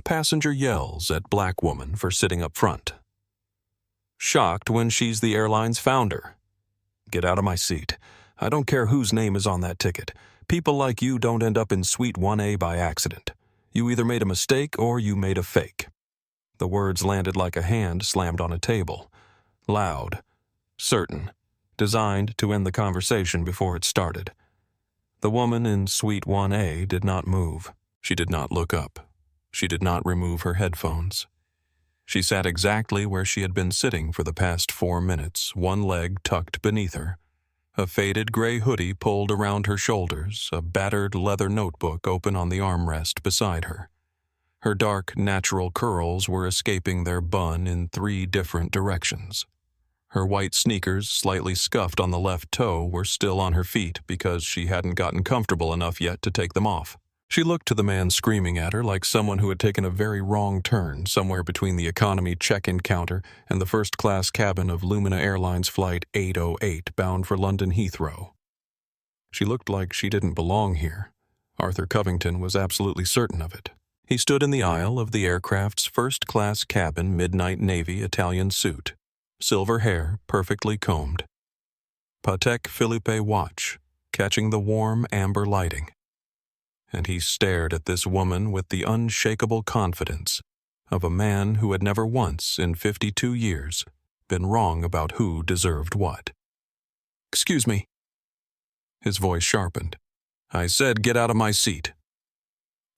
Passenger yells at black woman for sitting up front. Shocked when she's the airline's founder. Get out of my seat. I don't care whose name is on that ticket. People like you don't end up in Suite 1A by accident. You either made a mistake or you made a fake. The words landed like a hand slammed on a table. Loud. Certain. Designed to end the conversation before it started. The woman in Suite 1A did not move. She did not look up. She did not remove her headphones. She sat exactly where she had been sitting for the past 4 minutes, one leg tucked beneath her. A faded gray hoodie pulled around her shoulders, a battered leather notebook open on the armrest beside her. Her dark, natural curls were escaping their bun in 3 different directions. Her white sneakers, slightly scuffed on the left toe, were still on her feet because she hadn't gotten comfortable enough yet to take them off. She looked to the man screaming at her like someone who had taken a very wrong turn somewhere between the economy check-in counter and the first-class cabin of Lumina Airlines Flight 808 bound for London Heathrow. She looked like she didn't belong here. Arthur Covington was absolutely certain of it. He stood in the aisle of the aircraft's first-class cabin midnight navy Italian suit, silver hair perfectly combed. Patek Philippe watch, catching the warm amber lighting. And he stared at this woman with the unshakable confidence of a man who had never once in 52 years been wrong about who deserved what. "Excuse me." His voice sharpened. "I said get out of my seat."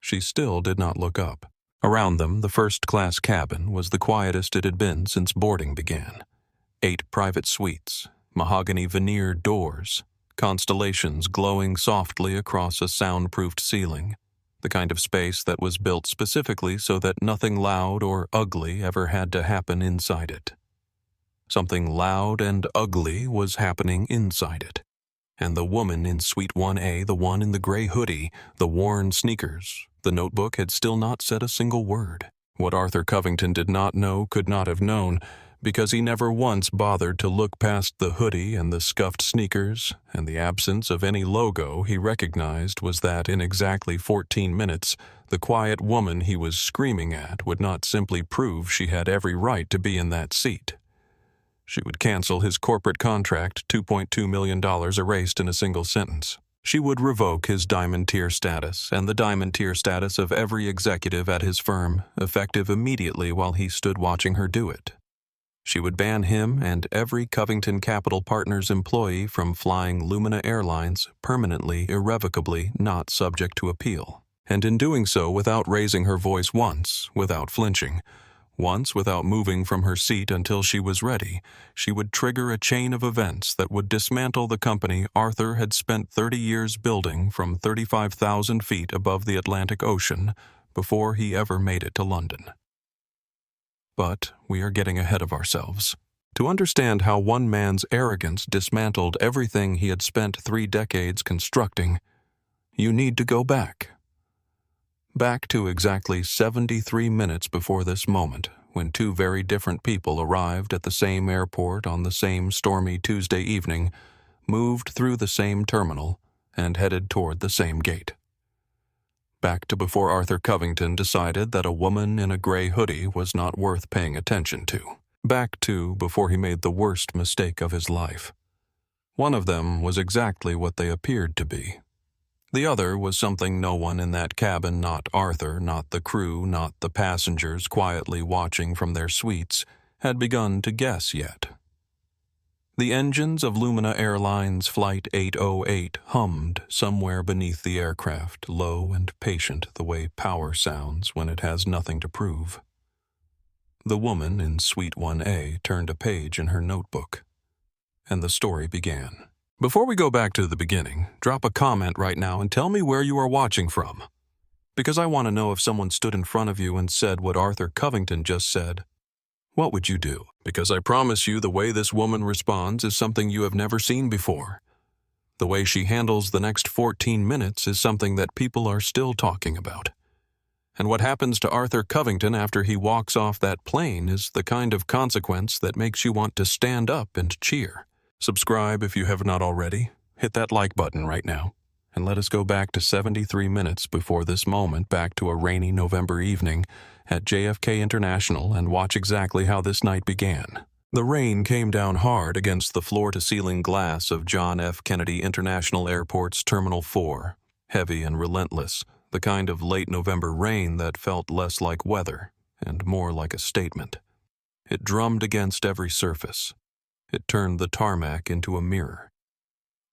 She still did not look up. Around them, the first-class cabin was the quietest it had been since boarding began. 8 private suites, mahogany veneered doors, constellations glowing softly across a soundproofed ceiling, the kind of space that was built specifically so that nothing loud or ugly ever had to happen inside it. Something loud and ugly was happening inside it. And the woman in Suite 1A, the one in the gray hoodie, the worn sneakers, the notebook had still not said a single word. What Arthur Covington did not know could not have known, because he never once bothered to look past the hoodie and the scuffed sneakers, and the absence of any logo he recognized was that in exactly 14 minutes, the quiet woman he was screaming at would not simply prove she had every right to be in that seat. She would cancel his corporate contract, $2.2 million erased in a single sentence. She would revoke his diamond tier status and the diamond tier status of every executive at his firm, effective immediately while he stood watching her do it. She would ban him and every Covington Capital Partners employee from flying Lumina Airlines permanently, irrevocably, not subject to appeal. And in doing so without raising her voice once, without flinching, once without moving from her seat until she was ready, she would trigger a chain of events that would dismantle the company Arthur had spent 30 years building from 35,000 feet above the Atlantic Ocean before he ever made it to London. But we are getting ahead of ourselves. To understand how one man's arrogance dismantled everything he had spent 3 decades constructing, you need to go back. Back to exactly 73 minutes before this moment, when 2 very different people arrived at the same airport on the same stormy Tuesday evening, moved through the same terminal, and headed toward the same gate. Back to before Arthur Covington decided that a woman in a gray hoodie was not worth paying attention to. Back to before he made the worst mistake of his life. One of them was exactly what they appeared to be. The other was something no one in that cabin, not Arthur, not the crew, not the passengers quietly watching from their suites, had begun to guess yet. The engines of Lumina Airlines Flight 808 hummed somewhere beneath the aircraft, low and patient the way power sounds when it has nothing to prove. The woman in Suite 1A turned a page in her notebook, and the story began. Before we go back to the beginning, drop a comment right now and tell me where you are watching from. Because I want to know if someone stood in front of you and said what Arthur Covington just said, what would you do? Because I promise you the way this woman responds is something you have never seen before. The way she handles the next 14 minutes is something that people are still talking about. And what happens to Arthur Covington after he walks off that plane is the kind of consequence that makes you want to stand up and cheer. Subscribe if you have not already. Hit that like button right now. And let us go back to 73 minutes before this moment, back to a rainy November evening, at JFK International and watch exactly how this night began. The rain came down hard against the floor-to-ceiling glass of John F. Kennedy International Airport's Terminal 4, heavy and relentless, the kind of late November rain that felt less like weather and more like a statement. It drummed against every surface. It turned the tarmac into a mirror.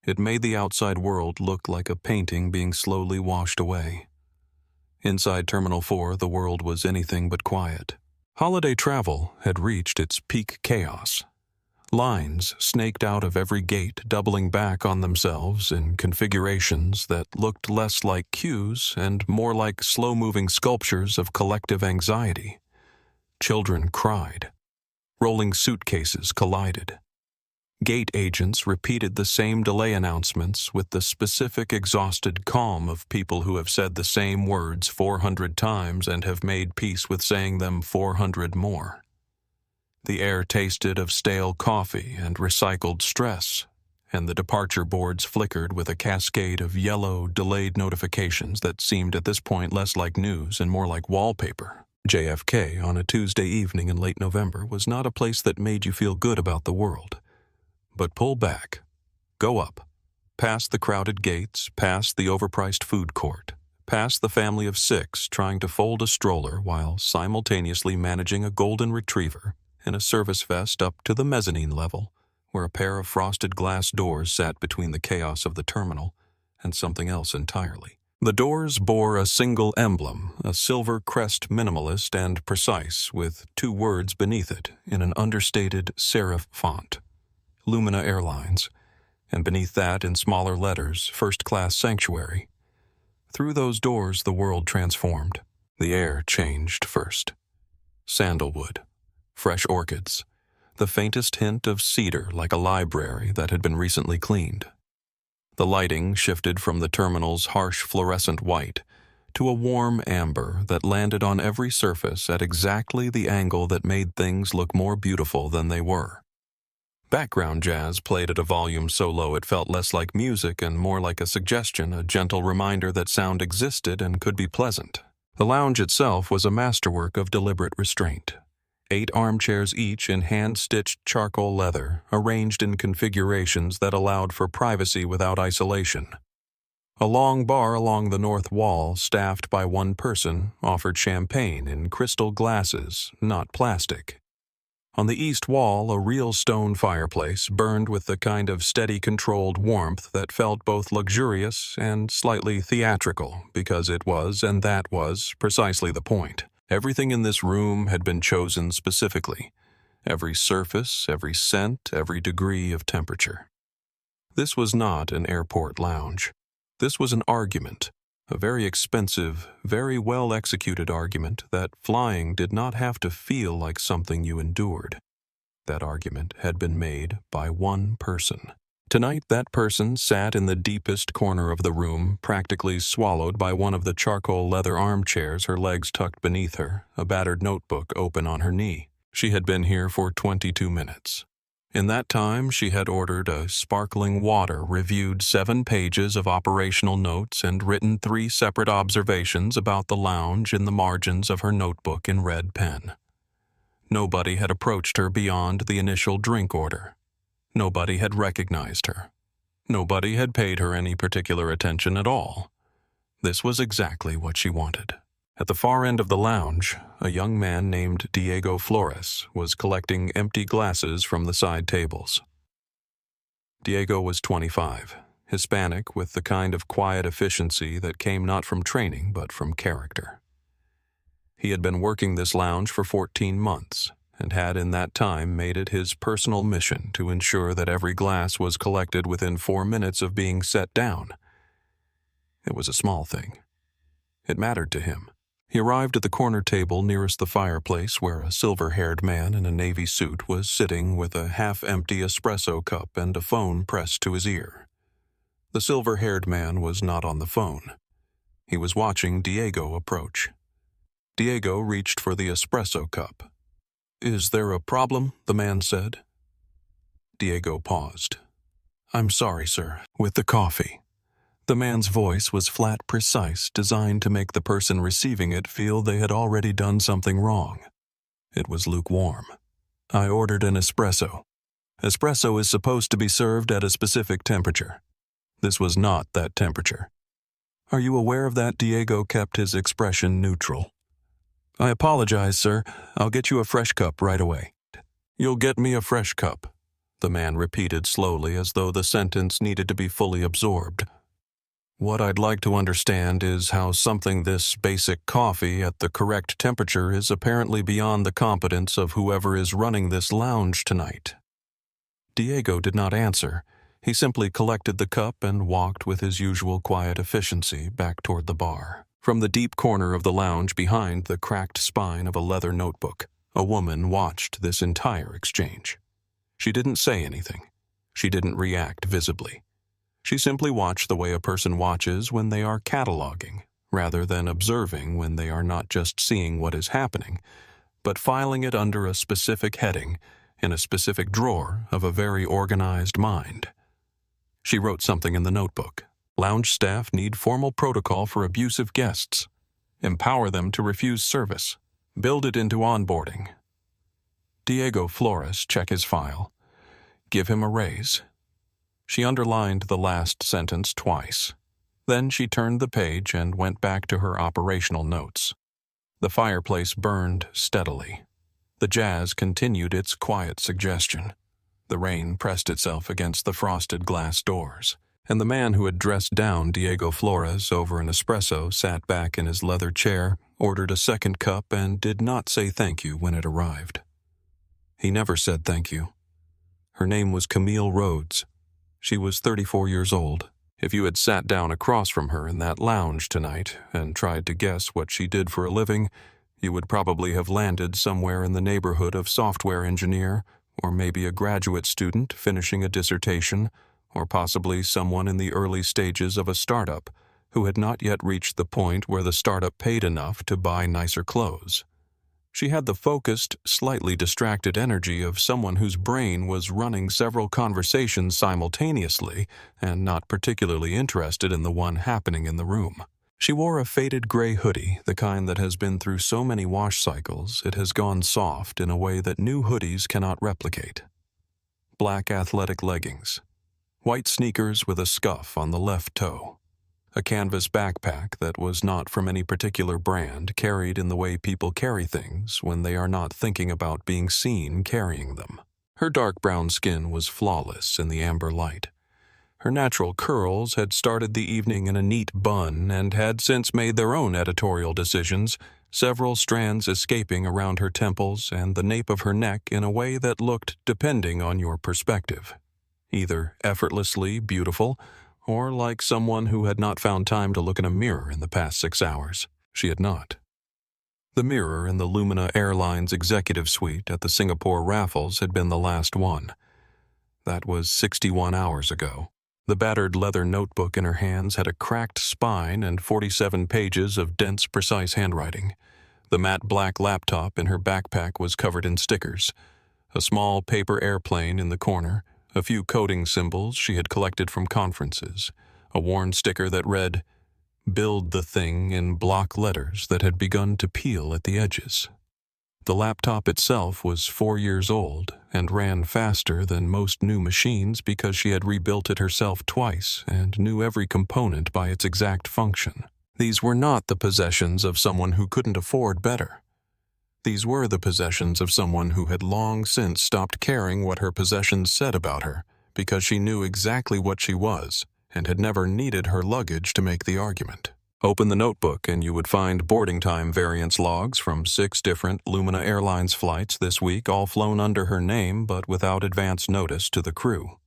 It made the outside world look like a painting being slowly washed away. Inside Terminal 4, the world was anything but quiet. Holiday travel had reached its peak chaos. Lines snaked out of every gate, doubling back on themselves in configurations that looked less like queues and more like slow-moving sculptures of collective anxiety. Children cried. Rolling suitcases collided. Gate agents repeated the same delay announcements with the specific exhausted calm of people who have said the same words 400 times and have made peace with saying them 400 more. The air tasted of stale coffee and recycled stress, and the departure boards flickered with a cascade of yellow, delayed notifications that seemed at this point less like news and more like wallpaper. JFK on a Tuesday evening in late November was not a place that made you feel good about the world. But pull back, go up, past the crowded gates, past the overpriced food court, past the family of 6 trying to fold a stroller while simultaneously managing a golden retriever in a service vest up to the mezzanine level, where a pair of frosted glass doors sat between the chaos of the terminal and something else entirely. The doors bore a single emblem, a silver crest minimalist and precise, with 2 words beneath it in an understated serif font. Lumina Airlines, and beneath that in smaller letters, First Class Sanctuary. Through those doors the world transformed. The air changed first. Sandalwood, fresh orchids, the faintest hint of cedar like a library that had been recently cleaned. The lighting shifted from the terminal's harsh fluorescent white to a warm amber that landed on every surface at exactly the angle that made things look more beautiful than they were. Background jazz played at a volume so low it felt less like music and more like a suggestion, a gentle reminder that sound existed and could be pleasant. The lounge itself was a masterwork of deliberate restraint. 8 armchairs each in hand-stitched charcoal leather, arranged in configurations that allowed for privacy without isolation. A long bar along the north wall, staffed by 1 person, offered champagne in crystal glasses, not plastic. On the east wall, a real stone fireplace burned with the kind of steady, controlled warmth that felt both luxurious and slightly theatrical, because it was, and that was, precisely the point. Everything in this room had been chosen specifically. Every surface, every scent, every degree of temperature. This was not an airport lounge. This was an argument. A very expensive, very well-executed argument that flying did not have to feel like something you endured. That argument had been made by 1 person. Tonight, that person sat in the deepest corner of the room, practically swallowed by one of the charcoal leather armchairs, her legs tucked beneath her, a battered notebook open on her knee. She had been here for 22 minutes. In that time, she had ordered a sparkling water, reviewed 7 pages of operational notes, and written 3 separate observations about the lounge in the margins of her notebook in red pen. Nobody had approached her beyond the initial drink order. Nobody had recognized her. Nobody had paid her any particular attention at all. This was exactly what she wanted. At the far end of the lounge, a young man named Diego Flores was collecting empty glasses from the side tables. Diego was 25, Hispanic with the kind of quiet efficiency that came not from training but from character. He had been working this lounge for 14 months and had in that time made it his personal mission to ensure that every glass was collected within 4 minutes of being set down. It was a small thing. It mattered to him. He arrived at the corner table nearest the fireplace where a silver-haired man in a navy suit was sitting with a half-empty espresso cup and a phone pressed to his ear. The silver-haired man was not on the phone. He was watching Diego approach. Diego reached for the espresso cup. "Is there a problem?" the man said. Diego paused. "I'm sorry, sir. With the coffee." The man's voice was flat, precise, designed to make the person receiving it feel they had already done something wrong. It was lukewarm. I ordered an espresso. Espresso is supposed to be served at a specific temperature. This was not that temperature. Are you aware of that? Diego kept his expression neutral. I apologize, sir. I'll get you a fresh cup right away. You'll get me a fresh cup, the man repeated slowly as though the sentence needed to be fully absorbed. What I'd like to understand is how something this basic coffee at the correct temperature is apparently beyond the competence of whoever is running this lounge tonight. Diego did not answer. He simply collected the cup and walked with his usual quiet efficiency back toward the bar. From the deep corner of the lounge behind the cracked spine of a leather notebook, a woman watched this entire exchange. She didn't say anything. She didn't react visibly. She simply watched the way a person watches when they are cataloging, rather than observing when they are not just seeing what is happening, but filing it under a specific heading in a specific drawer of a very organized mind. She wrote something in the notebook. Lounge staff need formal protocol for abusive guests. Empower them to refuse service. Build it into onboarding. Diego Flores, check his file. Give him a raise. She underlined the last sentence twice. Then she turned the page and went back to her operational notes. The fireplace burned steadily. The jazz continued its quiet suggestion. The rain pressed itself against the frosted glass doors, and the man who had dressed down Diego Flores over an espresso sat back in his leather chair, ordered a second cup, and did not say thank you when it arrived. He never said thank you. Her name was Camille Rhodes. She was 34 years old. If you had sat down across from her in that lounge tonight and tried to guess what she did for a living, you would probably have landed somewhere in the neighborhood of software engineer, or maybe a graduate student finishing a dissertation, or possibly someone in the early stages of a startup who had not yet reached the point where the startup paid enough to buy nicer clothes. She had the focused, slightly distracted energy of someone whose brain was running several conversations simultaneously and not particularly interested in the one happening in the room. She wore a faded gray hoodie, the kind that has been through so many wash cycles it has gone soft in a way that new hoodies cannot replicate. Black athletic leggings. White sneakers with a scuff on the left toe. A canvas backpack that was not from any particular brand, carried in the way people carry things when they are not thinking about being seen carrying them. Her dark brown skin was flawless in the amber light. Her natural curls had started the evening in a neat bun and had since made their own editorial decisions, several strands escaping around her temples and the nape of her neck in a way that looked, depending on your perspective, either effortlessly beautiful or like someone who had not found time to look in a mirror in the past 6 hours. She had not. The mirror in the Lumina Airlines executive suite at the Singapore Raffles had been the last one. That was 61 hours ago. The battered leather notebook in her hands had a cracked spine and 47 pages of dense, precise handwriting. The matte black laptop in her backpack was covered in stickers. A small paper airplane in the corner, a few coding symbols she had collected from conferences, a worn sticker that read, "Build the thing," in block letters that had begun to peel at the edges. The laptop itself was 4 years old and ran faster than most new machines because she had rebuilt it herself twice and knew every component by its exact function. These were not the possessions of someone who couldn't afford better. These were the possessions of someone who had long since stopped caring what her possessions said about her because she knew exactly what she was and had never needed her luggage to make the argument. Open the notebook and you would find boarding time variance logs from 6 different Lumina Airlines flights this week, all flown under her name but without advance notice to the crew.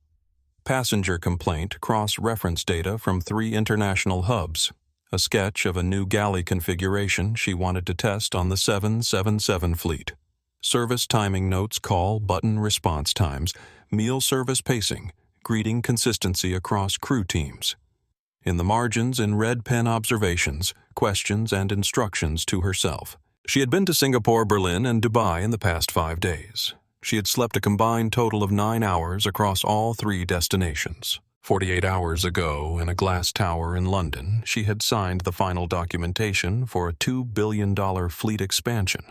Passenger complaint cross-reference data from 3 international hubs. A sketch of a new galley configuration she wanted to test on the 777 fleet. Service timing notes, call, button response times, meal service pacing, greeting consistency across crew teams. In the margins, in red pen observations, questions, and instructions to herself. She had been to Singapore, Berlin, and Dubai in the past 5 days. She had slept a combined total of 9 hours across all 3 destinations. 48 hours ago, in a glass tower in London, she had signed the final documentation for a $2 billion fleet expansion,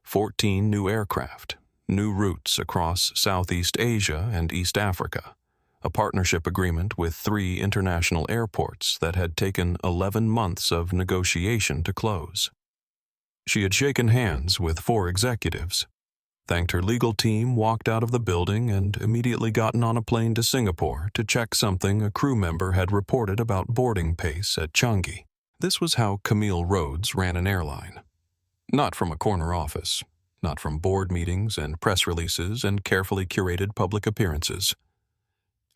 14 new aircraft, new routes across Southeast Asia and East Africa, a partnership agreement with 3 international airports that had taken 11 months of negotiation to close. She had shaken hands with 4 executives, thanked her legal team, walked out of the building, and immediately gotten on a plane to Singapore to check something a crew member had reported about boarding pace at Changi. This was how Camille Rhodes ran an airline. Not from a corner office, not from board meetings and press releases and carefully curated public appearances.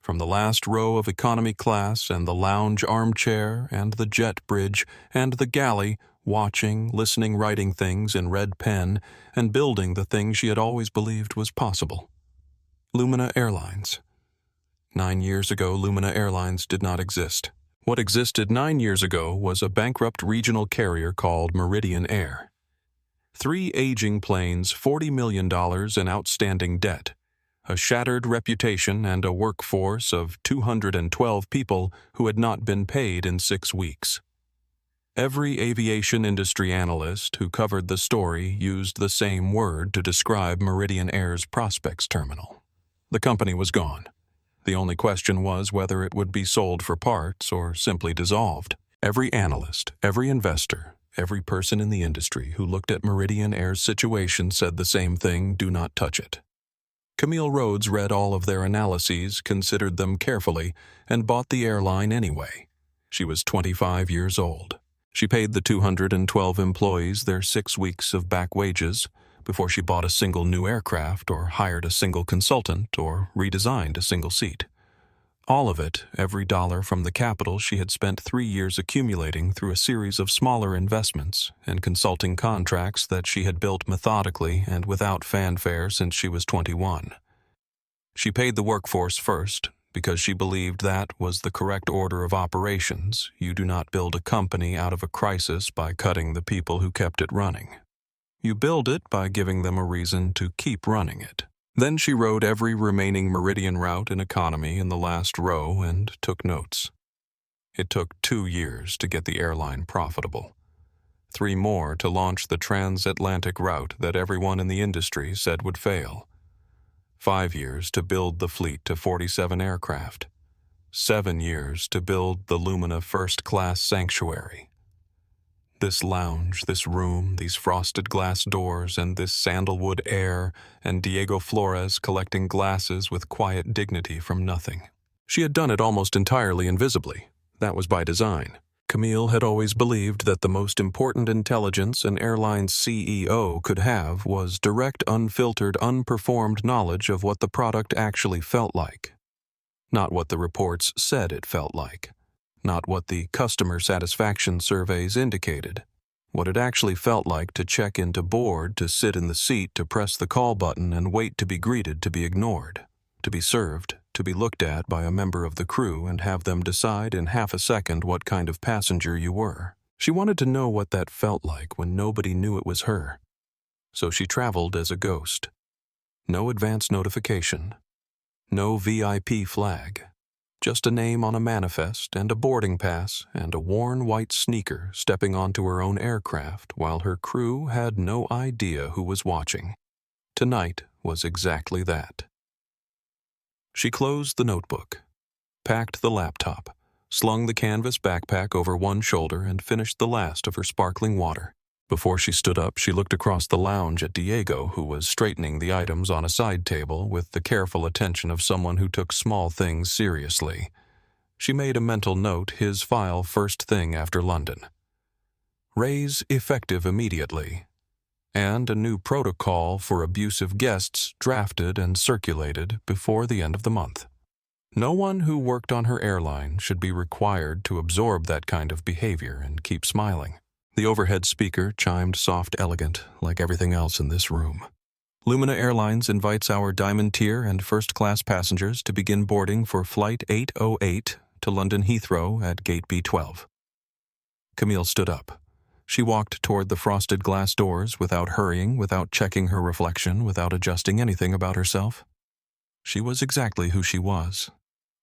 From the last row of economy class and the lounge armchair and the jet bridge and the galley, watching, listening, writing things in red pen, and building the thing she had always believed was possible. Lumina Airlines. 9 years ago, Lumina Airlines did not exist. What existed 9 years ago was a bankrupt regional carrier called Meridian Air. 3 aging planes, $40 million in outstanding debt, a shattered reputation, and a workforce of 212 people who had not been paid in 6 weeks. Every aviation industry analyst who covered the story used the same word to describe Meridian Air's prospects terminal. The company was gone. The only question was whether it would be sold for parts or simply dissolved. Every analyst, every investor, every person in the industry who looked at Meridian Air's situation said the same thing: do not touch it. Camille Rhodes read all of their analyses, considered them carefully, and bought the airline anyway. She was 25 years old. She paid the 212 employees their 6 weeks of back wages before she bought a single new aircraft or hired a single consultant or redesigned a single seat. All of it, every dollar from the capital she had spent 3 years accumulating through a series of smaller investments and consulting contracts that she had built methodically and without fanfare since she was 21. She paid the workforce first, because she believed that was the correct order of operations. You do not build a company out of a crisis by cutting the people who kept it running. You build it by giving them a reason to keep running it. Then she rode every remaining Meridian route in economy in the last row and took notes. It took 2 years to get the airline profitable. 3 more to launch the transatlantic route that everyone in the industry said would fail. 5 years to build the fleet to 47 aircraft. 7 years to build the Lumina first-class sanctuary. This lounge, this room, these frosted glass doors, and this sandalwood air, and Diego Flores collecting glasses with quiet dignity from nothing. She had done it almost entirely invisibly. That was by design. Camille had always believed that the most important intelligence an airline's CEO could have was direct, unfiltered, unperformed knowledge of what the product actually felt like. Not what the reports said it felt like. Not what the customer satisfaction surveys indicated. What it actually felt like to check into board, to sit in the seat, to press the call button and wait to be greeted, to be ignored, to be served, to be looked at by a member of the crew and have them decide in half a second what kind of passenger you were. She wanted to know what that felt like when nobody knew it was her. So she traveled as a ghost. No advance notification. No VIP flag. Just a name on a manifest and a boarding pass and a worn white sneaker stepping onto her own aircraft while her crew had no idea who was watching. Tonight was exactly that. She closed the notebook, packed the laptop, slung the canvas backpack over one shoulder, and finished the last of her sparkling water. Before she stood up, she looked across the lounge at Diego, who was straightening the items on a side table with the careful attention of someone who took small things seriously. She made a mental note, his file first thing after London. Raise effective immediately. And a new protocol for abusive guests drafted and circulated before the end of the month. No one who worked on her airline should be required to absorb that kind of behavior and keep smiling. The overhead speaker chimed soft elegant, like everything else in this room. Lumina Airlines invites our Diamond Tier and first-class passengers to begin boarding for Flight 808 to London Heathrow at Gate B12. Camille stood up. She walked toward the frosted glass doors without hurrying, without checking her reflection, without adjusting anything about herself. She was exactly who she was.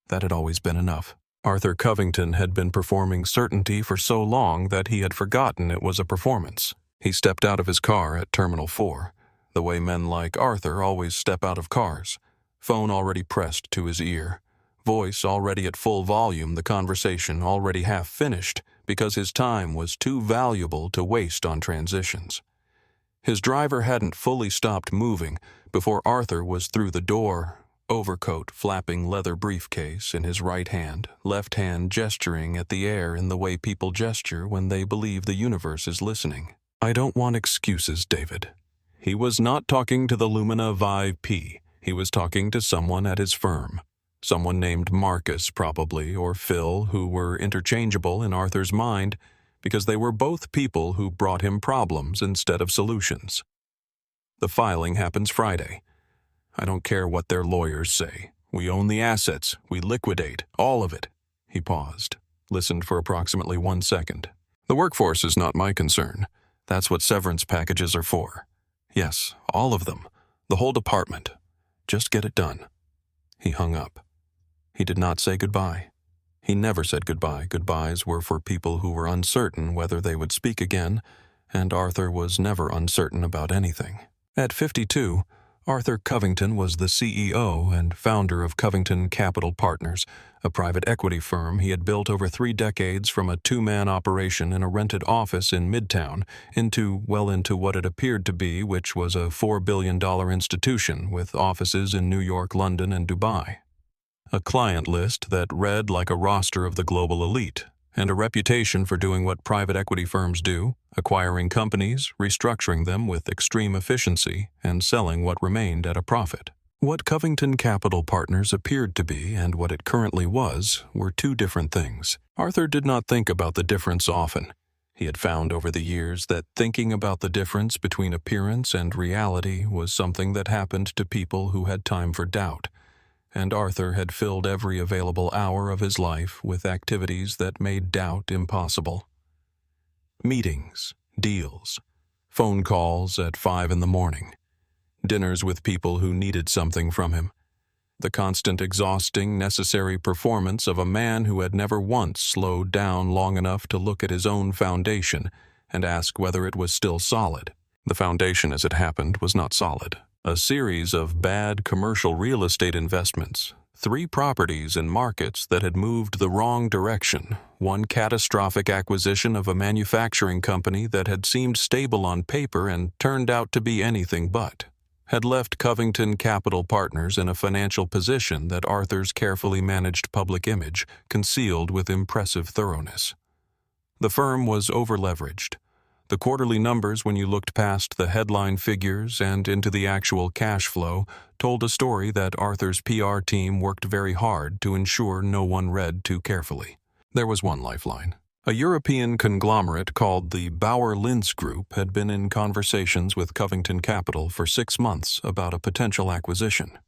That had always been enough. Arthur Covington had been performing certainty for so long that he had forgotten it was a performance. He stepped out of his car at Terminal 4, the way men like Arthur always step out of cars, phone already pressed to his ear, voice already at full volume, the conversation already half finished because his time was too valuable to waste on transitions. His driver hadn't fully stopped moving before Arthur was through the door, overcoat flapping leather briefcase in his right hand, left hand gesturing at the air in the way people gesture when they believe the universe is listening. I don't want excuses, David. He was not talking to the Lumina Vive P. He was talking to someone at his firm. Someone named Marcus, probably, or Phil, who were interchangeable in Arthur's mind because they were both people who brought him problems instead of solutions. The filing happens Friday. I don't care what their lawyers say. We own the assets. We liquidate. All of it. He paused, listened for approximately 1 second. The workforce is not my concern. That's what severance packages are for. Yes, all of them. The whole department. Just get it done. He hung up. He did not say goodbye. He never said goodbye. Goodbyes were for people who were uncertain whether they would speak again, and Arthur was never uncertain about anything. At 52, Arthur Covington was the CEO and founder of Covington Capital Partners, a private equity firm he had built over 3 decades from a 2-man operation in a rented office in Midtown into what it appeared to be, which was a $4 billion institution with offices in New York, London, and Dubai. A client list that read like a roster of the global elite, and a reputation for doing what private equity firms do, acquiring companies, restructuring them with extreme efficiency, and selling what remained at a profit. What Covington Capital Partners appeared to be and what it currently was were 2 different things. Arthur did not think about the difference often. He had found over the years that thinking about the difference between appearance and reality was something that happened to people who had time for doubt. And Arthur had filled every available hour of his life with activities that made doubt impossible. Meetings, deals, phone calls at 5 in the morning, dinners with people who needed something from him, the constant exhausting, necessary performance of a man who had never once slowed down long enough to look at his own foundation and ask whether it was still solid. The foundation, as it happened, was not solid. A series of bad commercial real estate investments, 3 properties in markets that had moved the wrong direction, 1 catastrophic acquisition of a manufacturing company that had seemed stable on paper and turned out to be anything but, had left Covington Capital Partners in a financial position that Arthur's carefully managed public image concealed with impressive thoroughness. The firm was over-leveraged. The quarterly numbers, when you looked past the headline figures and into the actual cash flow, told a story that Arthur's PR team worked very hard to ensure no one read too carefully. There was one lifeline. A European conglomerate called the Bauer-Linz Group had been in conversations with Covington Capital for 6 months about a potential acquisition.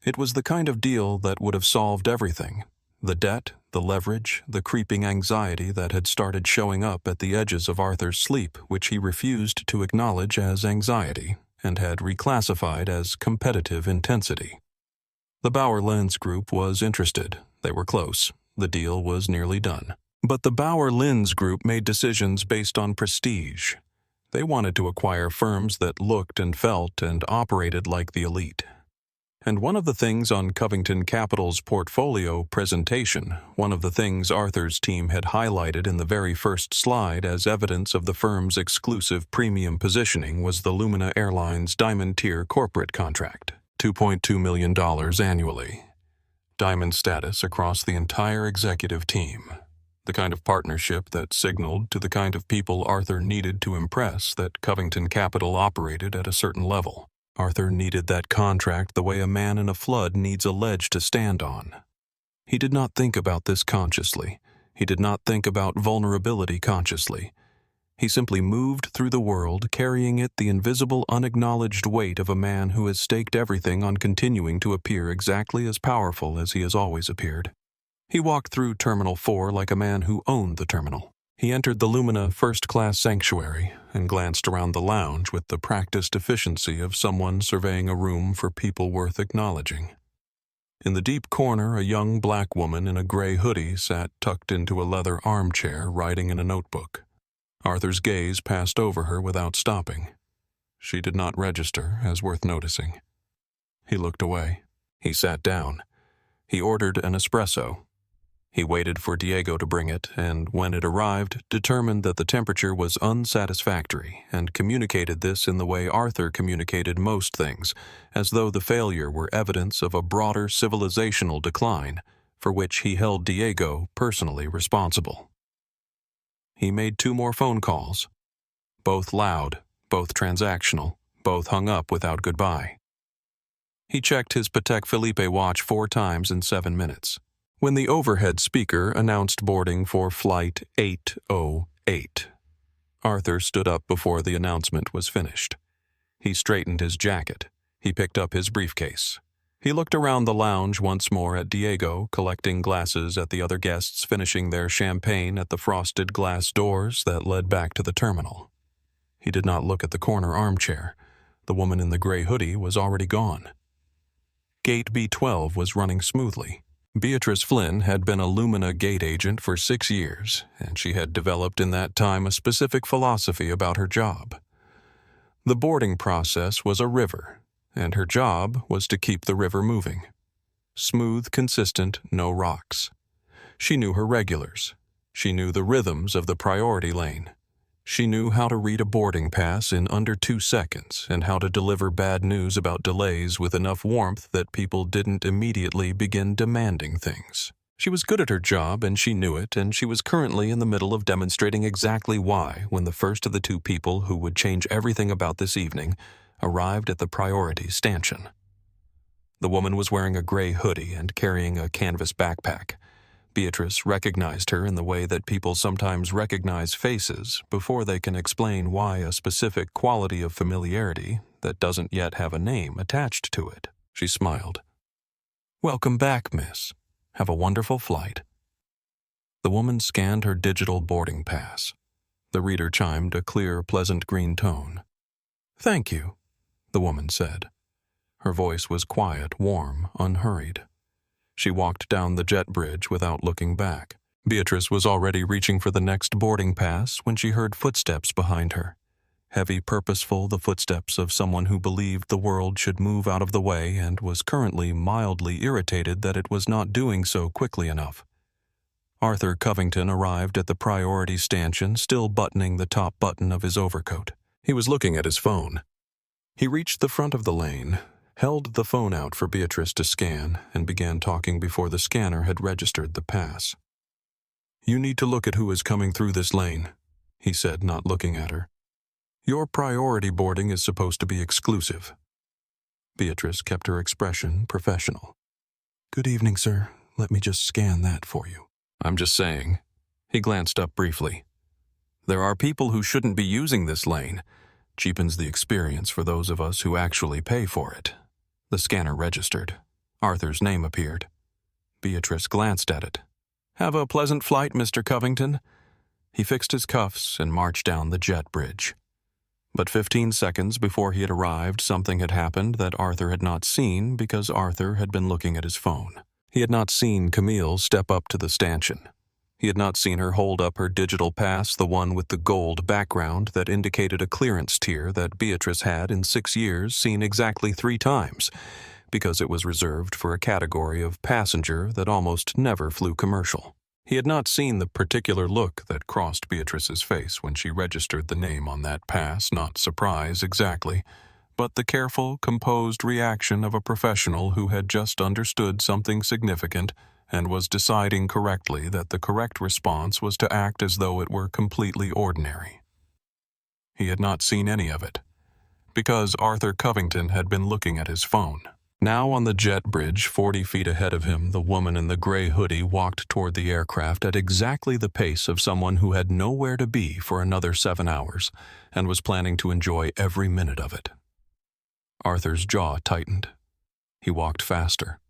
It was the kind of deal that would have solved everything. The debt, the leverage, the creeping anxiety that had started showing up at the edges of Arthur's sleep, which he refused to acknowledge as anxiety and had reclassified as competitive intensity. The Bauer-Linz Group was interested. They were close. The deal was nearly done. But the Bauer-Linz Group made decisions based on prestige. They wanted to acquire firms that looked and felt and operated like the elite. And one of the things on Covington Capital's portfolio presentation, one of the things Arthur's team had highlighted in the very first slide as evidence of the firm's exclusive premium positioning, was the Lumina Airlines Diamond Tier corporate contract, $2.2 million annually. Diamond status across the entire executive team. The kind of partnership that signaled to the kind of people Arthur needed to impress that Covington Capital operated at a certain level. Arthur needed that contract the way a man in a flood needs a ledge to stand on. He did not think about this consciously. He did not think about vulnerability consciously. He simply moved through the world carrying it the invisible, unacknowledged weight of a man who has staked everything on continuing to appear exactly as powerful as he has always appeared. He walked through Terminal 4 like a man who owned the terminal. He entered the Lumina first-class sanctuary and glanced around the lounge with the practiced efficiency of someone surveying a room for people worth acknowledging. In the deep corner, a young black woman in a gray hoodie sat tucked into a leather armchair, writing in a notebook. Arthur's gaze passed over her without stopping. She did not register as worth noticing. He looked away. He sat down. He ordered an espresso. He waited for Diego to bring it, and when it arrived, determined that the temperature was unsatisfactory, and communicated this in the way Arthur communicated most things, as though the failure were evidence of a broader civilizational decline, for which he held Diego personally responsible. He made 2 more phone calls. Both loud, both transactional, both hung up without goodbye. He checked his Patek Philippe watch 4 times in 7 minutes. When the overhead speaker announced boarding for Flight 808, Arthur stood up before the announcement was finished. He straightened his jacket. He picked up his briefcase. He looked around the lounge once more at Diego, collecting glasses at the other guests finishing their champagne at the frosted glass doors that led back to the terminal. He did not look at the corner armchair. The woman in the gray hoodie was already gone. Gate B12 was running smoothly. Beatrice Flynn had been a Lumina gate agent for 6 years, and she had developed in that time a specific philosophy about her job. The boarding process was a river, and her job was to keep the river moving. Smooth, consistent, no rocks. She knew her regulars. She knew the rhythms of the priority lane. She knew how to read a boarding pass in under 2 seconds and how to deliver bad news about delays with enough warmth that people didn't immediately begin demanding things. She was good at her job and she knew it, and she was currently in the middle of demonstrating exactly why when the first of the 2 people who would change everything about this evening arrived at the priority stanchion. The woman was wearing a gray hoodie and carrying a canvas backpack. Beatrice recognized her in the way that people sometimes recognize faces before they can explain why a specific quality of familiarity that doesn't yet have a name attached to it. She smiled. "Welcome back, miss. Have a wonderful flight." The woman scanned her digital boarding pass. The reader chimed a clear, pleasant green tone. "Thank you," the woman said. Her voice was quiet, warm, unhurried. She walked down the jet bridge without looking back. Beatrice was already reaching for the next boarding pass when she heard footsteps behind her. Heavy, purposeful, the footsteps of someone who believed the world should move out of the way and was currently mildly irritated that it was not doing so quickly enough. Arthur Covington arrived at the priority stanchion, still buttoning the top button of his overcoat. He was looking at his phone. He reached the front of the lane, held the phone out for Beatrice to scan, and began talking before the scanner had registered the pass. "You need to look at who is coming through this lane," he said, not looking at her. "Your priority boarding is supposed to be exclusive." Beatrice kept her expression professional. "Good evening, sir. Let me just scan that for you." "I'm just saying." He glanced up briefly. "There are people who shouldn't be using this lane. Cheapens the experience for those of us who actually pay for it." The scanner registered. Arthur's name appeared. Beatrice glanced at it. "Have a pleasant flight, Mr. Covington." He fixed his cuffs and marched down the jet bridge. But 15 seconds before he had arrived, something had happened that Arthur had not seen because Arthur had been looking at his phone. He had not seen Camille step up to the stanchion. He had not seen her hold up her digital pass, the one with the gold background that indicated a clearance tier that Beatrice had in 6 years seen exactly 3 times, because it was reserved for a category of passenger that almost never flew commercial. He had not seen the particular look that crossed Beatrice's face when she registered the name on that pass, not surprise exactly, but the careful, composed reaction of a professional who had just understood something significant and was deciding correctly that the correct response was to act as though it were completely ordinary. He had not seen any of it, because Arthur Covington had been looking at his phone. Now on the jet bridge, 40 feet ahead of him, the woman in the gray hoodie walked toward the aircraft at exactly the pace of someone who had nowhere to be for another 7 hours and was planning to enjoy every minute of it. Arthur's jaw tightened. He walked faster.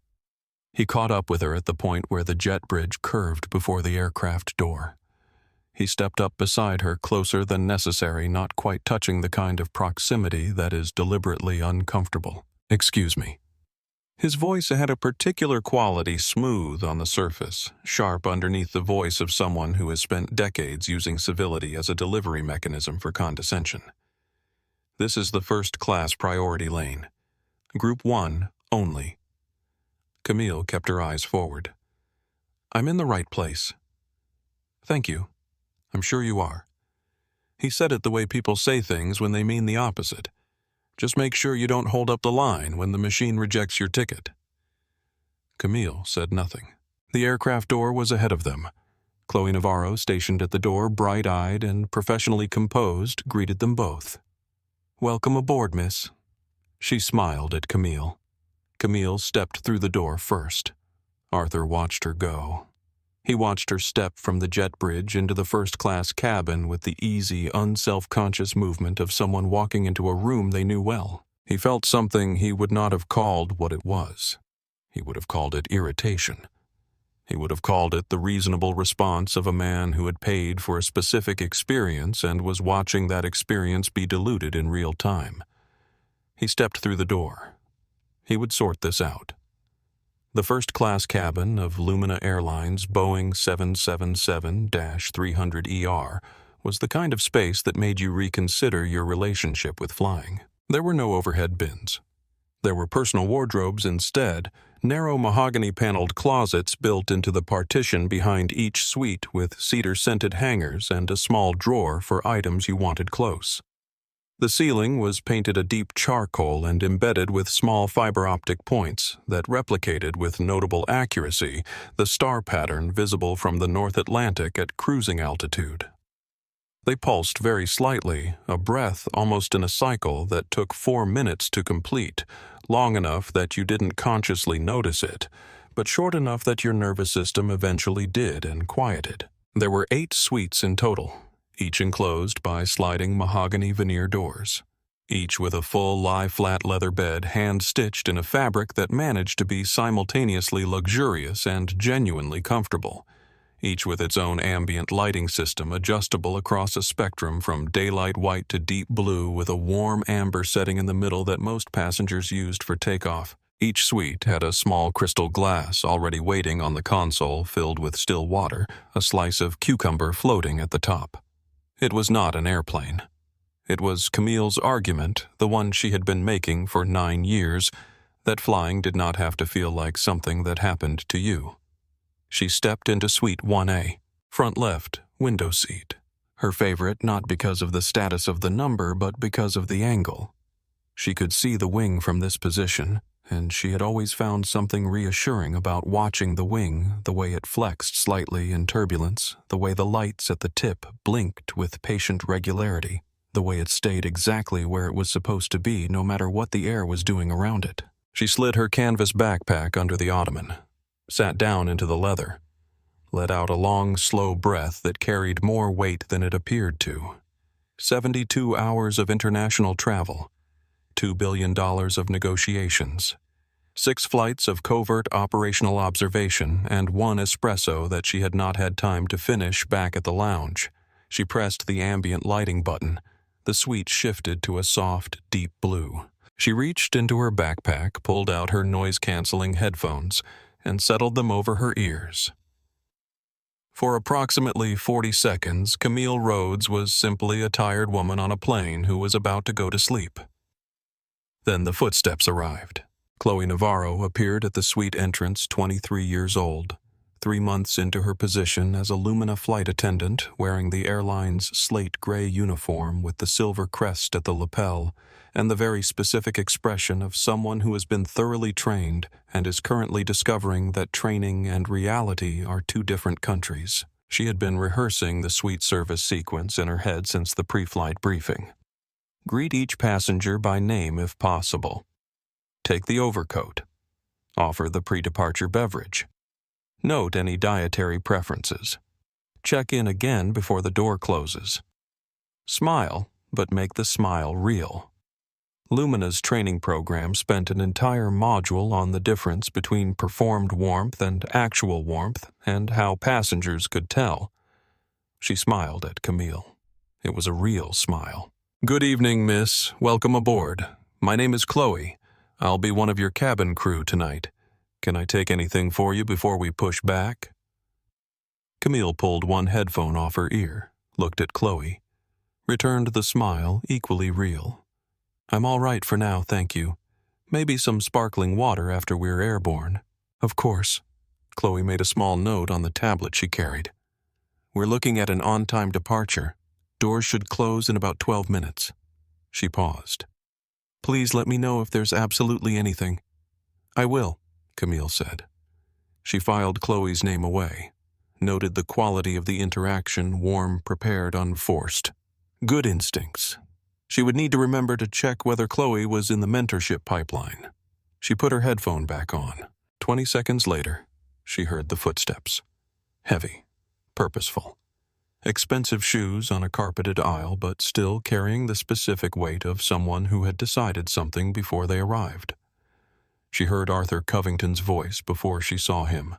He caught up with her at the point where the jet bridge curved before the aircraft door. He stepped up beside her, closer than necessary, not quite touching the kind of proximity that is deliberately uncomfortable. "Excuse me." His voice had a particular quality, smooth on the surface, sharp underneath the voice of someone who has spent decades using civility as a delivery mechanism for condescension. This is the first-class priority lane. Group 1 only. Camille kept her eyes forward. I'm in the right place. Thank you. I'm sure you are. He said it the way people say things when they mean the opposite. Just make sure you don't hold up the line when the machine rejects your ticket. Camille said nothing. The aircraft door was ahead of them. Chloe Navarro, stationed at the door, bright-eyed and professionally composed, greeted them both. Welcome aboard, miss. She smiled at Camille. Camille stepped through the door first. Arthur watched her go. He watched her step from the jet bridge into the first-class cabin with the easy, unself-conscious movement of someone walking into a room they knew well. He felt something he would not have called what it was. He would have called it irritation. He would have called it the reasonable response of a man who had paid for a specific experience and was watching that experience be diluted in real time. He stepped through the door. He would sort this out. The first-class cabin of Lumina Airlines Boeing 777-300ER was the kind of space that made you reconsider your relationship with flying. There were no overhead bins. There were personal wardrobes instead, narrow mahogany-paneled closets built into the partition behind each suite with cedar-scented hangers and a small drawer for items you wanted close. The ceiling was painted a deep charcoal and embedded with small fiber-optic points that replicated with notable accuracy the star pattern visible from the North Atlantic at cruising altitude. They pulsed very slightly, a breath almost in a cycle that took 4 minutes to complete, long enough that you didn't consciously notice it, but short enough that your nervous system eventually did and quieted. There were 8 suites in total, each enclosed by sliding mahogany veneer doors, each with a full lie-flat leather bed hand-stitched in a fabric that managed to be simultaneously luxurious and genuinely comfortable, each with its own ambient lighting system adjustable across a spectrum from daylight white to deep blue with a warm amber setting in the middle that most passengers used for takeoff. Each suite had a small crystal glass already waiting on the console filled with still water, a slice of cucumber floating at the top. It was not an airplane. It was Camille's argument, the one she had been making for 9 years, that flying did not have to feel like something that happened to you. She stepped into Suite 1A, front left, window seat. Her favorite not because of the status of the number, but because of the angle. She could see the wing from this position, and she had always found something reassuring about watching the wing, the way it flexed slightly in turbulence, the way the lights at the tip blinked with patient regularity, the way it stayed exactly where it was supposed to be no matter what the air was doing around it. She slid her canvas backpack under the ottoman, sat down into the leather, let out a long, slow breath that carried more weight than it appeared to. 72 hours of international travel, $2 billion of negotiations, 6 flights of covert operational observation, and 1 espresso that she had not had time to finish back at the lounge. She pressed the ambient lighting button. The suite shifted to a soft, deep blue. She reached into her backpack, pulled out her noise-canceling headphones, and settled them over her ears. For approximately 40 seconds, Camille Rhodes was simply a tired woman on a plane who was about to go to sleep. Then the footsteps arrived. Chloe Navarro appeared at the suite entrance, 23 years old, 3 months into her position as a Lumina flight attendant, wearing the airline's slate gray uniform with the silver crest at the lapel, and the very specific expression of someone who has been thoroughly trained and is currently discovering that training and reality are 2 different countries. She had been rehearsing the suite service sequence in her head since the pre-flight briefing. Greet each passenger by name if possible. Take the overcoat. Offer the pre-departure beverage. Note any dietary preferences. Check in again before the door closes. Smile, but make the smile real. Lumina's training program spent an entire module on the difference between performed warmth and actual warmth and how passengers could tell. She smiled at Camille. It was a real smile. Good evening, miss. Welcome aboard. My name is Chloe. I'll be one of your cabin crew tonight. Can I take anything for you before we push back?" Camille pulled one headphone off her ear, looked at Chloe, returned the smile equally real. "I'm all right for now, thank you. Maybe some sparkling water after we're airborne." "Of course." Chloe made a small note on the tablet she carried. "We're looking at an on-time departure. Doors should close in about 12 minutes. She paused. "Please let me know if there's absolutely anything." "I will," Camille said. She filed Chloe's name away, noted the quality of the interaction, warm, prepared, unforced. Good instincts. She would need to remember to check whether Chloe was in the mentorship pipeline. She put her headphone back on. 20 seconds later, she heard the footsteps. Heavy, purposeful. Expensive shoes on a carpeted aisle, but still carrying the specific weight of someone who had decided something before they arrived. She heard Arthur Covington's voice before she saw him.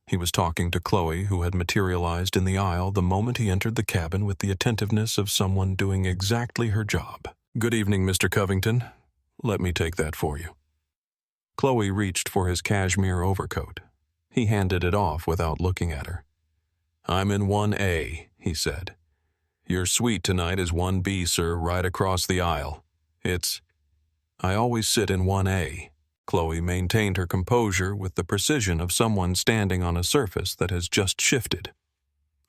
He was talking to Chloe, who had materialized in the aisle the moment he entered the cabin with the attentiveness of someone doing exactly her job. "Good evening, Mr. Covington. Let me take that for you." Chloe reached for his cashmere overcoat. He handed it off without looking at her. "I'm in 1A, he said. "Your suite tonight is 1B, sir, right across the aisle. I always sit in 1A. Chloe maintained her composure with the precision of someone standing on a surface that has just shifted.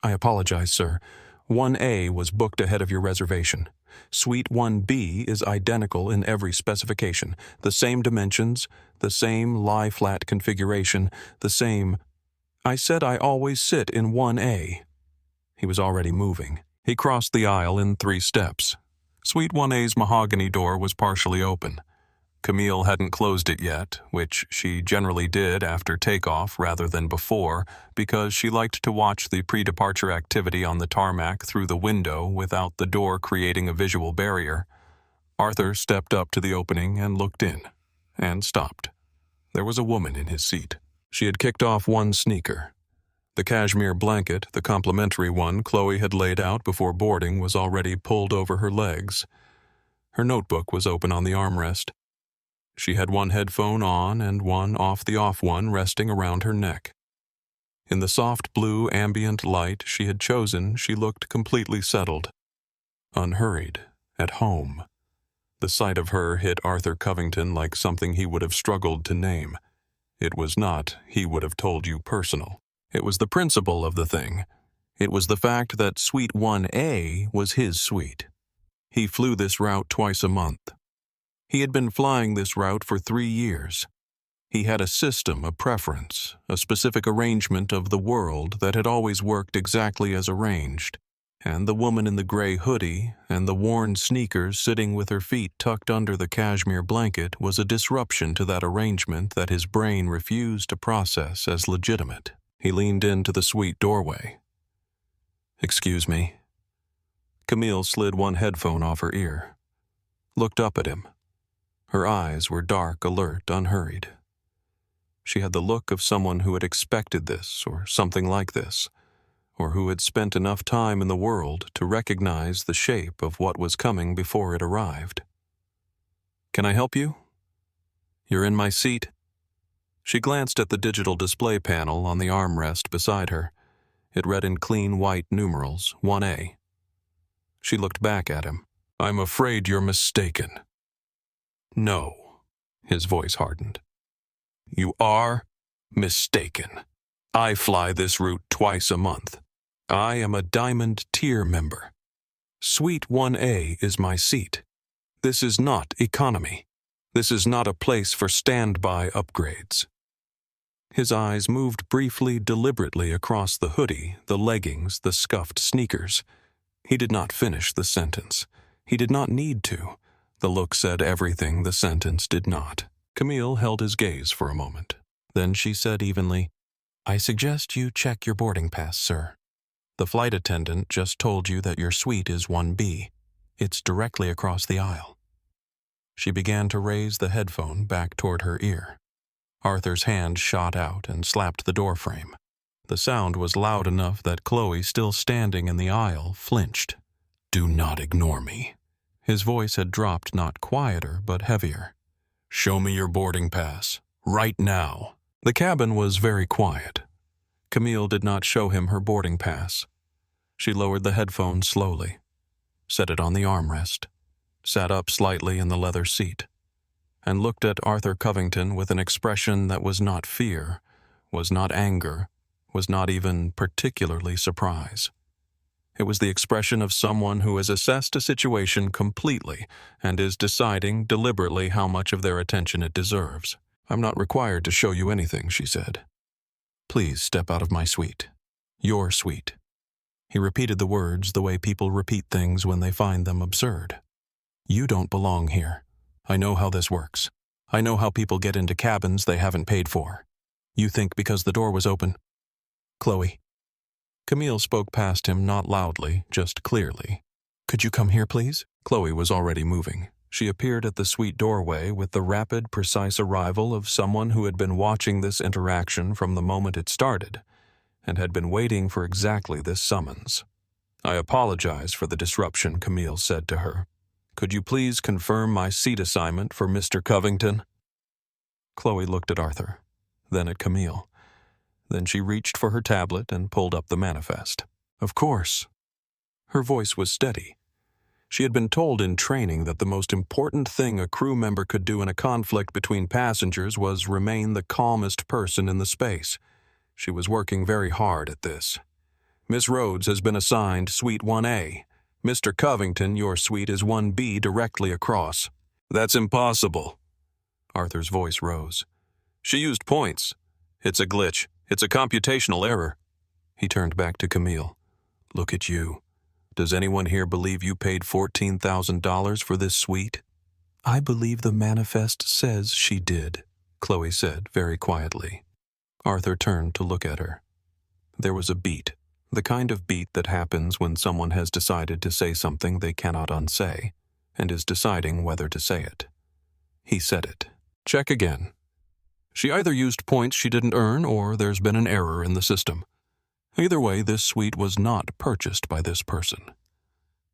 "I apologize, sir. 1A was booked ahead of your reservation. Suite 1B is identical in every specification. The same dimensions, the same lie-flat configuration, the same—" "I said I always sit in 1A. He was already moving. He crossed the aisle in 3 steps. Suite 1A's mahogany door was partially open. Camille hadn't closed it yet, which she generally did after takeoff rather than before, because she liked to watch the pre-departure activity on the tarmac through the window without the door creating a visual barrier. Arthur stepped up to the opening and looked in, and stopped. There was a woman in his seat. She had kicked off one sneaker. The cashmere blanket, the complimentary one Chloe had laid out before boarding, was already pulled over her legs. Her notebook was open on the armrest. She had one headphone on and one off-the-off one resting around her neck. In the soft blue ambient light she had chosen, she looked completely settled, unhurried, at home. The sight of her hit Arthur Covington like something he would have struggled to name. It was not, he would have told you, personal. It was the principle of the thing. It was the fact that Suite 1A was his suite. He flew this route twice a month. He had been flying this route for 3 years. He had a system, a preference, a specific arrangement of the world that had always worked exactly as arranged, and the woman in the gray hoodie and the worn sneakers sitting with her feet tucked under the cashmere blanket was a disruption to that arrangement that his brain refused to process as legitimate. He leaned into the suite doorway. "Excuse me." Camille slid one headphone off her ear, looked up at him. Her eyes were dark, alert, unhurried. She had the look of someone who had expected this, or something like this, or who had spent enough time in the world to recognize the shape of what was coming before it arrived. "Can I help you? You're in my seat?" She glanced at the digital display panel on the armrest beside her. It read in clean white numerals, 1A. She looked back at him. "I'm afraid you're mistaken." "No," his voice hardened. "You are mistaken. I fly this route twice a month. I am a Diamond Tier member. Suite 1A is my seat. This is not economy. This is not a place for standby upgrades." His eyes moved briefly, deliberately across the hoodie, the leggings, the scuffed sneakers. He did not finish the sentence. He did not need to. The look said everything the sentence did not. Camille held his gaze for a moment. Then she said evenly, "I suggest you check your boarding pass, sir. The flight attendant just told you that your suite is 1B. It's directly across the aisle." She began to raise the headphone back toward her ear. Arthur's hand shot out and slapped the doorframe. The sound was loud enough that Chloe, still standing in the aisle, flinched. "Do not ignore me." His voice had dropped not quieter, but heavier. Show me your boarding pass. Right now. The cabin was very quiet. Camille did not show him her boarding pass. She lowered the headphones slowly, set it on the armrest, sat up slightly in the leather seat, and looked at Arthur Covington with an expression that was not fear, was not anger, was not even particularly surprise. It was the expression of someone who has assessed a situation completely and is deciding deliberately how much of their attention it deserves. "I'm not required to show you anything," she said. "Please step out of my suite. Your suite." He repeated the words the way people repeat things when they find them absurd. "You don't belong here. I know how this works. I know how people get into cabins they haven't paid for. You think because the door was open? Chloe." Camille spoke past him, not loudly, just clearly. "Could you come here, please?" Chloe was already moving. She appeared at the suite doorway with the rapid, precise arrival of someone who had been watching this interaction from the moment it started, and had been waiting for exactly this summons. "I apologize for the disruption," Camille said to her. "Could you please confirm my seat assignment for Mr. Covington?" Chloe looked at Arthur, then at Camille. Then she reached for her tablet and pulled up the manifest. "Of course." Her voice was steady. She had been told in training that the most important thing a crew member could do in a conflict between passengers was remain the calmest person in the space. She was working very hard at this. "Miss Rhodes has been assigned Suite 1A. Mr. Covington, your suite is 1B directly across." "That's impossible." Arthur's voice rose. "She used points. It's a glitch. It's a computational error." He turned back to Camille. "Look at you. Does anyone here believe you paid $14,000 for this suite?" "I believe the manifest says she did," Chloe said very quietly. Arthur turned to look at her. There was a beat, the kind of beat that happens when someone has decided to say something they cannot unsay, and is deciding whether to say it. He said it. "Check again. She either used points she didn't earn, or there's been an error in the system. Either way, this suite was not purchased by this person."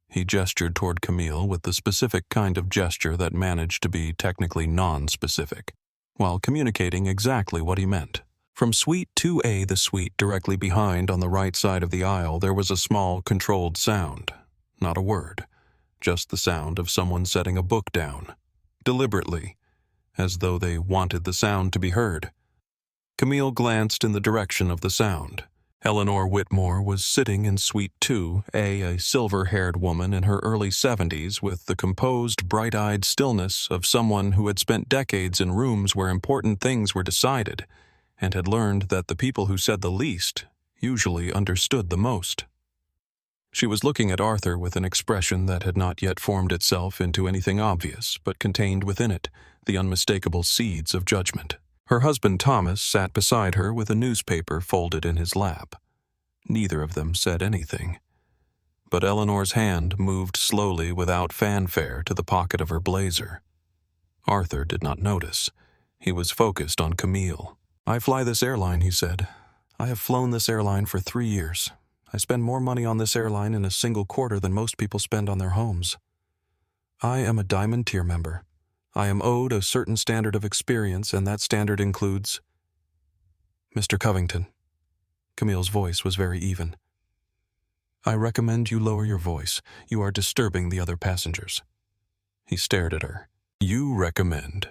He gestured toward Camille with the specific kind of gesture that managed to be technically non-specific, while communicating exactly what he meant. From Suite 2A, the suite directly behind on the right side of the aisle, there was a small, controlled sound. Not a word, just the sound of someone setting a book down, deliberately, as though they wanted the sound to be heard. Camille glanced in the direction of the sound. Eleanor Whitmore was sitting in Suite 2A, a silver-haired woman in her early 70s with the composed, bright-eyed stillness of someone who had spent decades in rooms where important things were decided and had learned that the people who said the least usually understood the most. She was looking at Arthur with an expression that had not yet formed itself into anything obvious, but contained within it the unmistakable seeds of judgment. Her husband Thomas sat beside her with a newspaper folded in his lap. Neither of them said anything. But Eleanor's hand moved slowly without fanfare to the pocket of her blazer. Arthur did not notice. He was focused on Camille. "I fly this airline," he said. "I have flown this airline for 3 years. I spend more money on this airline in a single quarter than most people spend on their homes. I am a Diamond Tier member. I am owed a certain standard of experience, and that standard includes—" "Mr. Covington." Camille's voice was very even. "I recommend you lower your voice. You are disturbing the other passengers." He stared at her. "You recommend."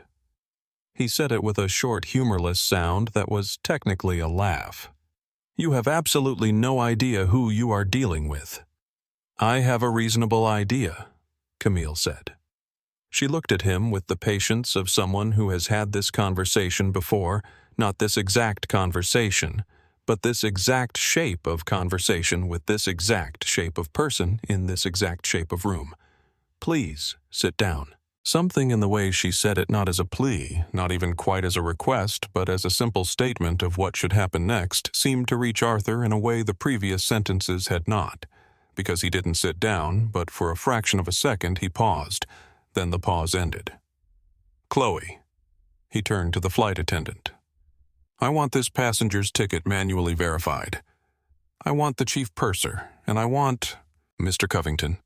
He said it with a short, humorless sound that was technically a laugh. "You have absolutely no idea who you are dealing with." "I have a reasonable idea," Camille said. She looked at him with the patience of someone who has had this conversation before, not this exact conversation, but this exact shape of conversation with this exact shape of person in this exact shape of room. "Please, sit down." Something in the way she said it, not as a plea, not even quite as a request, but as a simple statement of what should happen next, seemed to reach Arthur in a way the previous sentences had not, because he didn't sit down, but for a fraction of a second he paused. Then the pause ended. "Chloe." He turned to the flight attendant. "I want this passenger's ticket manually verified. I want the chief purser, and I want—" "Mr. Covington."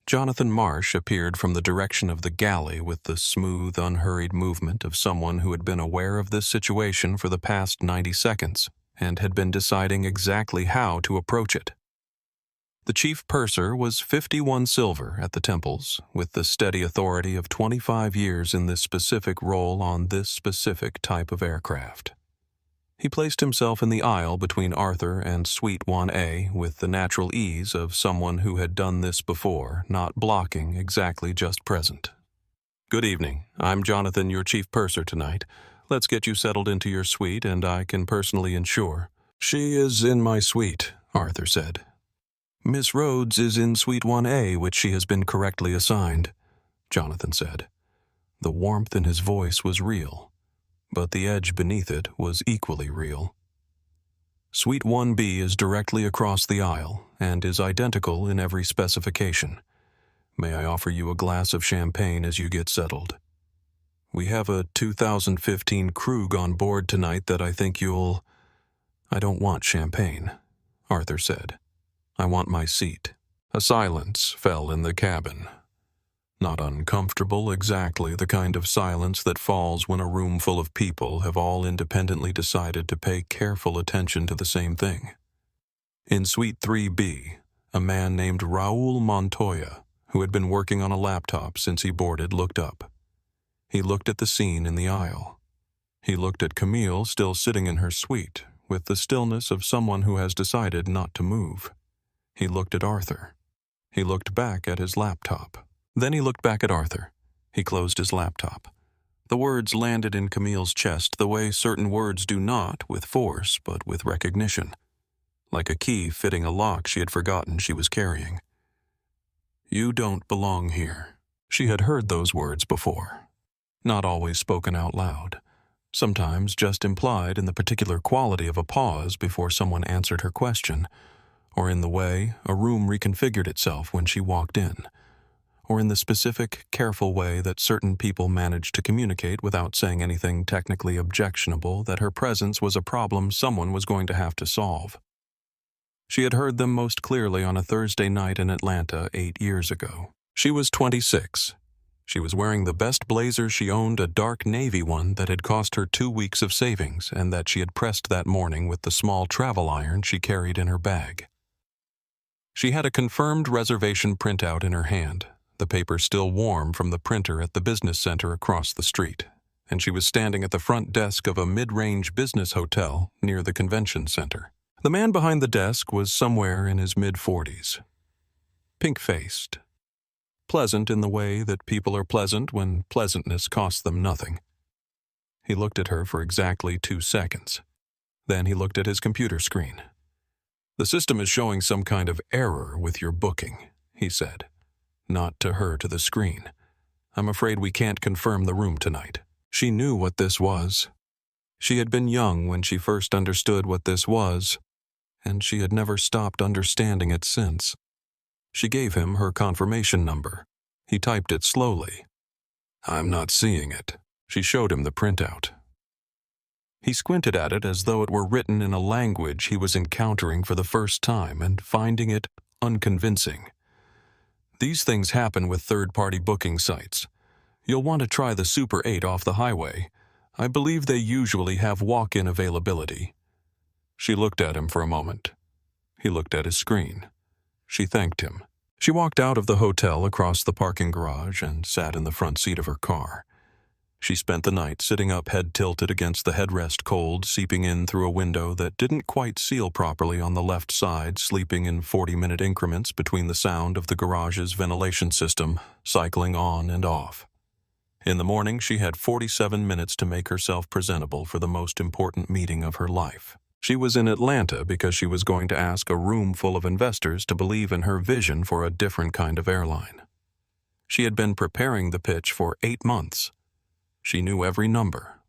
Jonathan Marsh appeared from the direction of the galley with the smooth, unhurried movement of someone who had been aware of this situation for the past 90 seconds and had been deciding exactly how to approach it. The chief purser was 51 silver at the temples, with the steady authority of 25 years in this specific role on this specific type of aircraft. He placed himself in the aisle between Arthur and Suite 1A with the natural ease of someone who had done this before, not blocking, exactly just present. "Good evening. I'm Jonathan, your chief purser tonight. Let's get you settled into your suite, and I can personally ensure." "She is in my suite," Arthur said. "Miss Rhodes is in Suite 1A, which she has been correctly assigned," Jonathan said. The warmth in his voice was real, but the edge beneath it was equally real. "Suite 1B is directly across the aisle and is identical in every specification. May I offer you a glass of champagne as you get settled? We have a 2015 Krug on board tonight that I think you'll—" "I don't want champagne," Arthur said. "I want my seat." A silence fell in the cabin. Not uncomfortable, exactly the kind of silence that falls when a room full of people have all independently decided to pay careful attention to the same thing. In Suite 3B, a man named Raul Montoya, who had been working on a laptop since he boarded, looked up. He looked at the scene in the aisle. He looked at Camille still sitting in her suite, with the stillness of someone who has decided not to move. He looked at Arthur. He looked back at his laptop. Then he looked back at Arthur. He closed his laptop. The words landed in Camille's chest the way certain words do not with force, but with recognition. Like a key fitting a lock she had forgotten she was carrying. "You don't belong here." She had heard those words before. Not always spoken out loud. Sometimes just implied in the particular quality of a pause before someone answered her question, or in the way a room reconfigured itself when she walked in, or in the specific, careful way that certain people managed to communicate without saying anything technically objectionable that her presence was a problem someone was going to have to solve. She had heard them most clearly on a Thursday night in Atlanta 8 years ago. She was 26. She was wearing the best blazer she owned, a dark navy one that had cost her 2 weeks of savings and that she had pressed that morning with the small travel iron she carried in her bag. She had a confirmed reservation printout in her hand, the paper still warm from the printer at the business center across the street, and she was standing at the front desk of a mid-range business hotel near the convention center. The man behind the desk was somewhere in his mid-40s. Pink-faced. Pleasant in the way that people are pleasant when pleasantness costs them nothing. He looked at her for exactly 2 seconds. Then he looked at his computer screen. "The system is showing some kind of error with your booking," he said. Not to her, to the screen. "I'm afraid we can't confirm the room tonight." She knew what this was. She had been young when she first understood what this was, and she had never stopped understanding it since. She gave him her confirmation number. He typed it slowly. "I'm not seeing it." She showed him the printout. He squinted at it as though it were written in a language he was encountering for the first time and finding it unconvincing. "These things happen with third-party booking sites. You'll want to try the Super 8 off the highway. I believe they usually have walk-in availability." She looked at him for a moment. He looked at his screen. She thanked him. She walked out of the hotel across the parking garage and sat in the front seat of her car. She spent the night sitting up head tilted against the headrest, cold seeping in through a window that didn't quite seal properly on the left side, sleeping in 40-minute increments between the sound of the garage's ventilation system cycling on and off. In the morning, she had 47 minutes to make herself presentable for the most important meeting of her life. She was in Atlanta because she was going to ask a room full of investors to believe in her vision for a different kind of airline. She had been preparing the pitch for 8 months. She knew every number.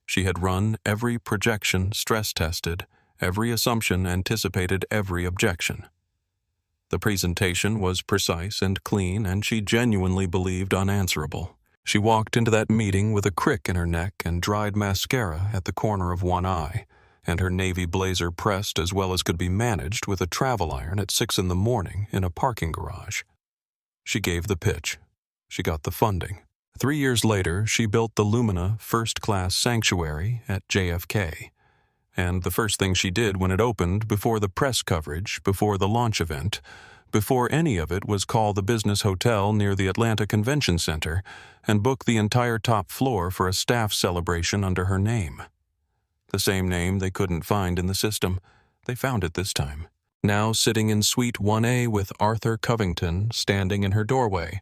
She had run every projection, stress-tested, every assumption, anticipated every objection. The presentation was precise and clean, and she genuinely believed unanswerable. She walked into that meeting with a crick in her neck and dried mascara at the corner of one eye, and her navy blazer pressed as well as could be managed with a travel iron at 6 in the morning in a parking garage. She gave the pitch. She got the funding. 3 years later, she built the Lumina first-class sanctuary at JFK. And the first thing she did when it opened, before the press coverage, before the launch event, before any of it, was call the business hotel near the Atlanta Convention Center and book the entire top floor for a staff celebration under her name. The same name they couldn't find in the system. They found it this time. Now sitting in Suite 1A with Arthur Covington standing in her doorway,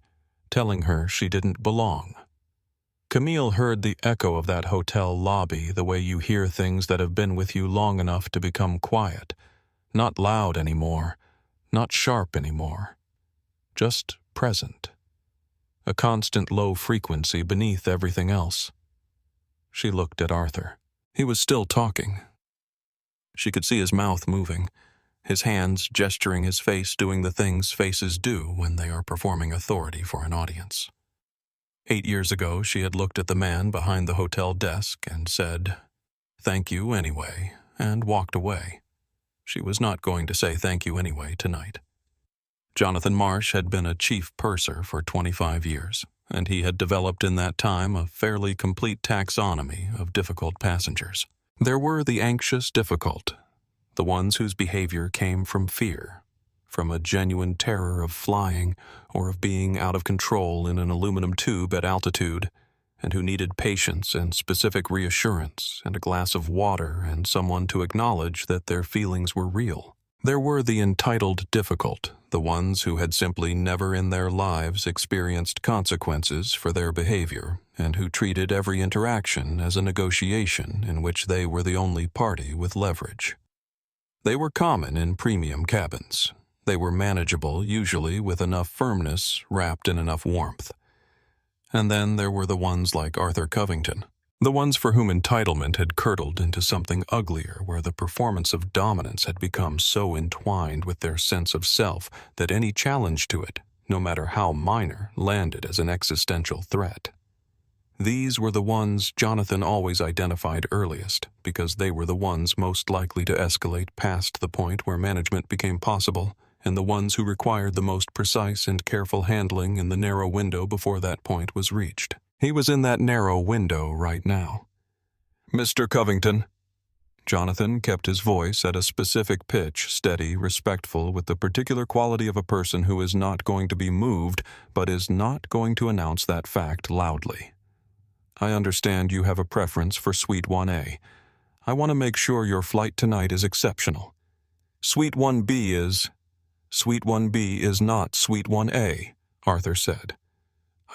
telling her she didn't belong. Camille heard the echo of that hotel lobby the way you hear things that have been with you long enough to become quiet, not loud anymore, not sharp anymore, just present. A constant low frequency beneath everything else. She looked at Arthur. He was still talking. She could see his mouth moving, his hands gesturing, his face doing the things faces do when they are performing authority for an audience. 8 years ago, she had looked at the man behind the hotel desk and said, "Thank you anyway," and walked away. She was not going to say thank you anyway tonight. Jonathan Marsh had been a chief purser for 25 years, and he had developed in that time a fairly complete taxonomy of difficult passengers. There were the anxious difficult, the ones whose behavior came from fear, from a genuine terror of flying or of being out of control in an aluminum tube at altitude, and who needed patience and specific reassurance and a glass of water and someone to acknowledge that their feelings were real. There were the entitled difficult, the ones who had simply never in their lives experienced consequences for their behavior and who treated every interaction as a negotiation in which they were the only party with leverage. They were common in premium cabins. They were manageable, usually with enough firmness wrapped in enough warmth. And then there were the ones like Arthur Covington, the ones for whom entitlement had curdled into something uglier, where the performance of dominance had become so entwined with their sense of self that any challenge to it, no matter how minor, landed as an existential threat. These were the ones Jonathan always identified earliest, because they were the ones most likely to escalate past the point where management became possible, and the ones who required the most precise and careful handling in the narrow window before that point was reached. He was in that narrow window right now. "Mr. Covington." Jonathan kept his voice at a specific pitch, steady, respectful, with the particular quality of a person who is not going to be moved, but is not going to announce that fact loudly. "I understand you have a preference for Suite 1A. I want to make sure your flight tonight is exceptional. Suite 1B is... Suite 1B is not Suite 1A, Arthur said.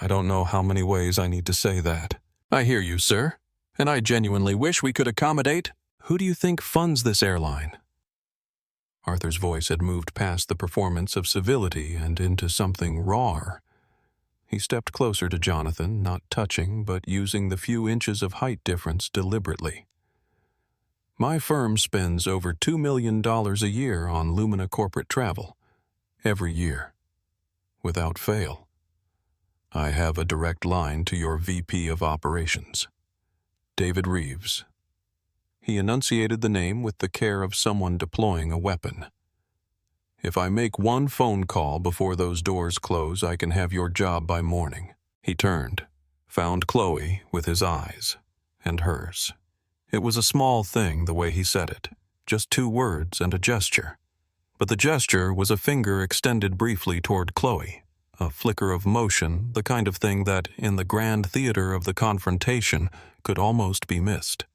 "I don't know how many ways I need to say that." "I hear you, sir, and I genuinely wish we could accommodate. Who do you think funds this airline?" Arthur's voice had moved past the performance of civility and into something rawer. He stepped closer to Jonathan, not touching, but using the few inches of height difference deliberately. "My firm spends over $2 million a year on Lumina corporate travel. Every year. Without fail. I have a direct line to your VP of Operations. David Reeves." He enunciated the name with the care of someone deploying a weapon. "If I make one phone call before those doors close, I can have your job by morning." He turned, found Chloe with his eyes, and hers. It was a small thing the way he said it, just 2 words and a gesture. But the gesture was a finger extended briefly toward Chloe, a flicker of motion, the kind of thing that, in the grand theater of the confrontation, could almost be missed.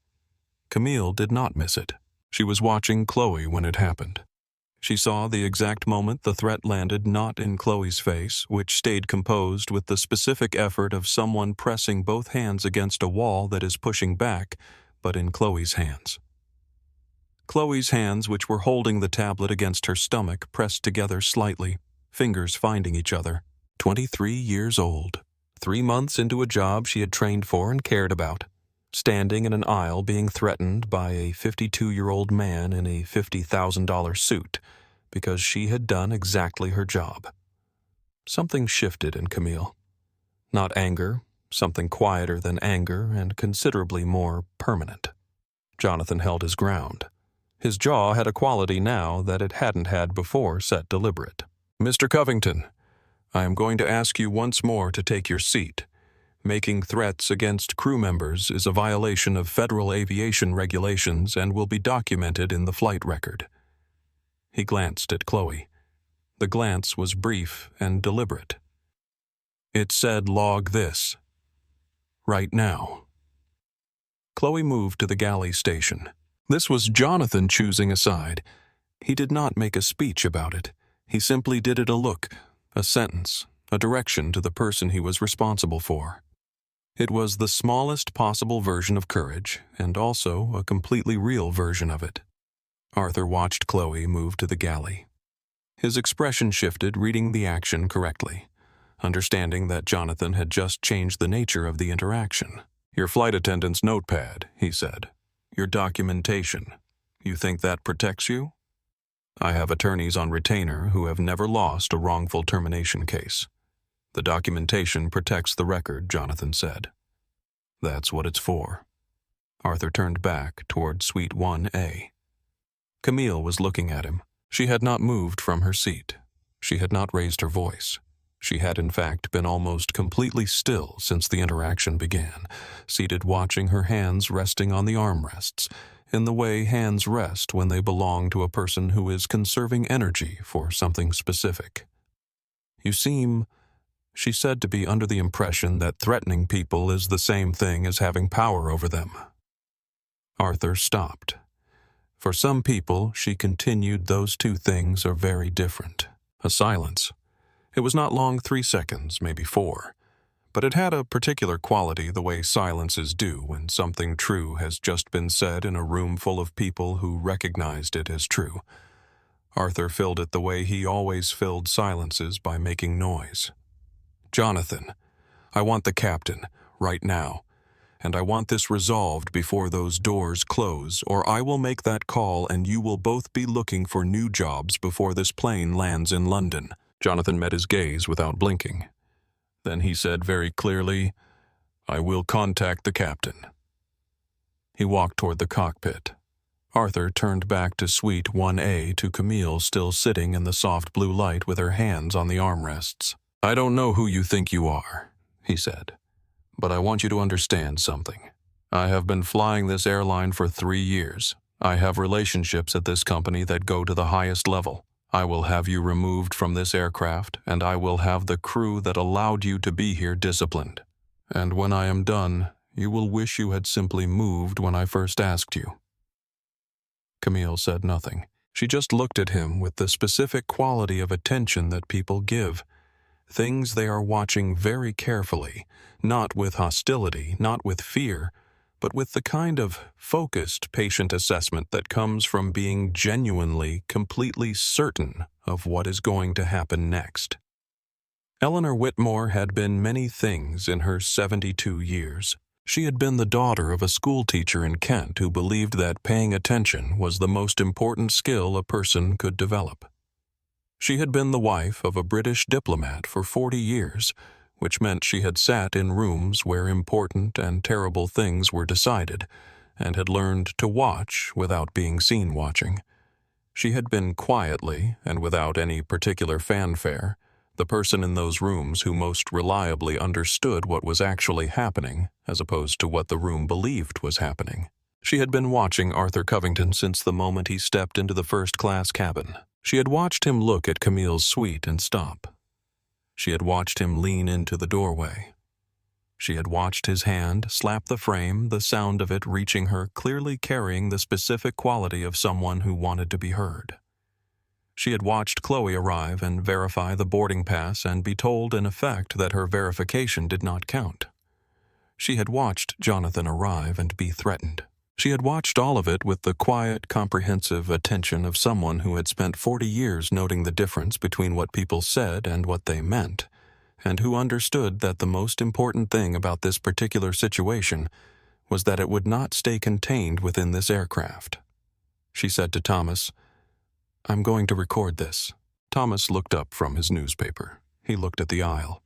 Camille did not miss it. She was watching Chloe when it happened. She saw the exact moment the threat landed not in Chloe's face, which stayed composed with the specific effort of someone pressing both hands against a wall that is pushing back, but in Chloe's hands. Chloe's hands, which were holding the tablet against her stomach, pressed together slightly, fingers finding each other. 23 years old, 3 months into a job she had trained for and cared about, standing in an aisle being threatened by a 52-year-old man in a $50,000 suit because she had done exactly her job. Something shifted in Camille. Not anger, something quieter than anger and considerably more permanent. Jonathan held his ground. His jaw had a quality now that it hadn't had before set deliberate. "Mr. Covington, I am going to ask you once more to take your seat. Making threats against crew members is a violation of federal aviation regulations and will be documented in the flight record." He glanced at Chloe. The glance was brief and deliberate. It said, "Log this. Right now." Chloe moved to the galley station. This was Jonathan choosing a side. He did not make a speech about it. He simply did it a look, a sentence, a direction to the person he was responsible for. It was the smallest possible version of courage, and also a completely real version of it. Arthur watched Chloe move to the galley. His expression shifted, reading the action correctly, understanding that Jonathan had just changed the nature of the interaction. "Your flight attendant's notepad," he said. "Your documentation. You think that protects you?" "I have attorneys on retainer who have never lost a wrongful termination case. The documentation protects the record," Jonathan said. "That's what it's for." Arthur turned back toward Suite 1A. Camille was looking at him. She had not moved from her seat. She had not raised her voice. She had, in fact, been almost completely still since the interaction began, seated watching, her hands resting on the armrests, in the way hands rest when they belong to a person who is conserving energy for something specific. "You seem," she said, "to be under the impression that threatening people is the same thing as having power over them." Arthur stopped. "For some people," she continued, "those two things are very different." A silence. It was not long, 3 seconds, maybe 4. But it had a particular quality, the way silences do when something true has just been said in a room full of people who recognized it as true. Arthur filled it the way he always filled silences, by making noise. "Jonathan, I want the captain, right now. And I want this resolved before those doors close, or I will make that call and you will both be looking for new jobs before this plane lands in London." Jonathan met his gaze without blinking. Then he said very clearly, "I will contact the captain." He walked toward the cockpit. Arthur turned back to Suite 1A to Camille, still sitting in the soft blue light with her hands on the armrests. "I don't know who you think you are," he said, "but I want you to understand something. I have been flying this airline for 3 years. I have relationships at this company that go to the highest level. I will have you removed from this aircraft, and I will have the crew that allowed you to be here disciplined. And when I am done, you will wish you had simply moved when I first asked you." Camille said nothing. She just looked at him with the specific quality of attention that people give. Things they are watching very carefully, not with hostility, not with fear, but with the kind of focused patient assessment that comes from being genuinely, completely certain of what is going to happen next. Eleanor Whitmore had been many things in her 72 years. She had been the daughter of a schoolteacher in Kent who believed that paying attention was the most important skill a person could develop. She had been the wife of a British diplomat for 40 years, which meant she had sat in rooms where important and terrible things were decided, and had learned to watch without being seen watching. She had been quietly, and without any particular fanfare, the person in those rooms who most reliably understood what was actually happening, as opposed to what the room believed was happening. She had been watching Arthur Covington since the moment he stepped into the first-class cabin. She had watched him look at Camille's suite and stop. She had watched him lean into the doorway. She had watched his hand slap the frame, the sound of it reaching her, clearly carrying the specific quality of someone who wanted to be heard. She had watched Chloe arrive and verify the boarding pass and be told in effect that her verification did not count. She had watched Jonathan arrive and be threatened. She had watched all of it with the quiet, comprehensive attention of someone who had spent 40 years noting the difference between what people said and what they meant, and who understood that the most important thing about this particular situation was that it would not stay contained within this aircraft. She said to Thomas, "I'm going to record this." Thomas looked up from his newspaper. He looked at the aisle.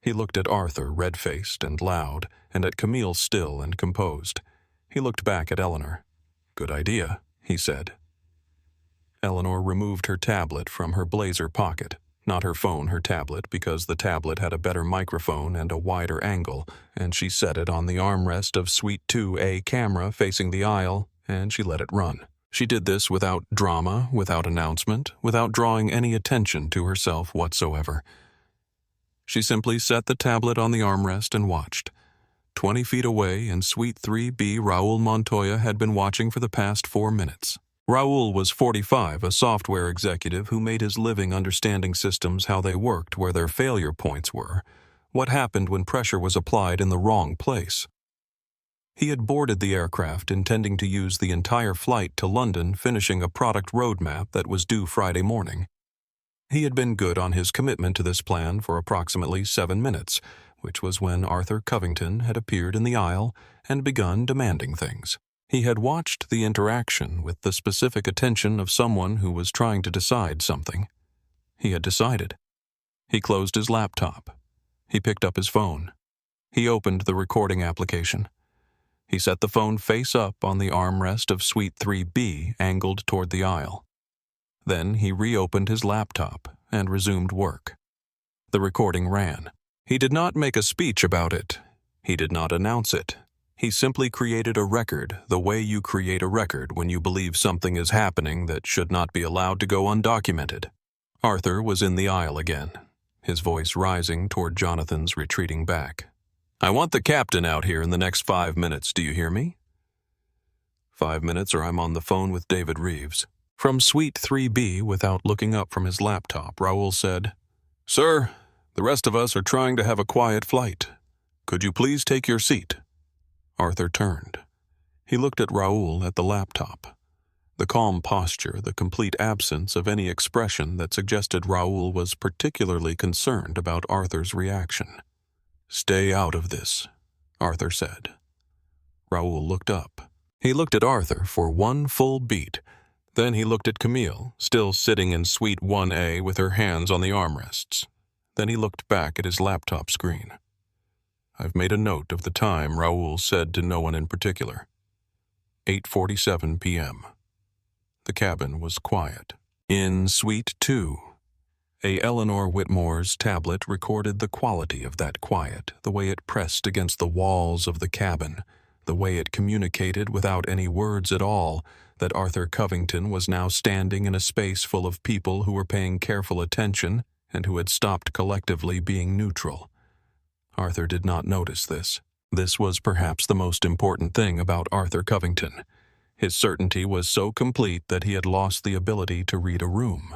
He looked at Arthur, red-faced and loud, and at Camille, still and composed. He looked back at Eleanor. "Good idea," he said. Eleanor removed her tablet from her blazer pocket. Not her phone, her tablet, because the tablet had a better microphone and a wider angle, and she set it on the armrest of Suite 2A camera facing the aisle, and she let it run. She did this without drama, without announcement, without drawing any attention to herself whatsoever. She simply set the tablet on the armrest and watched. 20 feet away in Suite 3B, Raul Montoya had been watching for the past 4 minutes. Raul was 45, a software executive who made his living understanding systems, how they worked, where their failure points were, what happened when pressure was applied in the wrong place. He had boarded the aircraft intending to use the entire flight to London, finishing a product roadmap that was due Friday morning. He had been good on his commitment to this plan for approximately 7 minutes, which was when Arthur Covington had appeared in the aisle and begun demanding things. He had watched the interaction with the specific attention of someone who was trying to decide something. He had decided. He closed his laptop. He picked up his phone. He opened the recording application. He set the phone face up on the armrest of Suite 3B, angled toward the aisle. Then he reopened his laptop and resumed work. The recording ran. He did not make a speech about it. He did not announce it. He simply created a record, the way you create a record when you believe something is happening that should not be allowed to go undocumented. Arthur was in the aisle again, his voice rising toward Jonathan's retreating back. "I want the captain out here in the next 5 minutes, do you hear me?" 5 minutes or I'm on the phone with David Reeves. From Suite 3B, without looking up from his laptop, Raul said, "Sir, the rest of us are trying to have a quiet flight. Could you please take your seat?" Arthur turned. He looked at Raul at the laptop. The calm posture, the complete absence of any expression that suggested Raul was particularly concerned about Arthur's reaction. "Stay out of this," Arthur said. Raul looked up. He looked at Arthur for one full beat. Then he looked at Camille, still sitting in Suite 1A with her hands on the armrests. Then he looked back at his laptop screen. "I've made a note of the time," Raul said to no one in particular. 8:47 p.m. The cabin was quiet. In Suite 2, a Eleanor Whitmore's tablet recorded the quality of that quiet, the way it pressed against the walls of the cabin, the way it communicated without any words at all that Arthur Covington was now standing in a space full of people who were paying careful attention and who had stopped collectively being neutral. Arthur did not notice this. This was perhaps the most important thing about Arthur Covington. His certainty was so complete that he had lost the ability to read a room.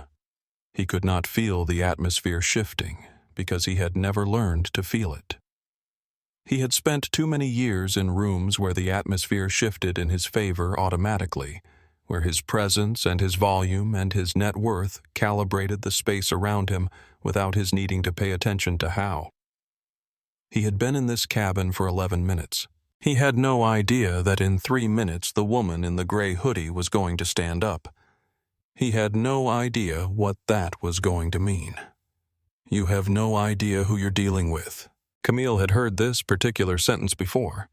He could not feel the atmosphere shifting because he had never learned to feel it. He had spent too many years in rooms where the atmosphere shifted in his favor automatically, where his presence and his volume and his net worth calibrated the space around him without his needing to pay attention to how. He had been in this cabin for 11 minutes. He had no idea that in 3 minutes the woman in the gray hoodie was going to stand up. He had no idea what that was going to mean. "You have no idea who you're dealing with." Camille had heard this particular sentence before.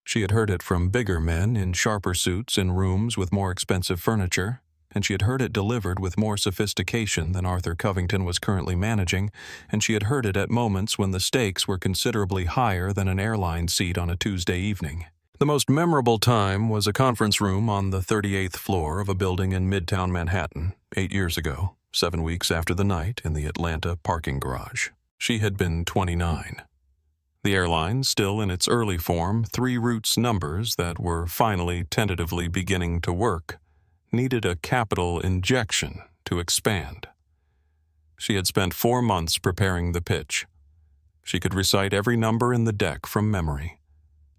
She had heard it from bigger men in sharper suits in rooms with more expensive furniture, and she had heard it delivered with more sophistication than Arthur Covington was currently managing, and she had heard it at moments when the stakes were considerably higher than an airline seat on a Tuesday evening. The most memorable time was a conference room on the 38th floor of a building in Midtown Manhattan 8 years ago, 7 weeks after the night in the Atlanta parking garage. She had been 29. The airline, still in its early form, 3 routes numbers that were finally tentatively beginning to work, needed a capital injection to expand. She had spent 4 months preparing the pitch. She could recite every number in the deck from memory.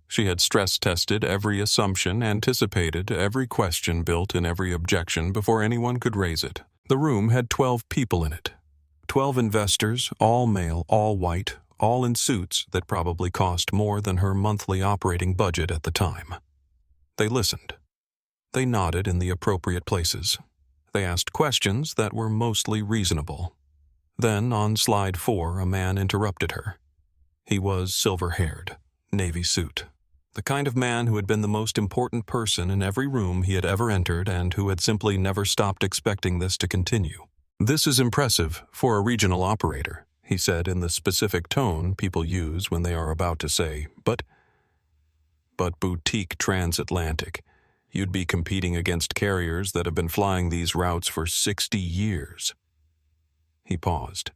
She had stress-tested every assumption, anticipated every question built in every objection before anyone could raise it. The room had 12 people in it. 12 investors, all male, all white, all in suits that probably cost more than her monthly operating budget at the time. They listened. They nodded in the appropriate places. They asked questions that were mostly reasonable. Then, on slide 4, a man interrupted her. He was silver-haired, navy suit. The kind of man who had been the most important person in every room he had ever entered and who had simply never stopped expecting this to continue. "This is impressive for a regional operator," he said in the specific tone people use when they are about to say, but boutique transatlantic. You'd be competing against carriers that have been flying these routes for 60 years. He paused.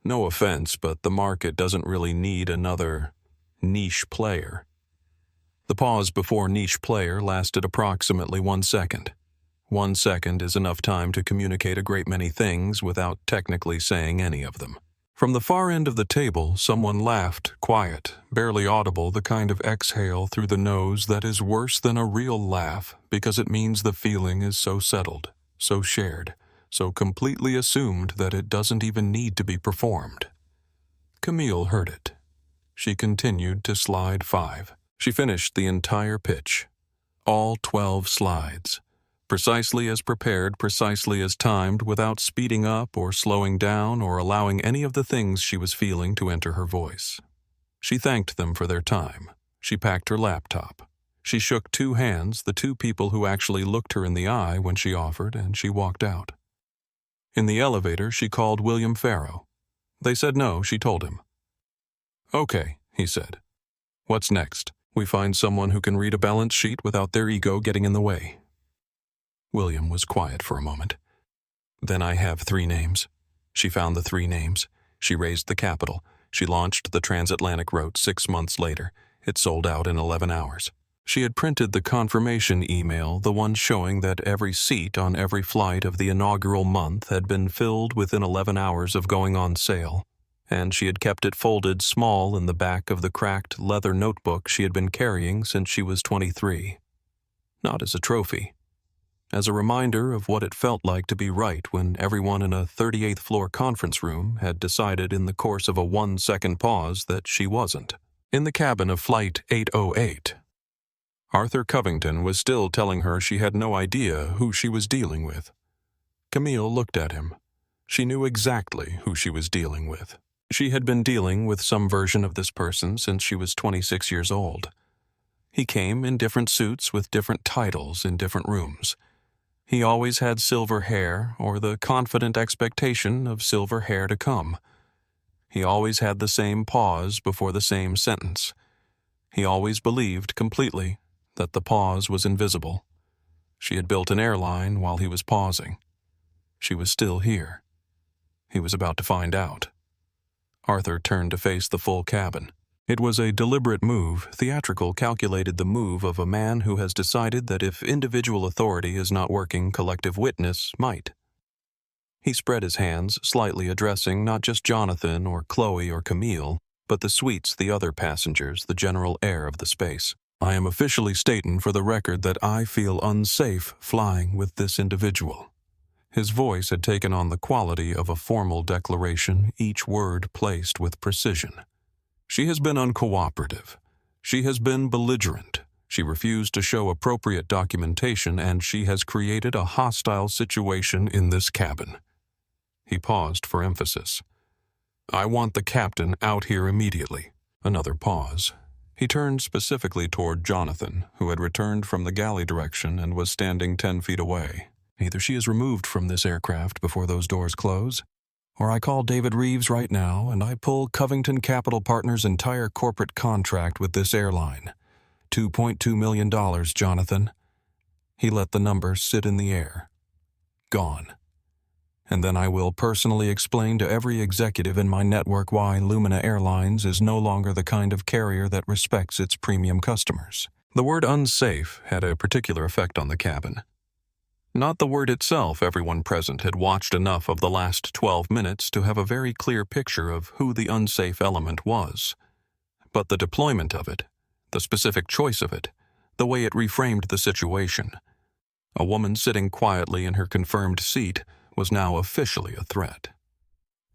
No offense, but the market doesn't really need another niche player. The pause before niche player lasted approximately 1 second. 1 second is enough time to communicate a great many things without technically saying any of them. From the far end of the table, someone laughed, quiet, barely audible, the kind of exhale through the nose that is worse than a real laugh because it means the feeling is so settled, so shared, so completely assumed that it doesn't even need to be performed. Camille heard it. She continued to slide 5. She finished the entire pitch. All 12 slides. Precisely as prepared, precisely as timed, without speeding up or slowing down or allowing any of the things she was feeling to enter her voice. She thanked them for their time. She packed her laptop. She shook 2 hands, the 2 people who actually looked her in the eye when she offered, and she walked out. In the elevator, she called William Farrow. They said no, she told him. "Okay," he said. "What's next? We find someone who can read a balance sheet without their ego getting in the way." William was quiet for a moment. "Then I have 3 names. She found the 3 names. She raised the capital. She launched the transatlantic route 6 months later. It sold out in 11 hours. She had printed the confirmation email, the one showing that every seat on every flight of the inaugural month had been filled within 11 hours of going on sale, and she had kept it folded small in the back of the cracked leather notebook she had been carrying since she was 23. Not as a trophy. As a reminder of what it felt like to be right when everyone in a 38th floor conference room had decided in the course of a 1-second pause that she wasn't. In the cabin of Flight 808, Arthur Covington was still telling her she had no idea who she was dealing with. Camille looked at him. She knew exactly who she was dealing with. She had been dealing with some version of this person since she was 26 years old. He came in different suits with different titles in different rooms. He always had silver hair or the confident expectation of silver hair to come. He always had the same pause before the same sentence. He always believed completely that the pause was invisible. She had built an airline while he was pausing. She was still here. He was about to find out. Arthur turned to face the full cabin. It was a deliberate move, theatrical, calculated, the move of a man who has decided that if individual authority is not working, collective witness might. He spread his hands, slightly addressing not just Jonathan or Chloe or Camille, but the suites, the other passengers, the general air of the space. "I am officially stating for the record that I feel unsafe flying with this individual." His voice had taken on the quality of a formal declaration, each word placed with precision. She has been uncooperative. She has been belligerent. She refused to show appropriate documentation, and she has created a hostile situation in this cabin. He paused for emphasis. "I want the captain out here immediately." Another pause. He turned specifically toward Jonathan, who had returned from the galley direction and was standing 10 feet away. "Either she is removed from this aircraft before those doors close, or I call David Reeves right now and I pull Covington Capital Partners' entire corporate contract with this airline. $2.2 million, Jonathan." He let the number sit in the air. "Gone. And then I will personally explain to every executive in my network why Lumina Airlines is no longer the kind of carrier that respects its premium customers." The word unsafe had a particular effect on the cabin. Not the word itself. Everyone present had watched enough of the last 12 minutes to have a very clear picture of who the unsafe element was. But the deployment of it, the specific choice of it, the way it reframed the situation. A woman sitting quietly in her confirmed seat was now officially a threat.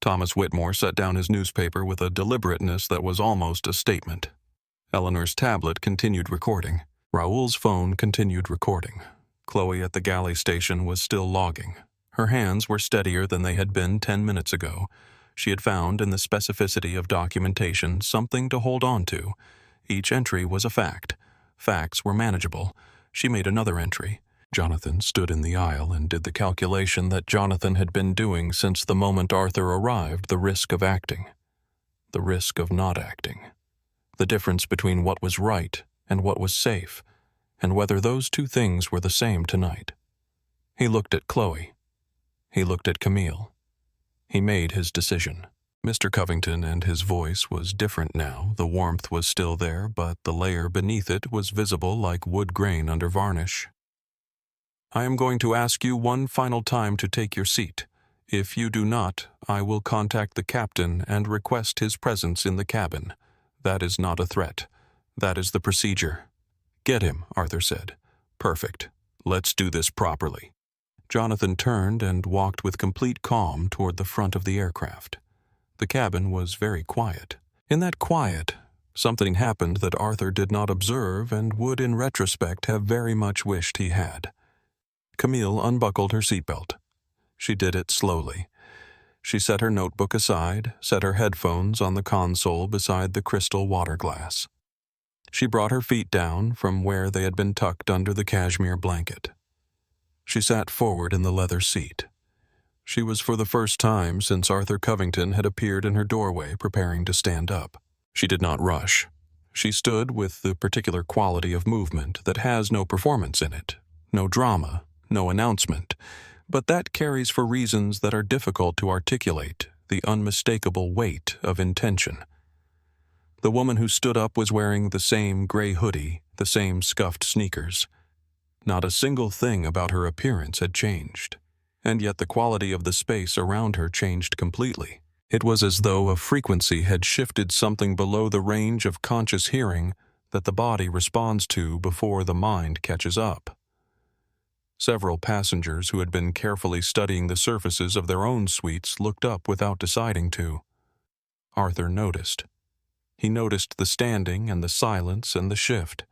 Thomas Whitmore set down his newspaper with a deliberateness that was almost a statement. Eleanor's tablet continued recording. Raoul's phone continued recording. Chloe at the galley station was still logging. Her hands were steadier than they had been 10 minutes ago. She had found in the specificity of documentation something to hold on to. Each entry was a fact. Facts were manageable. She made another entry. Jonathan stood in the aisle and did the calculation that Jonathan had been doing since the moment Arthur arrived: the risk of acting, the risk of not acting, the difference between what was right and what was safe, and whether those two things were the same tonight. He looked at Chloe. He looked at Camille. He made his decision. Mr. Covington, and his voice was different now. The warmth was still there, but the layer beneath it was visible like wood grain under varnish. "I am going to ask you one final time to take your seat. If you do not, I will contact the captain and request his presence in the cabin. That is not a threat. That is the procedure." "Get him," Arthur said. "Perfect. Let's do this properly." Jonathan turned and walked with complete calm toward the front of the aircraft. The cabin was very quiet. In that quiet, something happened that Arthur did not observe and would in retrospect have very much wished he had. Camille unbuckled her seatbelt. She did it slowly. She set her notebook aside, set her headphones on the console beside the crystal water glass. She brought her feet down from where they had been tucked under the cashmere blanket. She sat forward in the leather seat. She was for the first time since Arthur Covington had appeared in her doorway preparing to stand up. She did not rush. She stood with the particular quality of movement that has no performance in it, no drama, no announcement, but that carries for reasons that are difficult to articulate the unmistakable weight of intention. The woman who stood up was wearing the same gray hoodie, the same scuffed sneakers. Not a single thing about her appearance had changed, and yet the quality of the space around her changed completely. It was as though a frequency had shifted something below the range of conscious hearing that the body responds to before the mind catches up. Several passengers who had been carefully studying the surfaces of their own suites looked up without deciding to. Arthur noticed. He noticed the standing and the silence and the shift.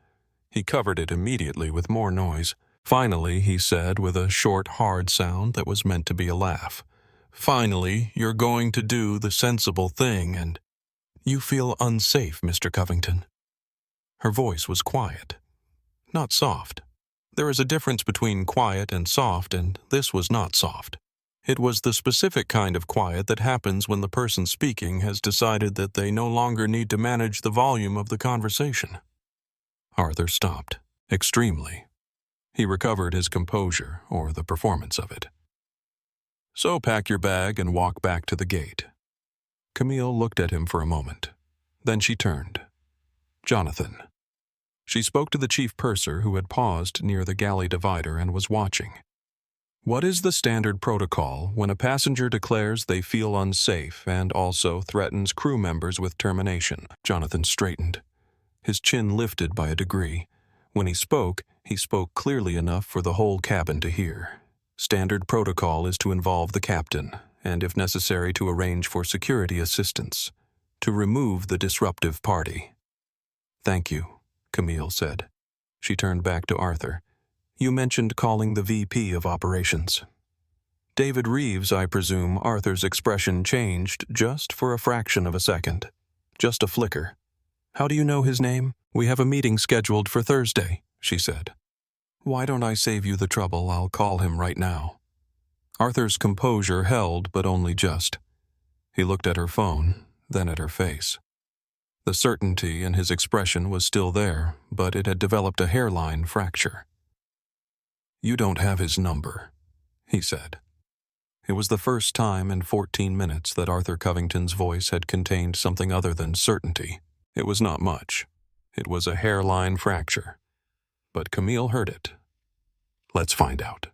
He covered it immediately with more noise. Finally, he said with a short, hard sound that was meant to be a laugh, "Finally, you're going to do the sensible thing, and you feel unsafe, Mr. Covington." Her voice was quiet, not soft. There is a difference between quiet and soft, and this was not soft. It was the specific kind of quiet that happens when the person speaking has decided that they no longer need to manage the volume of the conversation. Arthur stopped, extremely. He recovered his composure, or the performance of it. "So pack your bag and walk back to the gate." Camille looked at him for a moment. Then she turned. "Jonathan." She spoke to the chief purser who had paused near the galley divider and was watching. "What is the standard protocol when a passenger declares they feel unsafe and also threatens crew members with termination?" Jonathan straightened. His chin lifted by a degree. When he spoke clearly enough for the whole cabin to hear. Standard protocol is to involve the captain, and if necessary to arrange for security assistance, to remove the disruptive party. "Thank you," Camille said. She turned back to Arthur. "You mentioned calling the VP of operations." "David Reeves, I presume." Arthur's expression changed just for a fraction of a second. Just a flicker. "How do you know his name?" "We have a meeting scheduled for Thursday," she said. "Why don't I save you the trouble? I'll call him right now." Arthur's composure held, but only just. He looked at her phone, then at her face. The certainty in his expression was still there, but it had developed a hairline fracture. "You don't have his number," he said. It was the first time in 14 minutes that Arthur Covington's voice had contained something other than certainty. It was not much. It was a hairline fracture. But Camille heard it. "Let's find out,"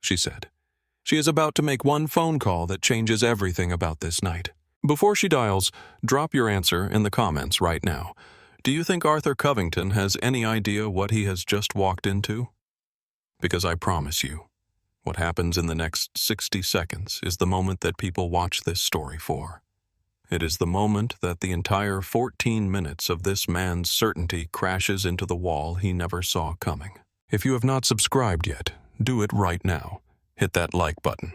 she said. "She is about to make one phone call that changes everything about this night. Before she dials, drop your answer in the comments right now. Do you think Arthur Covington has any idea what he has just walked into? Because I promise you, what happens in the next 60 seconds is the moment that people watch this story for. It is the moment that the entire 14 minutes of this man's certainty crashes into the wall he never saw coming. If you have not subscribed yet, do it right now. Hit that like button.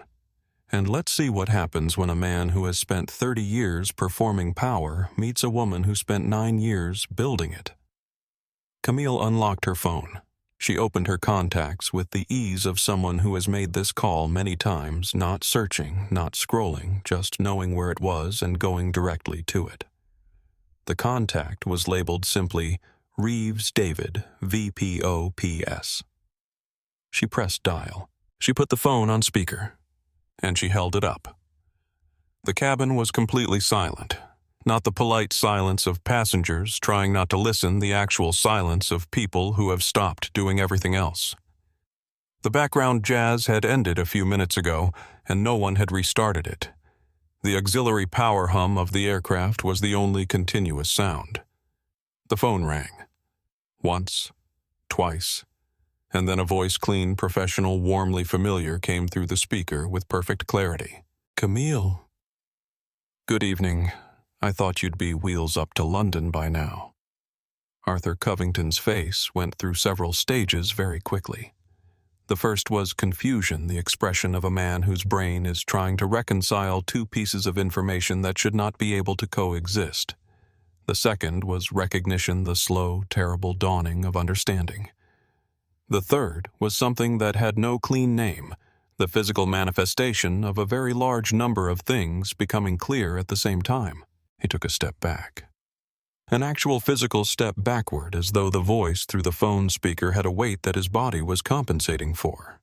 And let's see what happens when a man who has spent 30 years performing power meets a woman who spent 9 years building it. Camille unlocked her phone. She opened her contacts with the ease of someone who has made this call many times, not searching, not scrolling, just knowing where it was and going directly to it. The contact was labeled simply Reeves David, VPOPS. She pressed dial. She put the phone on speaker, and she held it up. The cabin was completely silent. Not the polite silence of passengers trying not to listen, the actual silence of people who have stopped doing everything else. The background jazz had ended a few minutes ago, and no one had restarted it. The auxiliary power hum of the aircraft was the only continuous sound. The phone rang. Once, twice, and then a voice clean, professional, warmly familiar came through the speaker with perfect clarity. "Camille." "Good evening. I thought you'd be wheels up to London by now." Arthur Covington's face went through several stages very quickly. The first was confusion, the expression of a man whose brain is trying to reconcile two pieces of information that should not be able to coexist. The second was recognition, the slow, terrible dawning of understanding. The third was something that had no clean name, the physical manifestation of a very large number of things becoming clear at the same time. He took a step back. An actual physical step backward, as though the voice through the phone speaker had a weight that his body was compensating for.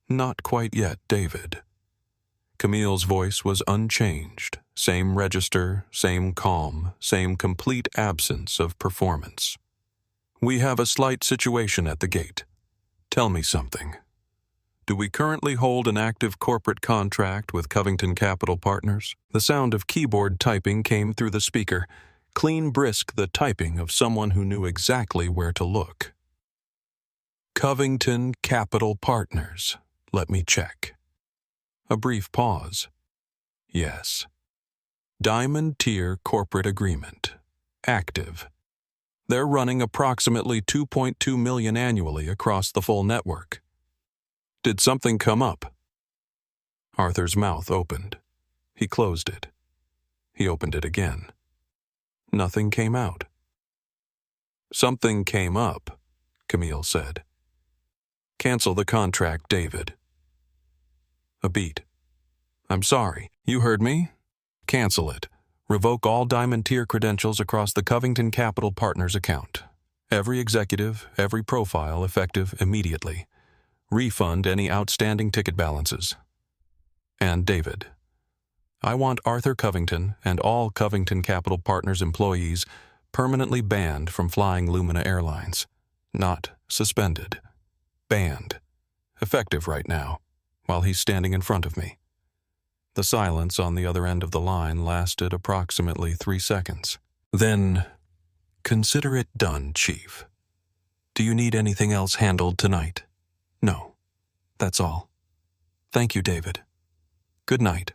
"Not quite yet, David." Camille's voice was unchanged, same register, same calm, same complete absence of performance. "We have a slight situation at the gate. Tell me something. Do we currently hold an active corporate contract with Covington Capital Partners?" The sound of keyboard typing came through the speaker, clean brisk, the typing of someone who knew exactly where to look. "Covington Capital Partners. Let me check." A brief pause. "Yes. Diamond Tier Corporate Agreement. Active. They're running approximately $2.2 million annually across the full network. Did something come up?" Arthur's mouth opened. He closed it. He opened it again. Nothing came out. "Something came up," Camille said. "Cancel the contract, David." A beat. "I'm sorry. You heard me? Cancel it. Revoke all Diamond Tier credentials across the Covington Capital Partners account. Every executive, every profile effective immediately. Refund any outstanding ticket balances. And David, I want Arthur Covington and all Covington Capital Partners employees permanently banned from flying Lumina Airlines. Not suspended. Banned. Effective right now, while he's standing in front of me." The silence on the other end of the line lasted approximately 3 seconds. Then, "Consider it done, Chief. Do you need anything else handled tonight?" "No. That's all. Thank you, David. Good night."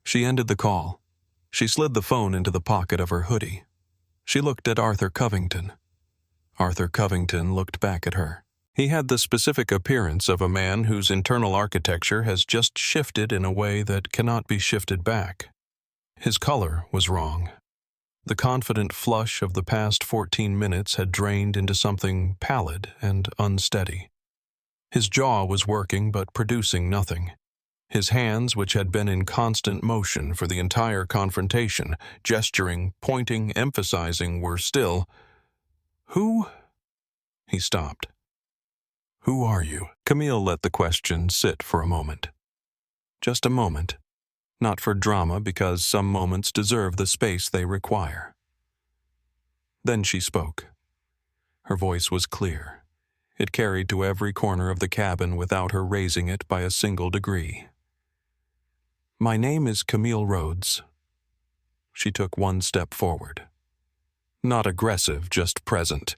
She ended the call. She slid the phone into the pocket of her hoodie. She looked at Arthur Covington. Arthur Covington looked back at her. He had the specific appearance of a man whose internal architecture has just shifted in a way that cannot be shifted back. His color was wrong. The confident flush of the past 14 minutes had drained into something pallid and unsteady. His jaw was working but producing nothing. His hands, which had been in constant motion for the entire confrontation, gesturing, pointing, emphasizing, were still. "Who?" He stopped. "Who are you?" Camille let the question sit for a moment. Just a moment. Not for drama, because some moments deserve the space they require. Then she spoke. Her voice was clear. It carried to every corner of the cabin without her raising it by a single degree. "My name is Camille Rhodes." She took one step forward. Not aggressive, just present.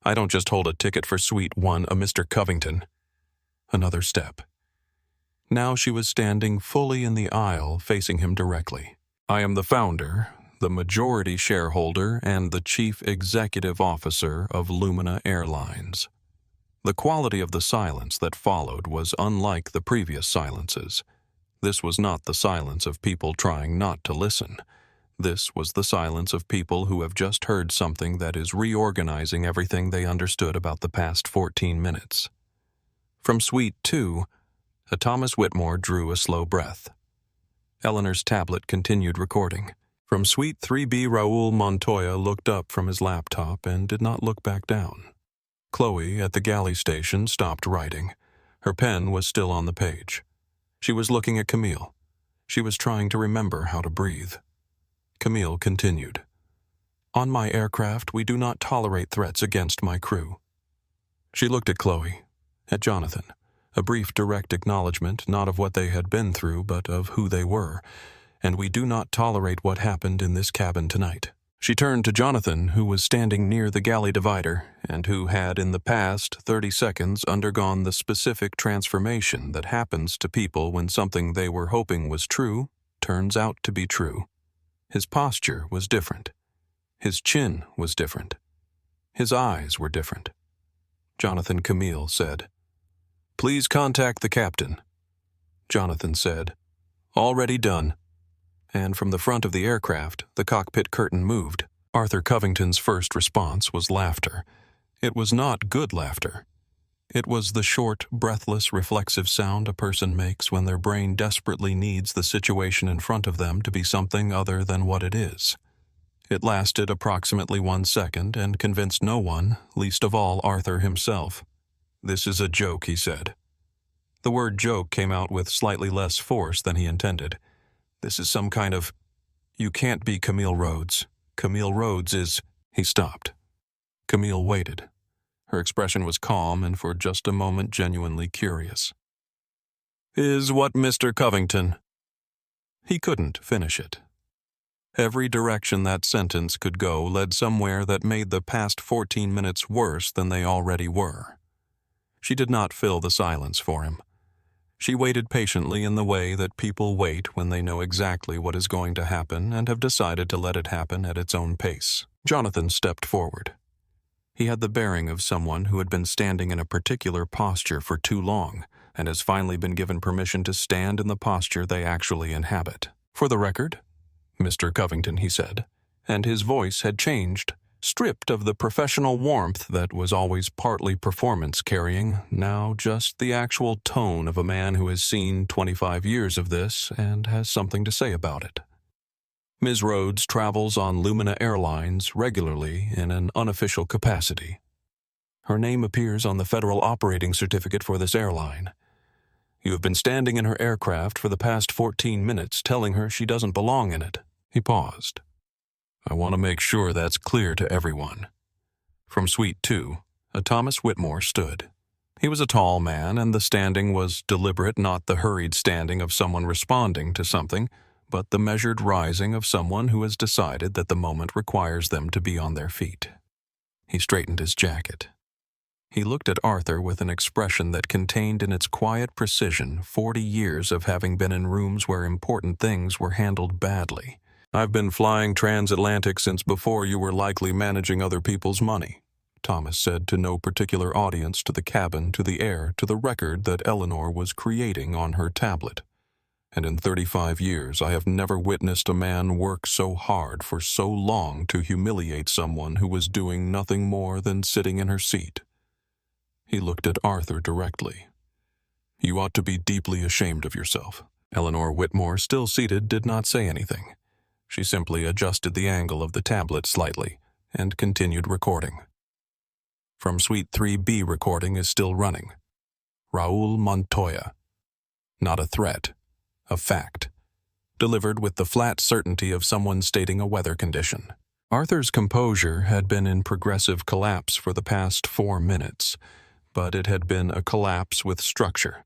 "I don't just hold a ticket for Suite 1, a Mr. Covington." Another step. Now she was standing fully in the aisle, facing him directly. "I am the founder, the majority shareholder, and the chief executive officer of Lumina Airlines." The quality of the silence that followed was unlike the previous silences. This was not the silence of people trying not to listen. This was the silence of people who have just heard something that is reorganizing everything they understood about the past 14 minutes. From Suite 2, Thomas Whitmore drew a slow breath. Eleanor's tablet continued recording. From Suite 3B, Raul Montoya looked up from his laptop and did not look back down. Chloe, at the galley station, stopped writing. Her pen was still on the page. She was looking at Camille. She was trying to remember how to breathe. Camille continued. On my aircraft, we do not tolerate threats against my crew. She looked at Chloe, at Jonathan, a brief direct acknowledgement not of what they had been through but of who they were, and we do not tolerate what happened in this cabin tonight. She turned to Jonathan, who was standing near the galley divider, and who had in the past 30 seconds undergone the specific transformation that happens to people when something they were hoping was true turns out to be true. His posture was different. His chin was different. His eyes were different. Jonathan Camille said, Please contact the captain. Jonathan said, Already done. And from the front of the aircraft, the cockpit curtain moved. Arthur Covington's first response was laughter. It was not good laughter. It was the short, breathless, reflexive sound a person makes when their brain desperately needs the situation in front of them to be something other than what it is. It lasted approximately 1 second and convinced no one, least of all Arthur himself. This is a joke, he said. The word joke came out with slightly less force than he intended. This is some kind of, you can't be Camille Rhodes. Camille Rhodes is, he stopped. Camille waited. Her expression was calm and for just a moment genuinely curious. Is what Mr. Covington? He couldn't finish it. Every direction that sentence could go led somewhere that made the past 14 minutes worse than they already were. She did not fill the silence for him. She waited patiently in the way that people wait when they know exactly what is going to happen and have decided to let it happen at its own pace. Jonathan stepped forward. He had the bearing of someone who had been standing in a particular posture for too long and has finally been given permission to stand in the posture they actually inhabit. For the record, Mr. Covington, he said, and his voice had changed, stripped of the professional warmth that was always partly performance-carrying, now just the actual tone of a man who has seen 25 years of this and has something to say about it. Ms. Rhodes travels on Lumina Airlines regularly in an unofficial capacity. Her name appears on the federal operating certificate for this airline. You have been standing in her aircraft for the past 14 minutes telling her she doesn't belong in it. He paused. I want to make sure that's clear to everyone. From Suite 2, Thomas Whitmore stood. He was a tall man, and the standing was deliberate, not the hurried standing of someone responding to something, but the measured rising of someone who has decided that the moment requires them to be on their feet. He straightened his jacket. He looked at Arthur with an expression that contained in its quiet precision 40 years of having been in rooms where important things were handled badly. I've been flying transatlantic since before you were likely managing other people's money, Thomas said to no particular audience, to the cabin, to the air, to the record that Eleanor was creating on her tablet. And in 35 years I have never witnessed a man work so hard for so long to humiliate someone who was doing nothing more than sitting in her seat. He looked at Arthur directly. You ought to be deeply ashamed of yourself. Eleanor Whitmore, still seated, did not say anything. She simply adjusted the angle of the tablet slightly and continued recording. From Suite 3B, recording is still running. Raul Montoya. Not a threat, a fact. Delivered with the flat certainty of someone stating a weather condition. Arthur's composure had been in progressive collapse for the past 4 minutes, but it had been a collapse with structure.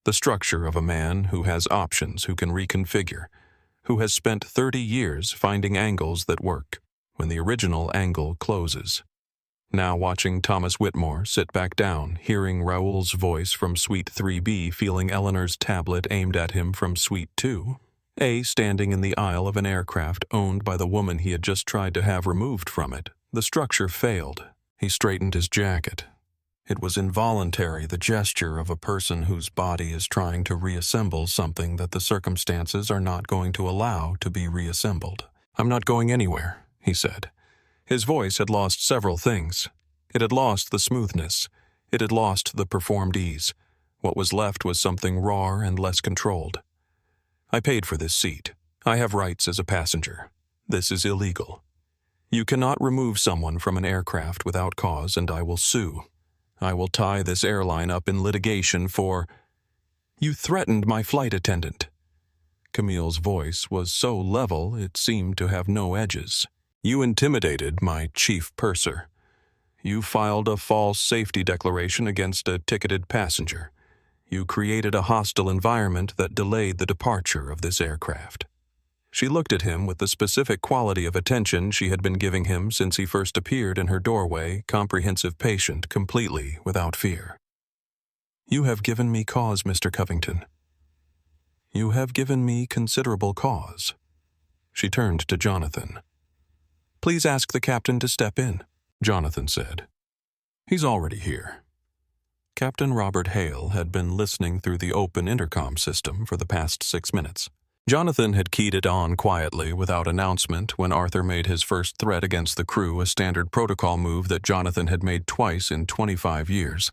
The structure of a man who has options, who can reconfigure, who has spent 30 years finding angles that work when the original angle closes. Now watching Thomas Whitmore sit back down, hearing Raoul's voice from Suite 3B, feeling Eleanor's tablet aimed at him from Suite 2, standing in the aisle of an aircraft owned by the woman he had just tried to have removed from it, the structure failed. He straightened his jacket. It was involuntary, the gesture of a person whose body is trying to reassemble something that the circumstances are not going to allow to be reassembled. "I'm not going anywhere," he said. His voice had lost several things. It had lost the smoothness. It had lost the performed ease. What was left was something raw and less controlled. "I paid for this seat. I have rights as a passenger. This is illegal. You cannot remove someone from an aircraft without cause, and I will sue. I will tie this airline up in litigation for—" "You threatened my flight attendant." Camille's voice was so level it seemed to have no edges. "You intimidated my chief purser. You filed a false safety declaration against a ticketed passenger. You created a hostile environment that delayed the departure of this aircraft." She looked at him with the specific quality of attention she had been giving him since he first appeared in her doorway, comprehensive patient, completely without fear. "You have given me cause, Mr. Covington. You have given me considerable cause." She turned to Jonathan. "Please ask the captain to step in," Jonathan said. "He's already here." Captain Robert Hale had been listening through the open intercom system for the past 6 minutes. Jonathan had keyed it on quietly without announcement when Arthur made his first threat against the crew, a standard protocol move that Jonathan had made twice in 25 years,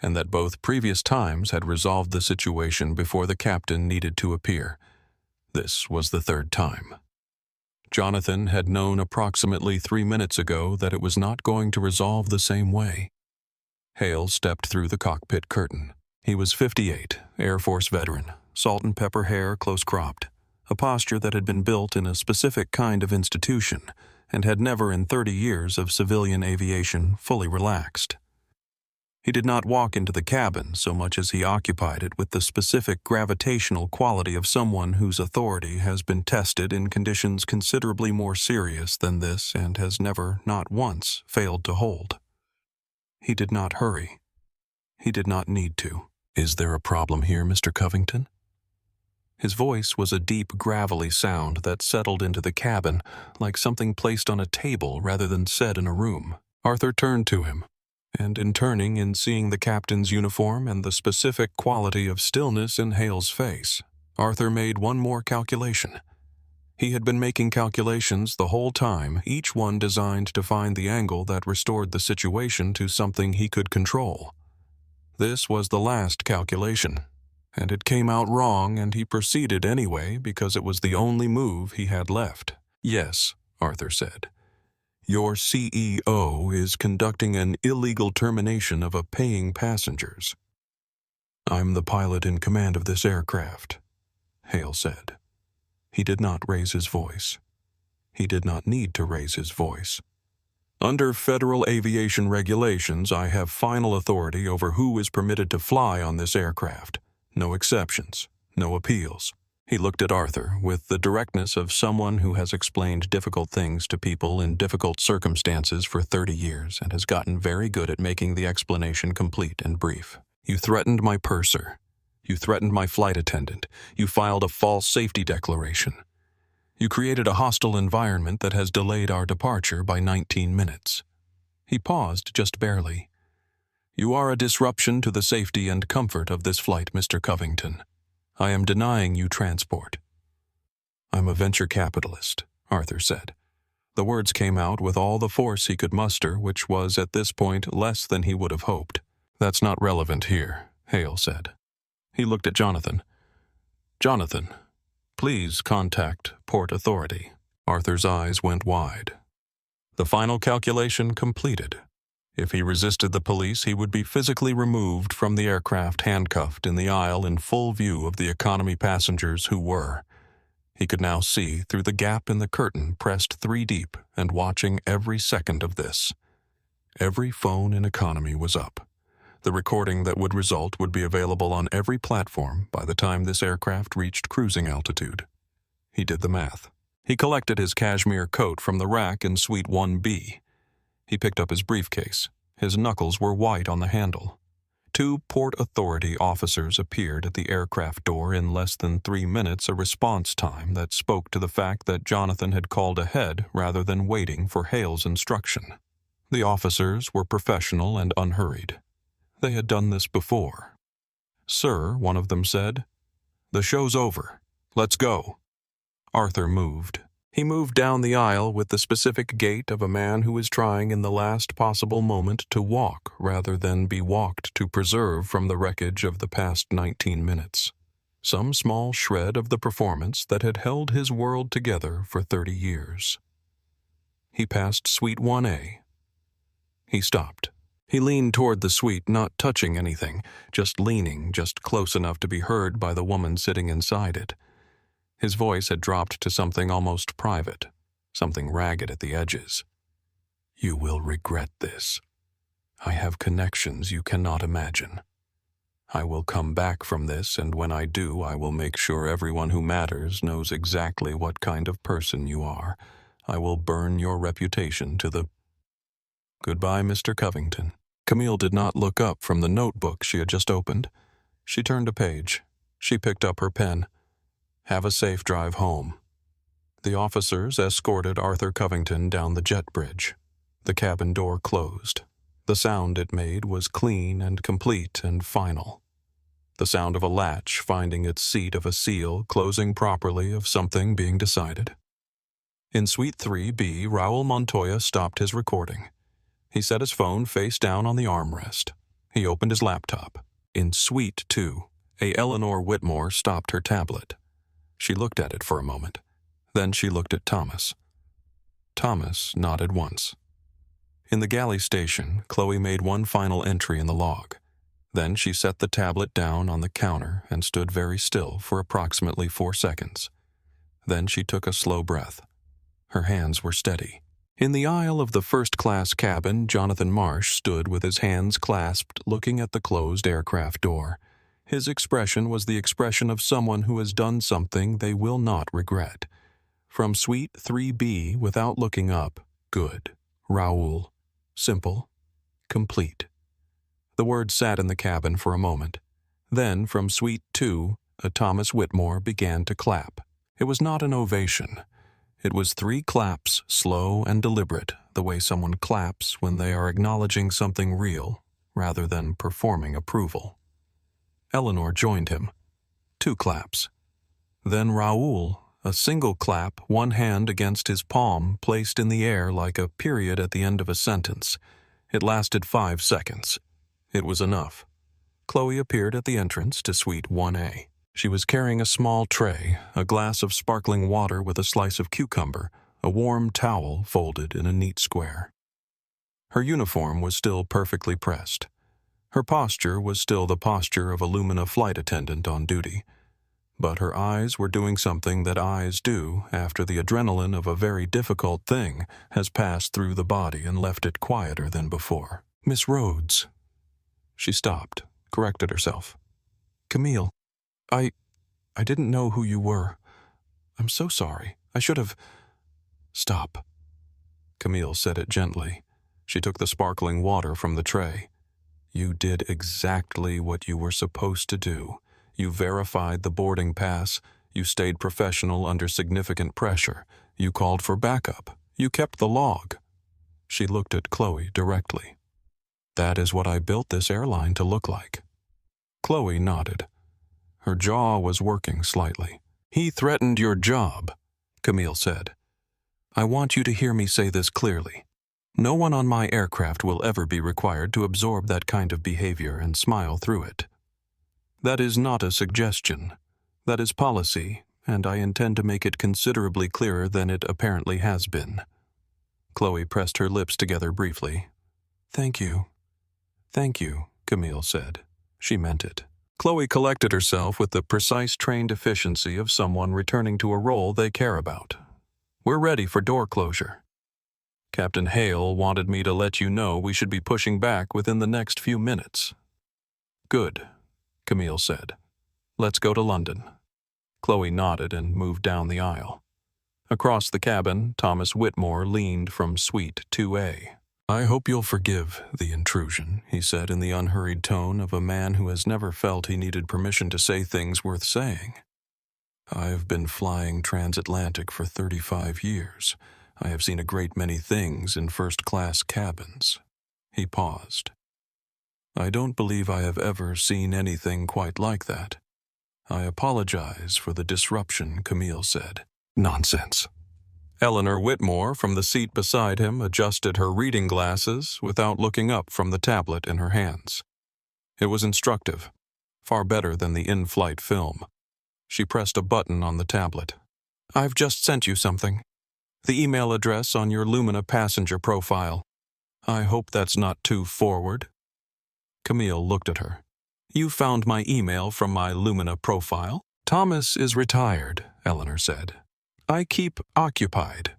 and that both previous times had resolved the situation before the captain needed to appear. This was the third time. Jonathan had known approximately 3 minutes ago that it was not going to resolve the same way. Hale stepped through the cockpit curtain. He was 58, Air Force veteran, salt and pepper hair close-cropped, a posture that had been built in a specific kind of institution and had never in 30 years of civilian aviation fully relaxed. He did not walk into the cabin so much as he occupied it with the specific gravitational quality of someone whose authority has been tested in conditions considerably more serious than this and has never, not once, failed to hold. He did not hurry. He did not need to. "Is there a problem here, Mr. Covington?" His voice was a deep, gravelly sound that settled into the cabin like something placed on a table rather than said in a room. Arthur turned to him, and in turning and seeing the captain's uniform and the specific quality of stillness in Hale's face, Arthur made one more calculation. He had been making calculations the whole time, each one designed to find the angle that restored the situation to something he could control. This was the last calculation, and it came out wrong, and he proceeded anyway because it was the only move he had left. "Yes," Arthur said. "Your CEO is conducting an illegal termination of a paying passengers." "I'm the pilot in command of this aircraft," Hale said. He did not raise his voice. He did not need to raise his voice. "Under federal aviation regulations, I have final authority over who is permitted to fly on this aircraft. No exceptions, no appeals." He looked at Arthur with the directness of someone who has explained difficult things to people in difficult circumstances for 30 years and has gotten very good at making the explanation complete and brief. "You threatened my purser. You threatened my flight attendant. You filed a false safety declaration. You created a hostile environment that has delayed our departure by 19 minutes. He paused just barely. "You are a disruption to the safety and comfort of this flight, Mr. Covington. I am denying you transport." "I'm a venture capitalist," Arthur said. The words came out with all the force he could muster, which was at this point less than he would have hoped. "That's not relevant here," Hale said. He looked at Jonathan. "Jonathan, please contact Port Authority." Arthur's eyes went wide. The final calculation completed. If he resisted the police, he would be physically removed from the aircraft, handcuffed in the aisle in full view of the economy passengers who were. He could now see through the gap in the curtain, pressed 3 deep and watching every second of this. Every phone in economy was up. The recording that would result would be available on every platform by the time this aircraft reached cruising altitude. He did the math. He collected his cashmere coat from the rack in Suite 1B. He picked up his briefcase. His knuckles were white on the handle. 2 Port Authority officers appeared at the aircraft door in less than 3 minutes, a response time that spoke to the fact that Jonathan had called ahead rather than waiting for Hale's instruction. The officers were professional and unhurried. They had done this before. "Sir," one of them said, "the show's over. Let's go." Arthur moved. He moved down the aisle with the specific gait of a man who is trying in the last possible moment to walk rather than be walked to preserve from the wreckage of the past 19 minutes. Some small shred of the performance that had held his world together for 30 years. He passed Suite 1A. He stopped. He leaned toward the suite, not touching anything, just leaning just close enough to be heard by the woman sitting inside it. His voice had dropped to something almost private, something ragged at the edges. "You will regret this. I have connections you cannot imagine. I will come back from this, and when I do, I will make sure everyone who matters knows exactly what kind of person you are. I will burn your reputation to the—" "Goodbye, Mr. Covington." Camille did not look up from the notebook she had just opened. She turned a page. She picked up her pen. "Have a safe drive home." The officers escorted Arthur Covington down the jet bridge. The cabin door closed. The sound it made was clean and complete and final. The sound of a latch finding its seat, of a seal closing properly, of something being decided. In Suite 3B, Raul Montoya stopped his recording. He set his phone face down on the armrest. He opened his laptop. In Suite 2, Eleanor Whitmore stopped her tablet. She looked at it for a moment. Then she looked at Thomas. Thomas nodded once. In the galley station, Chloe made one final entry in the log. Then she set the tablet down on the counter and stood very still for approximately 4 seconds. Then she took a slow breath. Her hands were steady. In the aisle of the first-class cabin, Jonathan Marsh stood with his hands clasped, looking at the closed aircraft door. His expression was the expression of someone who has done something they will not regret. From Suite 3B, without looking up, good. Raoul. Simple. Complete. The words sat in the cabin for a moment. Then, from Suite 2, a Thomas Whitmore began to clap. It was not an ovation. It was 3 claps, slow and deliberate, the way someone claps when they are acknowledging something real, rather than performing approval. Eleanor joined him. 2 claps. Then Raoul, a single clap, one hand against his palm, placed in the air like a period at the end of a sentence. It lasted 5 seconds. It was enough. Chloe appeared at the entrance to Suite 1A. She was carrying a small tray, a glass of sparkling water with a slice of cucumber, a warm towel folded in a neat square. Her uniform was still perfectly pressed. Her posture was still the posture of a Lumina flight attendant on duty. But her eyes were doing something that eyes do after the adrenaline of a very difficult thing has passed through the body and left it quieter than before. "Miss Rhodes." She stopped, corrected herself. "Camille, I didn't know who you were. I'm so sorry. I should have—" "Stop." Camille said it gently. She took the sparkling water from the tray. "You did exactly what you were supposed to do. You verified the boarding pass. You stayed professional under significant pressure. You called for backup. You kept the log." She looked at Chloe directly. "That is what I built this airline to look like." Chloe nodded. Her jaw was working slightly. "He threatened your job," Camille said. "I want you to hear me say this clearly. No one on my aircraft will ever be required to absorb that kind of behavior and smile through it. That is not a suggestion. That is policy, and I intend to make it considerably clearer than it apparently has been." Chloe pressed her lips together briefly. "Thank you." "Thank you," Camille said. She meant it. Chloe collected herself with the precise trained efficiency of someone returning to a role they care about. "We're ready for door closure. Captain Hale wanted me to let you know we should be pushing back within the next few minutes." "Good," Camille said. "Let's go to London." Chloe nodded and moved down the aisle. Across the cabin, Thomas Whitmore leaned from Suite 2A. "I hope you'll forgive the intrusion," he said in the unhurried tone of a man who has never felt he needed permission to say things worth saying. "I've been flying transatlantic for 35 years. I have seen a great many things in first-class cabins." He paused. "I don't believe I have ever seen anything quite like that. I apologize for the disruption," Camille said. "Nonsense." Eleanor Whitmore, from the seat beside him, adjusted her reading glasses without looking up from the tablet in her hands. It was instructive, far better than the in-flight film. She pressed a button on the tablet. "I've just sent you something. The email address on your Lumina passenger profile. I hope that's not too forward." Camille looked at her. "You found my email from my Lumina profile?" "Thomas is retired," Eleanor said. "I keep occupied."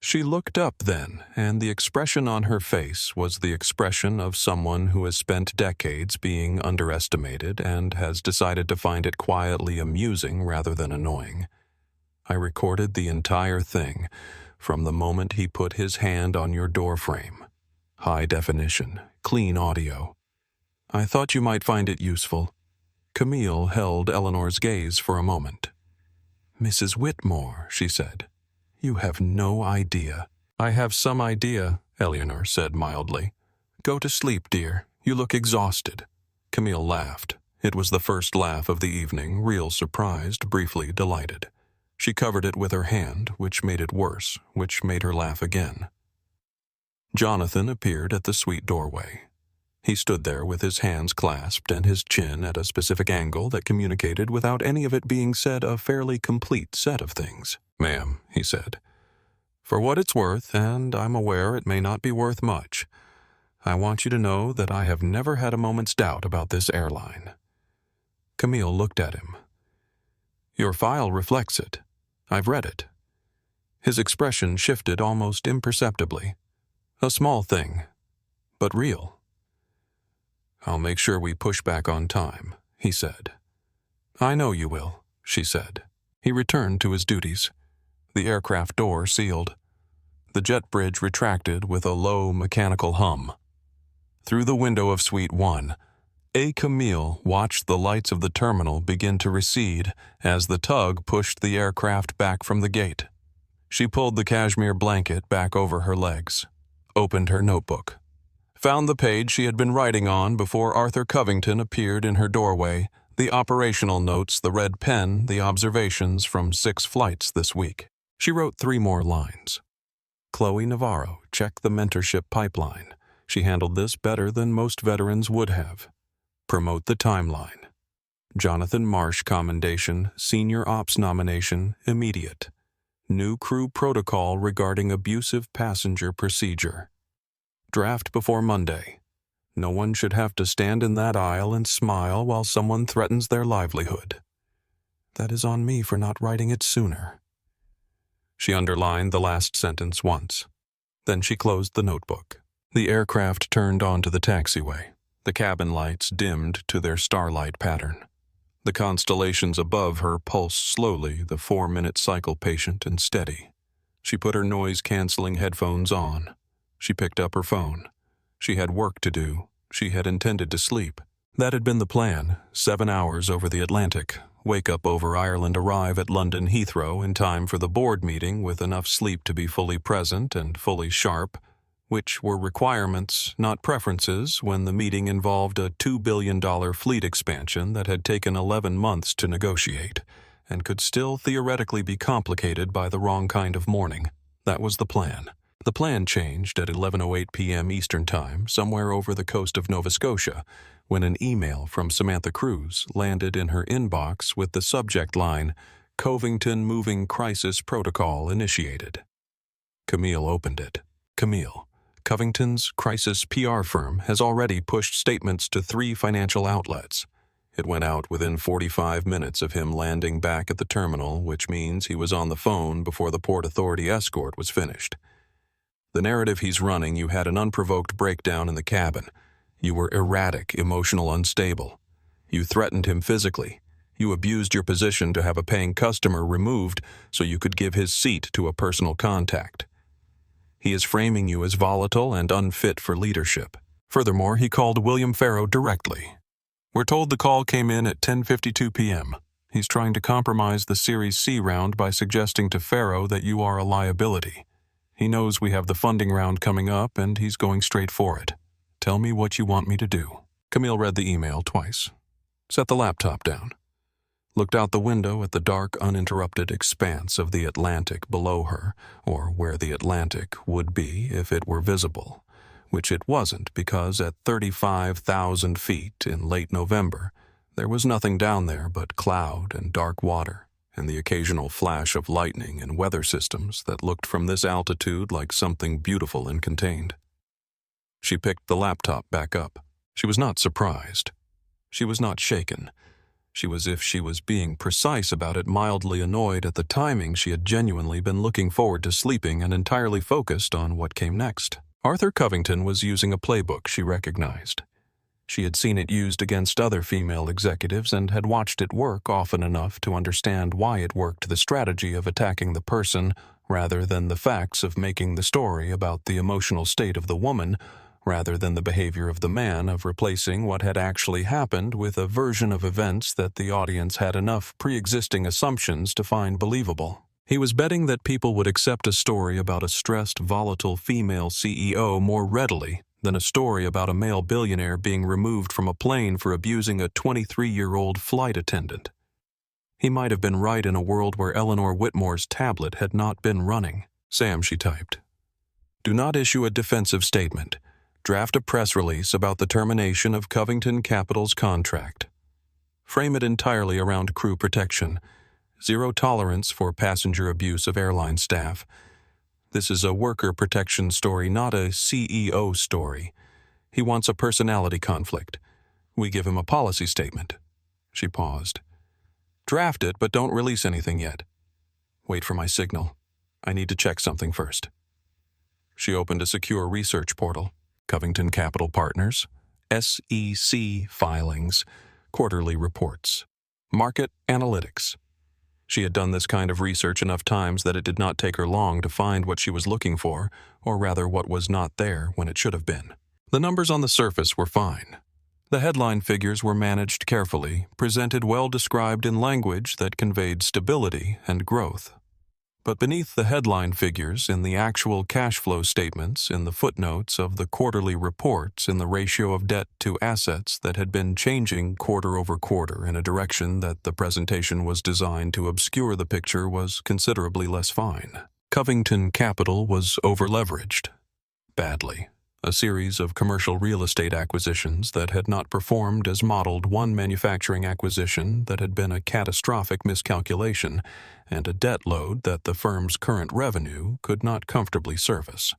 She looked up then, and the expression on her face was the expression of someone who has spent decades being underestimated and has decided to find it quietly amusing rather than annoying. "I recorded the entire thing, from the moment he put his hand on your doorframe. High definition, clean audio. I thought you might find it useful." Camille held Eleanor's gaze for a moment. "Mrs. Whitmore," she said, "you have no idea." "I have some idea," Eleanor said mildly. "Go to sleep, dear. You look exhausted." Camille laughed. It was the first laugh of the evening, real surprised, briefly delighted. She covered it with her hand, which made it worse, which made her laugh again. Jonathan appeared at the suite doorway. He stood there with his hands clasped and his chin at a specific angle that communicated without any of it being said a fairly complete set of things. "Ma'am," he said, "for what it's worth, and I'm aware it may not be worth much, I want you to know that I have never had a moment's doubt about this airline." Camille looked at him. "Your file reflects it. I've read it." His expression shifted almost imperceptibly. A small thing, but real. "I'll make sure we push back on time," he said. "I know you will," she said. He returned to his duties. The aircraft door sealed. The jet bridge retracted with a low mechanical hum. Through the window of Suite 1, Camille watched the lights of the terminal begin to recede as the tug pushed the aircraft back from the gate. She pulled the cashmere blanket back over her legs, opened her notebook, found the page she had been writing on before Arthur Covington appeared in her doorway, the operational notes, the red pen, the observations from 6 flights this week. She wrote 3 more lines. Chloe Navarro, check the mentorship pipeline. She handled this better than most veterans would have. Promote the timeline. Jonathan Marsh commendation, senior ops nomination, immediate. New crew protocol regarding abusive passenger procedure. Draft before Monday. No one should have to stand in that aisle and smile while someone threatens their livelihood. That is on me for not writing it sooner. She underlined the last sentence once. Then she closed the notebook. The aircraft turned onto the taxiway. The cabin lights dimmed to their starlight pattern. The constellations above her pulsed slowly, the 4-minute cycle patient and steady. She put her noise-canceling headphones on. She picked up her phone. She had work to do. She had intended to sleep. That had been the plan. 7 hours over the Atlantic. Wake up over Ireland, arrive at London Heathrow in time for the board meeting with enough sleep to be fully present and fully sharp, which were requirements, not preferences, when the meeting involved a $2 billion fleet expansion that had taken 11 months to negotiate, and could still theoretically be complicated by the wrong kind of morning. That was the plan. The plan changed at 11:08 p.m. Eastern Time, somewhere over the coast of Nova Scotia, when an email from Samantha Cruz landed in her inbox with the subject line, "Covington Moving Crisis Protocol Initiated." Camille opened it. "Camille, Covington's crisis PR firm has already pushed statements to 3 financial outlets. It went out within 45 minutes of him landing back at the terminal, which means he was on the phone before the Port Authority escort was finished. The narrative he's running, you had an unprovoked breakdown in the cabin. You were erratic, emotional, unstable. You threatened him physically. You abused your position to have a paying customer removed so you could give his seat to a personal contact. He is framing you as volatile and unfit for leadership. Furthermore, he called William Farrow directly. We're told the call came in at 10:52 p.m. He's trying to compromise the Series C round by suggesting to Farrow that you are a liability. He knows we have the funding round coming up, and he's going straight for it. Tell me what you want me to do." Camille read the email twice. Set the laptop down. looked out the window at the dark, uninterrupted expanse of the Atlantic below her, or where the Atlantic would be if it were visible, which it wasn't because at 35,000 feet in late November, there was nothing down there but cloud and dark water, and the occasional flash of lightning and weather systems that looked from this altitude like something beautiful and contained. She picked the laptop back up. She was not surprised. She was not shaken. She was, if she was being precise about it, mildly annoyed at the timing. She had genuinely been looking forward to sleeping and entirely focused on what came next. Arthur Covington was using a playbook she recognized. She had seen it used against other female executives and had watched it work often enough to understand why it worked, the strategy of attacking the person rather than the facts, of making the story about the emotional state of the woman rather than the behavior of the man, of replacing what had actually happened with a version of events that the audience had enough pre-existing assumptions to find believable. He was betting that people would accept a story about a stressed, volatile female CEO more readily than a story about a male billionaire being removed from a plane for abusing a 23-year-old flight attendant. He might have been right in a world where Eleanor Whitmore's tablet had not been running. "Sam," she typed, "do not issue a defensive statement. Draft a press release about the termination of Covington Capital's contract. Frame it entirely around crew protection. Zero tolerance for passenger abuse of airline staff. This is a worker protection story, not a CEO story. He wants a personality conflict. We give him a policy statement." She paused. "Draft it, but don't release anything yet. Wait for my signal. I need to check something first." She opened a secure research portal. Covington Capital Partners, SEC filings, quarterly reports, market analytics. She had done this kind of research enough times that it did not take her long to find what she was looking for, or rather what was not there when it should have been. The numbers on the surface were fine. The headline figures were managed carefully, presented well described in language that conveyed stability and growth. But beneath the headline figures, in the actual cash flow statements, in the footnotes of the quarterly reports, in the ratio of debt to assets that had been changing quarter over quarter in a direction that the presentation was designed to obscure the picture, was considerably less fine. Covington Capital was overleveraged. Badly. A series of commercial real estate acquisitions that had not performed as modeled, one manufacturing acquisition that had been a catastrophic miscalculation, and a debt load that the firm's current revenue could not comfortably service.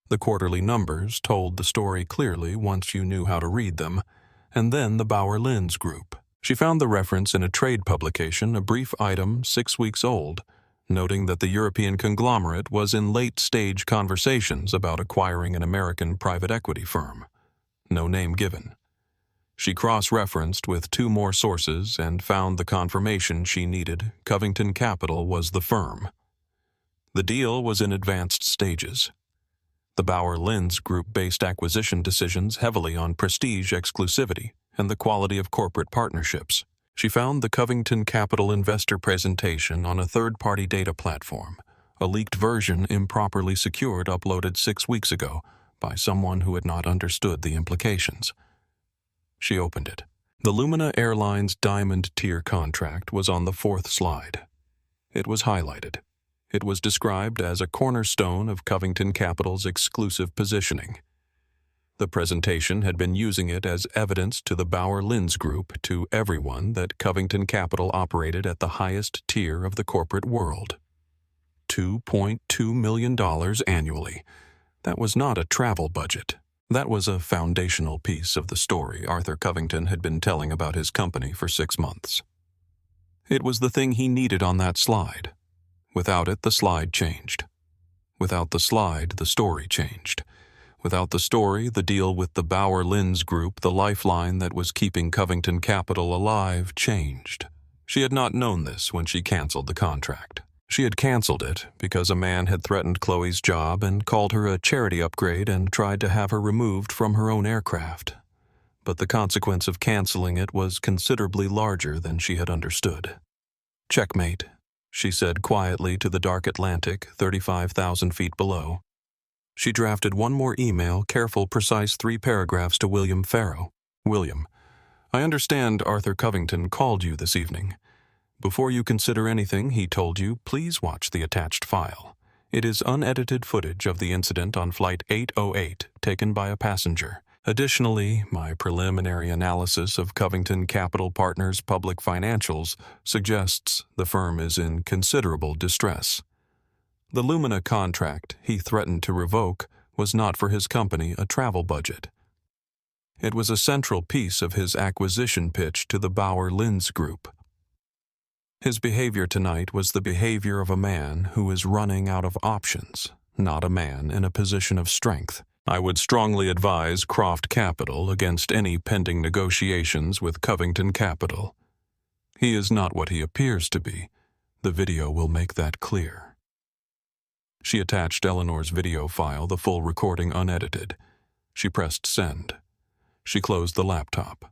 The quarterly numbers told the story clearly once you knew how to read them, and then the Bauer-Linz Group. She found the reference in a trade publication, a brief item 6 weeks old, noting that the European conglomerate was in late-stage conversations about acquiring an American private equity firm. No name given. She cross-referenced with 2 more sources and found the confirmation she needed. Covington Capital was the firm. The deal was in advanced stages. The Bauer-Linz Group based acquisition decisions heavily on prestige, exclusivity, and the quality of corporate partnerships. She found the Covington Capital investor presentation on a third-party data platform, a leaked version improperly secured uploaded 6 weeks ago by someone who had not understood the implications. She opened it. The Lumina Airlines Diamond Tier contract was on the 4th slide. It was highlighted. It was described as a cornerstone of Covington Capital's exclusive positioning. The presentation had been using it as evidence to the Bauer-Linz Group, to everyone, that Covington Capital operated at the highest tier of the corporate world. $2.2 million annually. That was not a travel budget. That was a foundational piece of the story Arthur Covington had been telling about his company for 6 months. It was the thing he needed on that slide. Without it, the slide changed. Without the slide, the story changed. Without the story, the deal with the Bauer-Linz Group, the lifeline that was keeping Covington Capital alive, changed. She had not known this when she canceled the contract. She had canceled it because a man had threatened Chloe's job and called her a charity upgrade and tried to have her removed from her own aircraft. But the consequence of canceling it was considerably larger than she had understood. "Checkmate," she said quietly to the dark Atlantic, 35,000 feet below. She drafted 1 more email, careful, precise 3 paragraphs to William Farrow. "William, I understand Arthur Covington called you this evening. Before you consider anything he told you, please watch the attached file. It is unedited footage of the incident on Flight 808 taken by a passenger. Additionally, my preliminary analysis of Covington Capital Partners' public financials suggests the firm is in considerable distress. The Lumina contract he threatened to revoke was not for his company a travel budget. It was a central piece of his acquisition pitch to the Bauer-Linz Group. His behavior tonight was the behavior of a man who is running out of options, not a man in a position of strength. I would strongly advise Croft Capital against any pending negotiations with Covington Capital. He is not what he appears to be. The video will make that clear. She attached Eleanor's video file, the full recording unedited. She pressed send. She closed the laptop.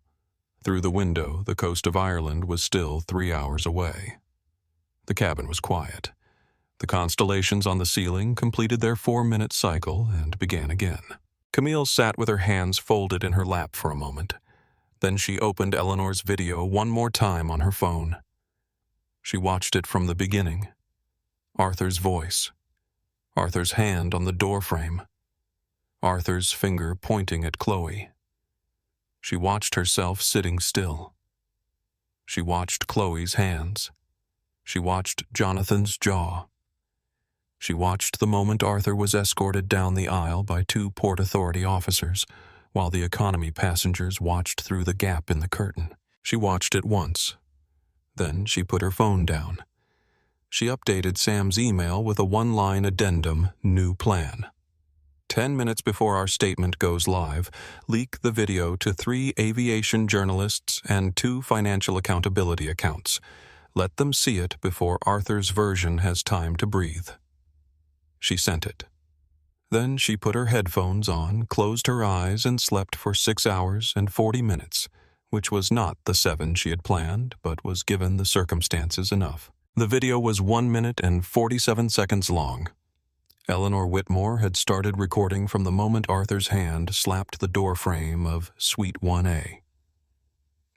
Through the window, the coast of Ireland was still 3 hours away. The cabin was quiet. The constellations on the ceiling completed their 4-minute cycle and began again. Camille sat with her hands folded in her lap for a moment. Then she opened Eleanor's video one more time on her phone. She watched it from the beginning. Arthur's voice. Arthur's hand on the doorframe. Arthur's finger pointing at Chloe. She watched herself sitting still. She watched Chloe's hands. She watched Jonathan's jaw. She watched the moment Arthur was escorted down the aisle by 2 Port Authority officers, while the economy passengers watched through the gap in the curtain. She watched it once. Then she put her phone down. She updated Sam's email with a 1-line addendum, new plan. 10 minutes before our statement goes live, leak the video to 3 aviation journalists and 2 financial accountability accounts. Let them see it before Arthur's version has time to breathe. She sent it. Then she put her headphones on, closed her eyes, and slept for 6 hours and 40 minutes, which was not the 7 she had planned, but was given the circumstances enough. The video was 1 minute and 47 seconds long. Eleanor Whitmore had started recording from the moment Arthur's hand slapped the doorframe of Suite 1A.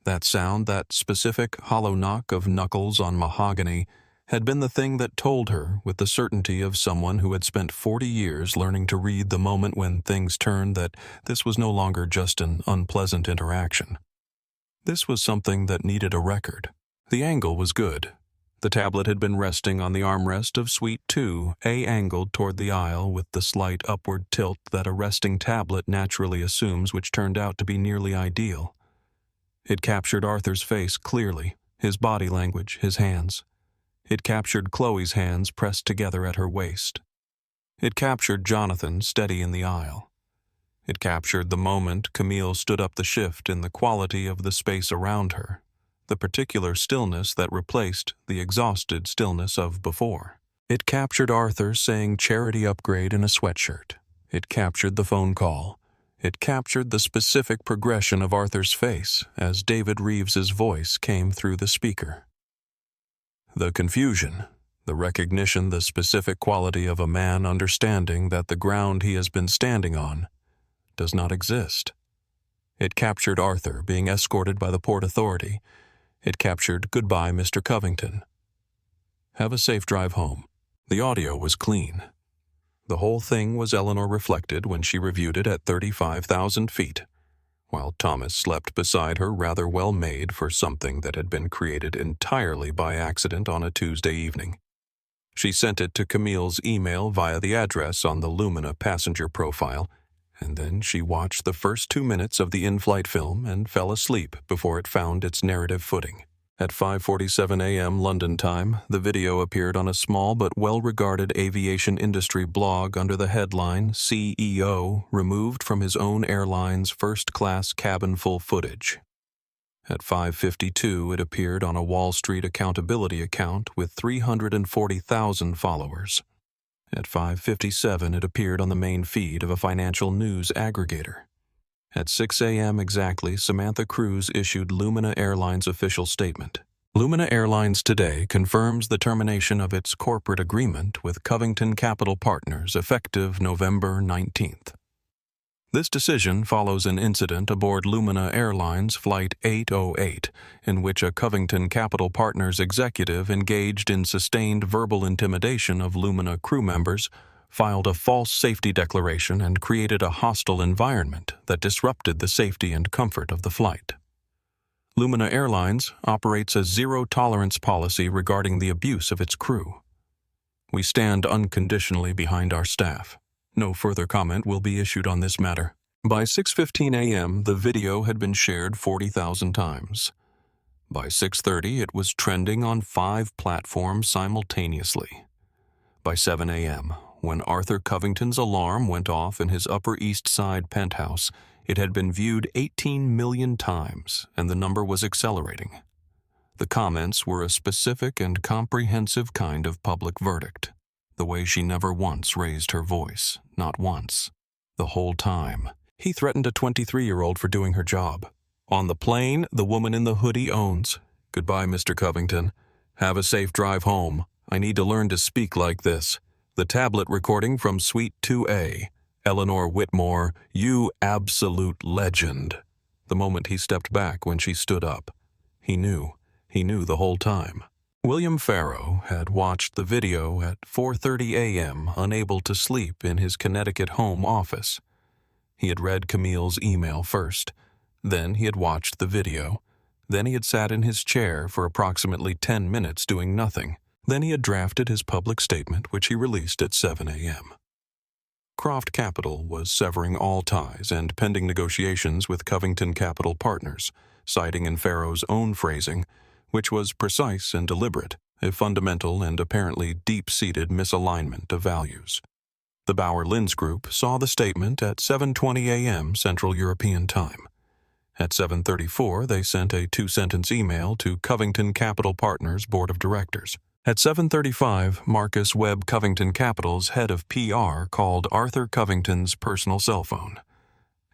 That sound, that specific hollow knock of knuckles on mahogany, had been the thing that told her, with the certainty of someone who had spent 40 years learning to read the moment when things turned, that this was no longer just an unpleasant interaction. This was something that needed a record. The angle was good. The tablet had been resting on the armrest of Suite 2, A-angled toward the aisle with the slight upward tilt that a resting tablet naturally assumes, which turned out to be nearly ideal. It captured Arthur's face clearly, his body language, his hands. It captured Chloe's hands pressed together at her waist. It captured Jonathan steady in the aisle. It captured the moment Camille stood up the shift in the quality of the space around her, the particular stillness that replaced the exhausted stillness of before. It captured Arthur saying charity upgrade in a sweatshirt. It captured the phone call. It captured the specific progression of Arthur's face as David Reeves's voice came through the speaker. The confusion, the recognition, the specific quality of a man understanding that the ground he has been standing on does not exist. It captured Arthur being escorted by the Port Authority. It captured goodbye, Mr. Covington. Have a safe drive home. The audio was clean. The whole thing was, Eleanor reflected when she reviewed it at 35,000 feet, while Thomas slept beside her, rather well made for something that had been created entirely by accident on a Tuesday evening. She sent it to Camille's email via the address on the Lumina passenger profile, and then she watched the first 2 minutes of the in-flight film and fell asleep before it found its narrative footing. At 5:47 a.m. London time, the video appeared on a small but well-regarded aviation industry blog under the headline, CEO removed from his own airline's first-class cabin full footage. At 5:52, it appeared on a Wall Street accountability account with 340,000 followers. At 5:57, it appeared on the main feed of a financial news aggregator. At 6 a.m. exactly, Samantha Cruz issued Lumina Airlines' official statement. Lumina Airlines today confirms the termination of its corporate agreement with Covington Capital Partners effective November 19th. This decision follows an incident aboard Lumina Airlines Flight 808, in which a Covington Capital Partners executive engaged in sustained verbal intimidation of Lumina crew members, filed a false safety declaration, and created a hostile environment that disrupted the safety and comfort of the flight. Lumina Airlines operates a zero-tolerance policy regarding the abuse of its crew. We stand unconditionally behind our staff. No further comment will be issued on this matter. By 6:15 a.m., the video had been shared 40,000 times. By 6:30, it was trending on 5 platforms simultaneously. By 7 a.m., when Arthur Covington's alarm went off in his Upper East Side penthouse, it had been viewed 18 million times, and the number was accelerating. The comments were a specific and comprehensive kind of public verdict. The way she never once raised her voice, not once. The whole time. He threatened a 23-year-old for doing her job. On the plane, the woman in the hoodie owns, "Goodbye, Mr. Covington. Have a safe drive home. I need to learn to speak like this." The tablet recording from Suite 2A. Eleanor Whitmore, "You absolute legend." The moment he stepped back when she stood up. He knew the whole time. William Farrow had watched the video at 4:30 a.m., unable to sleep in his Connecticut home office. He had read Camille's email first. Then he had watched the video. Then he had sat in his chair for approximately 10 minutes doing nothing. Then he had drafted his public statement, which he released at 7 a.m. Croft Capital was severing all ties and pending negotiations with Covington Capital Partners, citing in Farrow's own phrasing, which was precise and deliberate, a fundamental and apparently deep-seated misalignment of values. The Bauer-Linz Group saw the statement at 7:20 a.m. Central European Time. At 7:34, they sent a 2-sentence email to Covington Capital Partners Board of Directors. At 7:35, Marcus Webb Covington Capital's head of PR called Arthur Covington's personal cell phone.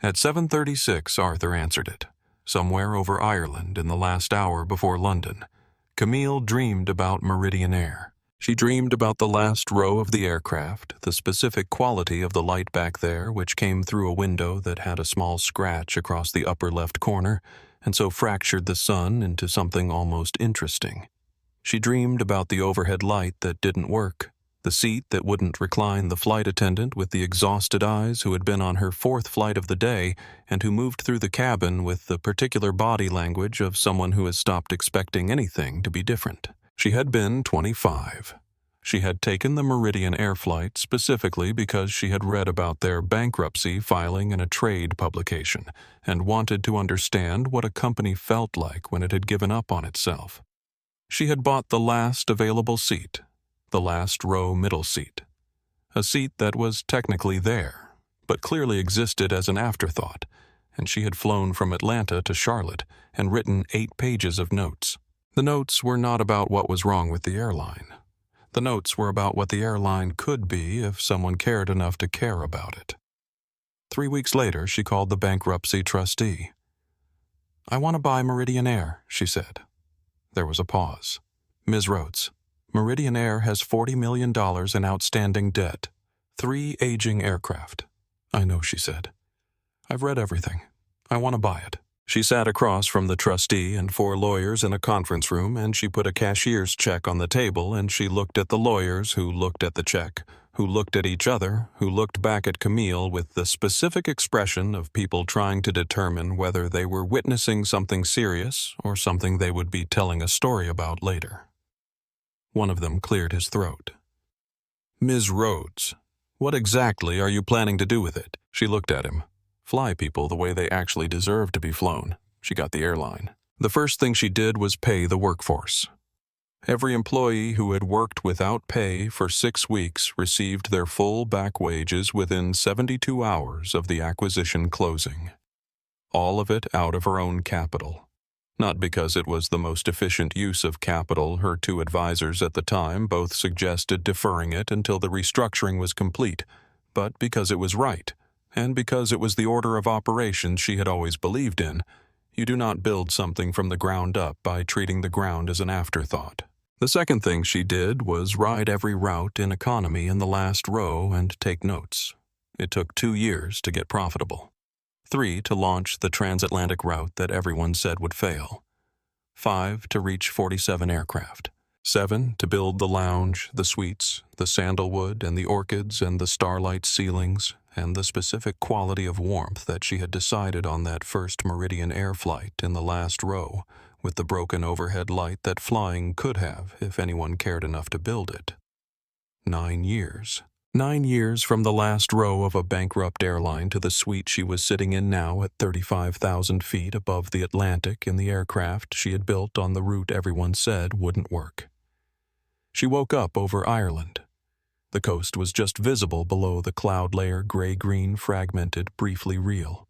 At 7:36, Arthur answered it. Somewhere over Ireland in the last hour before London, Camille dreamed about Meridian Air. She dreamed about the last row of the aircraft, the specific quality of the light back there which came through a window that had a small scratch across the upper left corner and so fractured the sun into something almost interesting. She dreamed about the overhead light that didn't work, the seat that wouldn't recline the flight attendant with the exhausted eyes who had been on her 4th flight of the day and who moved through the cabin with the particular body language of someone who has stopped expecting anything to be different. She had been 25. She had taken the Meridian Air flight specifically because she had read about their bankruptcy filing in a trade publication and wanted to understand what a company felt like when it had given up on itself. She had bought the last available seat, the last row middle seat, a seat that was technically there, but clearly existed as an afterthought, and she had flown from Atlanta to Charlotte and written 8 pages of notes. The notes were not about what was wrong with the airline. The notes were about what the airline could be if someone cared enough to care about it. 3 weeks later, she called the bankruptcy trustee. "I want to buy Meridian Air," she said. There was a pause. "Ms. Rhodes, Meridian Air has $40 million in outstanding debt, 3 aging aircraft." "I know," she said. "I've read everything. I want to buy it." She sat across from the trustee and 4 lawyers in a conference room, and she put a cashier's check on the table, and she looked at the lawyers who looked at the check, who looked at each other, who looked back at Camille with the specific expression of people trying to determine whether they were witnessing something serious or something they would be telling a story about later. One of them cleared his throat. "Ms. Rhodes, what exactly are you planning to do with it?" She looked at him. Fly people the way they actually deserve to be flown. She got the airline. The first thing she did was pay the workforce. Every employee who had worked without pay for 6 weeks received their full back wages within 72 hours of the acquisition closing. All of it out of her own capital. Not because it was the most efficient use of capital. Her 2 advisors at the time both suggested deferring it until the restructuring was complete, but because it was right, and because it was the order of operations she had always believed in. You do not build something from the ground up by treating the ground as an afterthought. The second thing she did was ride every route in economy in the last row and take notes. It took 2 years to get profitable. 3 to launch the transatlantic route that everyone said would fail. 5 to reach 47 aircraft. 7 to build the lounge, the suites, the sandalwood and the orchids and the starlight ceilings and the specific quality of warmth that she had decided on that first Meridian Air flight in the last row, with the broken overhead light that flying could have if anyone cared enough to build it. 9 years. 9 years from the last row of a bankrupt airline to the suite she was sitting in now at 35,000 feet above the Atlantic in the aircraft she had built on the route everyone said wouldn't work. She woke up over Ireland. The coast was just visible below the cloud layer, gray-green, fragmented, briefly real.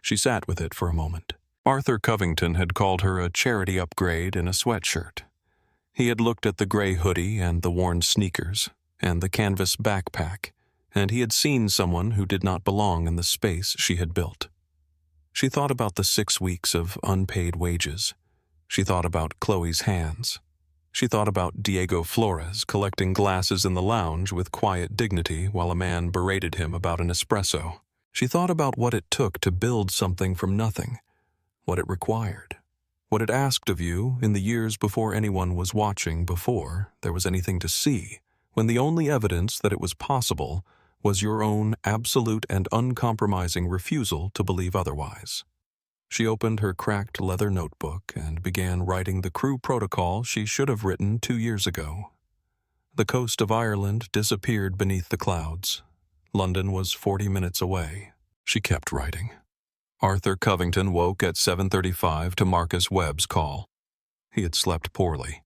She sat with it for a moment. Arthur Covington had called her a charity upgrade in a sweatshirt. He had looked at the gray hoodie and the worn sneakers and the canvas backpack, and he had seen someone who did not belong in the space she had built. She thought about the 6 weeks of unpaid wages. She thought about Chloe's hands. She thought about Diego Flores collecting glasses in the lounge with quiet dignity while a man berated him about an espresso. She thought about what it took to build something from nothing, what it required, what it asked of you in the years before anyone was watching, before there was anything to see, when the only evidence that it was possible was your own absolute and uncompromising refusal to believe otherwise. She opened her cracked leather notebook and began writing the crew protocol she should have written 2 years ago. The coast of Ireland disappeared beneath the clouds. London was 40 minutes away. She kept writing. Arthur Covington woke at 7:35 to Marcus Webb's call. He had slept poorly.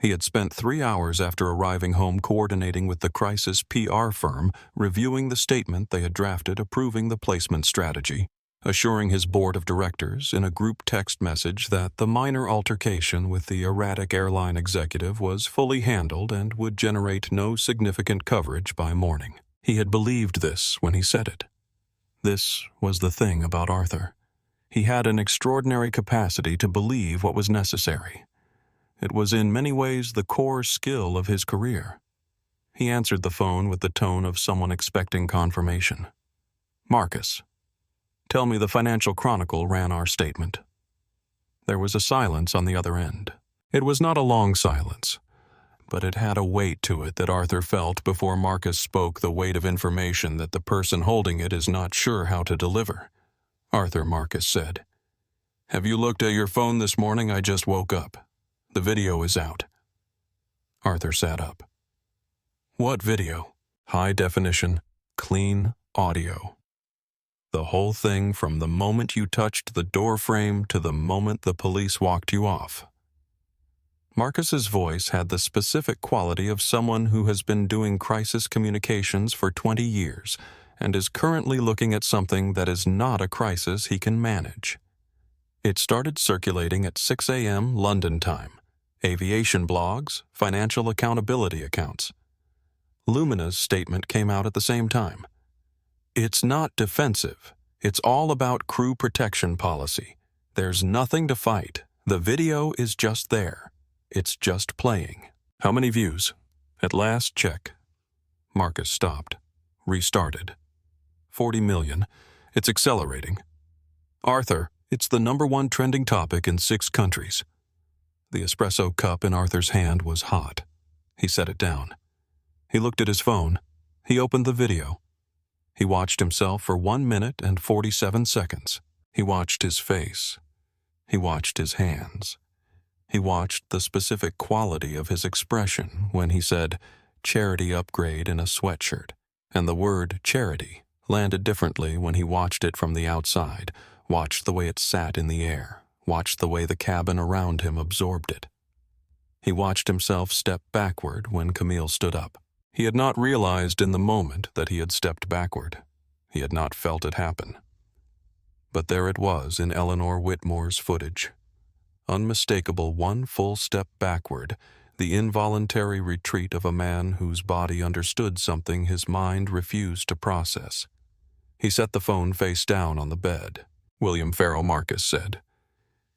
He had spent 3 hours after arriving home coordinating with the crisis PR firm, reviewing the statement they had drafted approving the placement strategy, assuring his board of directors in a group text message that the minor altercation with the erratic airline executive was fully handled and would generate no significant coverage by morning. He had believed this when he said it. This was the thing about Arthur. He had an extraordinary capacity to believe what was necessary. It was in many ways the core skill of his career. He answered the phone with the tone of someone expecting confirmation. "Marcus, tell me the Financial Chronicle ran our statement." There was a silence on the other end. It was not a long silence, but it had a weight to it that Arthur felt before Marcus spoke, the weight of information that the person holding it is not sure how to deliver. "Arthur," Marcus said, "have you looked at your phone this morning? I just woke up. The video is out." Arthur sat up. "What video?" "High definition, clean audio. The whole thing from the moment you touched the door frame to the moment the police walked you off." Marcus's voice had the specific quality of someone who has been doing crisis communications for 20 years and is currently looking at something that is not a crisis he can manage. It started circulating at 6 a.m. London time. Aviation blogs, financial accountability accounts. Lumina's statement came out at the same time. "It's not defensive. It's all about crew protection policy. There's nothing to fight. The video is just there. It's just playing." "How many views?" "At last check." Marcus stopped. Restarted. 40 million. It's accelerating. "Arthur, it's the #1 trending topic in 6 countries. The espresso cup in Arthur's hand was hot. He set it down. He looked at his phone. He opened the video. He watched himself for 1 minute and 47 seconds. He watched his face. He watched his hands. He watched the specific quality of his expression when he said, "charity upgrade in a sweatshirt," and the word charity landed differently when he watched it from the outside, watched the way it sat in the air, watched the way the cabin around him absorbed it. He watched himself step backward when Camille stood up. He had not realized in the moment that he had stepped backward. He had not felt it happen. But there it was in Eleanor Whitmore's footage. Unmistakable, one full step backward, the involuntary retreat of a man whose body understood something his mind refused to process. He set the phone face down on the bed. William Farrell Marcus said.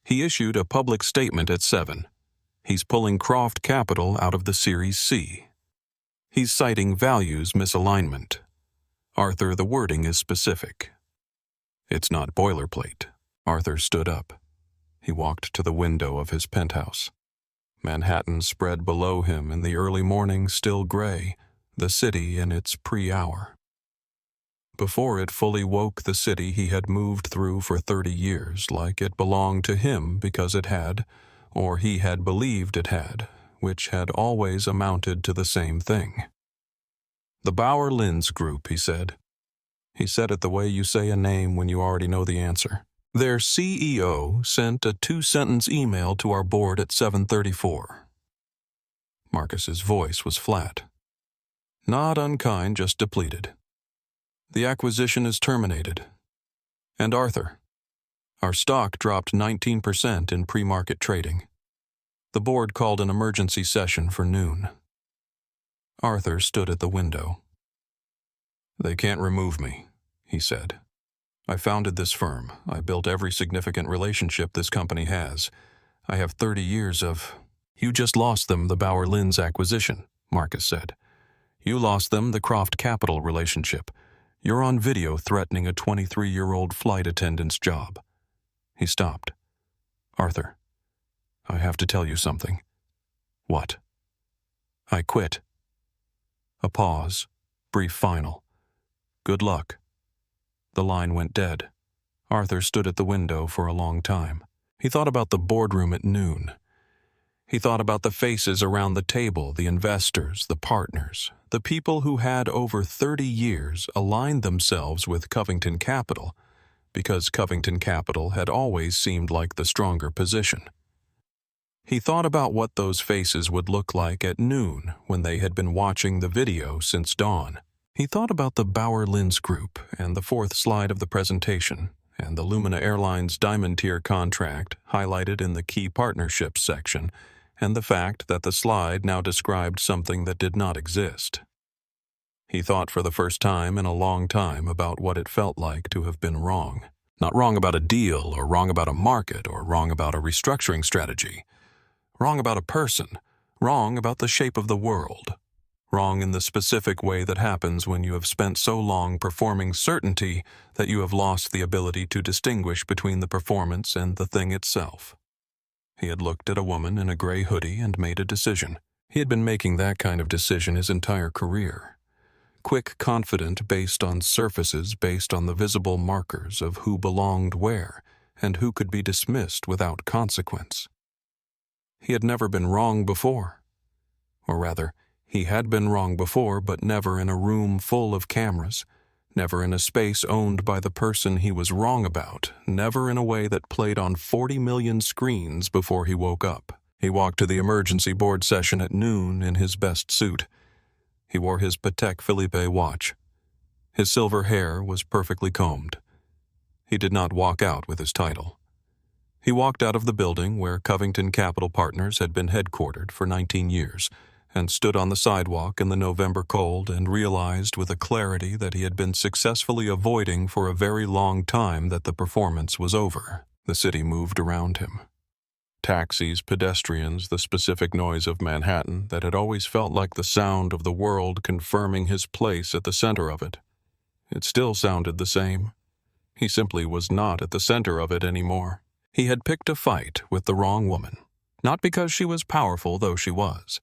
He issued a public statement at 7. He's pulling Croft Capital out of the Series C. He's citing values misalignment. Arthur, the wording is specific. It's not boilerplate. Arthur stood up. He walked to the window of his penthouse. Manhattan spread below him in the early morning, still gray, the city in its pre-hour. Before it fully woke, the city he had moved through for 30 years, like it belonged to him because it had, or he had believed it had, which had always amounted to the same thing. The Bauer-Linz Group, he said. He said it the way you say a name when you already know the answer. Their CEO sent a 2-sentence email to our board at 7:34. Marcus's voice was flat. Not unkind, just depleted. The acquisition is terminated. And Arthur, our stock dropped 19% in pre-market trading. The board called an emergency session for noon. Arthur stood at the window. They can't remove me, he said. I founded this firm. I built every significant relationship this company has. I have 30 years of... You just lost them the Bauer-Linz acquisition, Marcus said. You lost them the Croft Capital relationship. You're on video threatening a 23-year-old flight attendant's job. He stopped. Arthur, I have to tell you something. What? I quit. A pause. Brief final. Good luck. The line went dead. Arthur stood at the window for a long time. He thought about the boardroom at noon. He thought about the faces around the table, the investors, the partners, the people who had over 30 years aligned themselves with Covington Capital because Covington Capital had always seemed like the stronger position. He thought about what those faces would look like at noon when they had been watching the video since dawn. He thought about the Bauer-Linz Group and the fourth slide of the presentation and the Lumina Airlines Diamond Tier contract highlighted in the Key Partnerships section, and the fact that the slide now described something that did not exist. He thought for the first time in a long time about what it felt like to have been wrong. Not wrong about a deal, or wrong about a market, or wrong about a restructuring strategy. Wrong about a person. Wrong about the shape of the world. Wrong in the specific way that happens when you have spent so long performing certainty that you have lost the ability to distinguish between the performance and the thing itself. He had looked at a woman in a gray hoodie and made a decision. He had been making that kind of decision his entire career. Quick, confident, based on surfaces, based on the visible markers of who belonged where and who could be dismissed without consequence. He had never been wrong before. Or rather, he had been wrong before, but never in a room full of cameras, never in a space owned by the person he was wrong about, never in a way that played on 40 million screens before he woke up. He walked to the emergency board session at noon in his best suit. He wore his Patek Philippe watch. His silver hair was perfectly combed. He did not walk out with his title. He walked out of the building where Covington Capital Partners had been headquartered for 19 years, and stood on the sidewalk in the November cold and realized with a clarity that he had been successfully avoiding for a very long time that the performance was over. The city moved around him. Taxis, pedestrians, the specific noise of Manhattan that had always felt like the sound of the world confirming his place at the center of it. It still sounded the same. He simply was not at the center of it anymore. He had picked a fight with the wrong woman, not because she was powerful, though she was.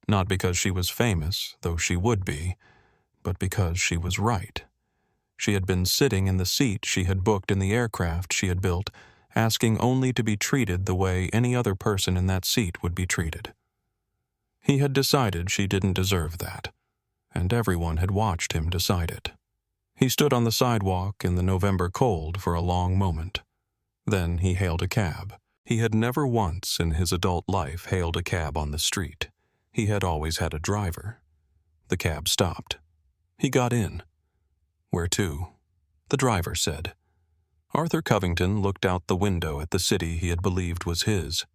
Not because she was famous, though she would be, but because she was right. She had been sitting in the seat she had booked in the aircraft she had built, asking only to be treated the way any other person in that seat would be treated. He had decided she didn't deserve that, and everyone had watched him decide it. He stood on the sidewalk in the November cold for a long moment. Then he hailed a cab. He had never once in his adult life hailed a cab on the street. He had always had a driver. The cab stopped. He got in. Where to? The driver said. Arthur Covington looked out the window at the city he had believed was his.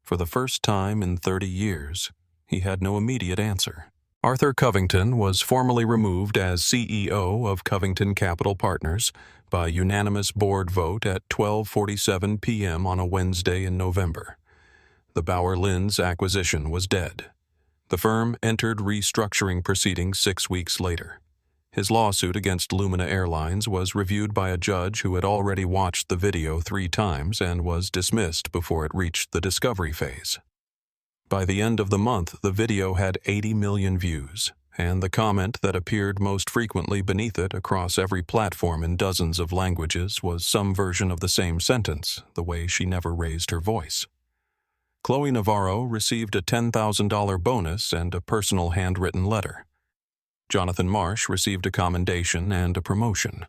For the first time in 30 years, he had no immediate answer. Arthur Covington was formally removed as CEO of Covington Capital Partners by unanimous board vote at 12:47 p.m. on a Wednesday in November. The Bauer-Linz acquisition was dead. The firm entered restructuring proceedings 6 weeks later. His lawsuit against Lumina Airlines was reviewed by a judge who had already watched the video 3 times and was dismissed before it reached the discovery phase. By the end of the month, the video had 80 million views, and the comment that appeared most frequently beneath it across every platform in dozens of languages was some version of the same sentence, the way she never raised her voice. Chloe Navarro received a $10,000 bonus and a personal handwritten letter. Jonathan Marsh received a commendation and a promotion.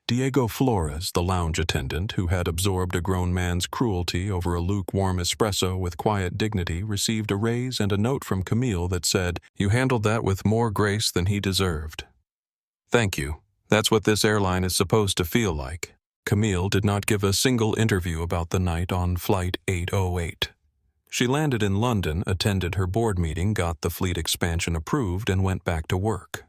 Diego Flores, the lounge attendant who had absorbed a grown man's cruelty over a lukewarm espresso with quiet dignity, received a raise and a note from Camille that said, "You handled that with more grace than he deserved." "Thank you. That's what this airline is supposed to feel like." Camille did not give a single interview about the night on Flight 808. She landed in London, attended her board meeting, got the fleet expansion approved, and went back to work.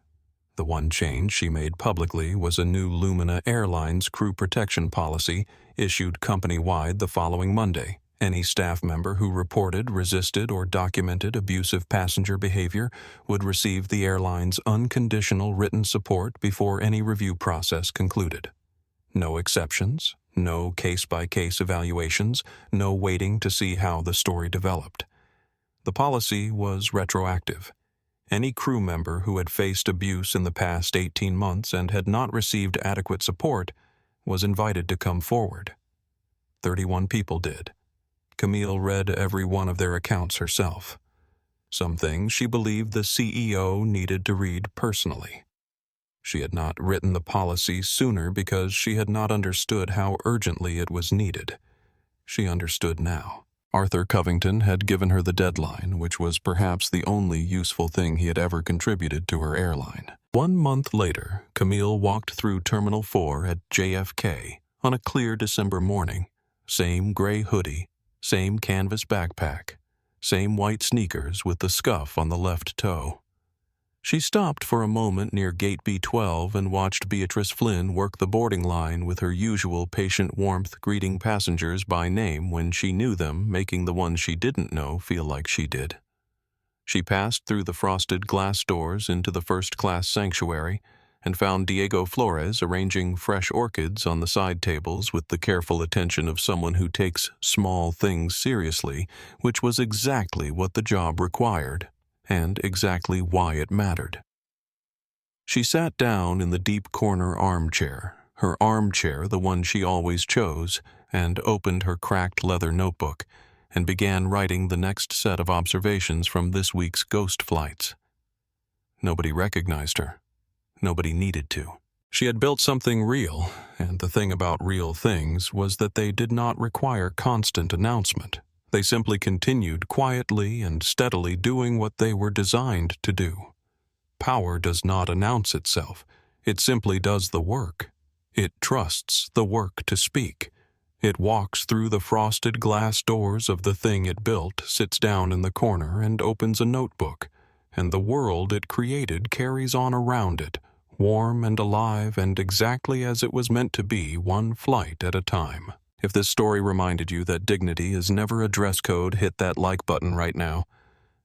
The one change she made publicly was a new Lumina Airlines crew protection policy issued company-wide the following Monday. Any staff member who reported, resisted, or documented abusive passenger behavior would receive the airline's unconditional written support before any review process concluded. No exceptions, no case-by-case evaluations, no waiting to see how the story developed. The policy was retroactive. Any crew member who had faced abuse in the past 18 months and had not received adequate support was invited to come forward. 31 people did. Camille read every one of their accounts herself. Some things she believed the CEO needed to read personally. She had not written the policy sooner because she had not understood how urgently it was needed. She understood now. Arthur Covington had given her the deadline, which was perhaps the only useful thing he had ever contributed to her airline. 1 month later, Camille walked through Terminal 4 at JFK on a clear December morning. Same gray hoodie, same canvas backpack, same white sneakers with the scuff on the left toe. She stopped for a moment near Gate B12 and watched Beatrice Flynn work the boarding line with her usual patient warmth, greeting passengers by name when she knew them, making the ones she didn't know feel like she did. She passed through the frosted glass doors into the first-class sanctuary and found Diego Flores arranging fresh orchids on the side tables with the careful attention of someone who takes small things seriously, which was exactly what the job required, and exactly why it mattered. She sat down in the deep corner armchair, her armchair the one she always chose, and opened her cracked leather notebook and began writing the next set of observations from this week's ghost flights. Nobody recognized her. Nobody needed to. She had built something real, and the thing about real things was that they did not require constant announcement. They simply continued quietly and steadily doing what they were designed to do. Power does not announce itself. It simply does the work. It trusts the work to speak. It walks through the frosted glass doors of the thing it built, sits down in the corner, and opens a notebook. And the world it created carries on around it, warm and alive and exactly as it was meant to be, one flight at a time. If this story reminded you that dignity is never a dress code, hit that like button right now.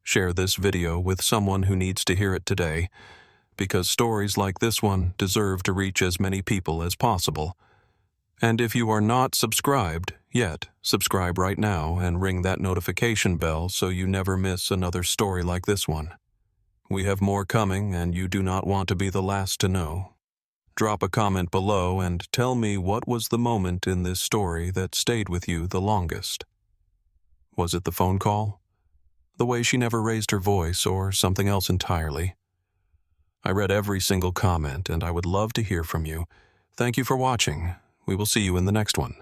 Share this video with someone who needs to hear it today, because stories like this one deserve to reach as many people as possible. And if you are not subscribed yet, subscribe right now and ring that notification bell so you never miss another story like this one. We have more coming, and you do not want to be the last to know. Drop a comment below and tell me what was the moment in this story that stayed with you the longest. Was it the phone call? The way she never raised her voice, or something else entirely? I read every single comment, and I would love to hear from you. Thank you for watching. We will see you in the next one.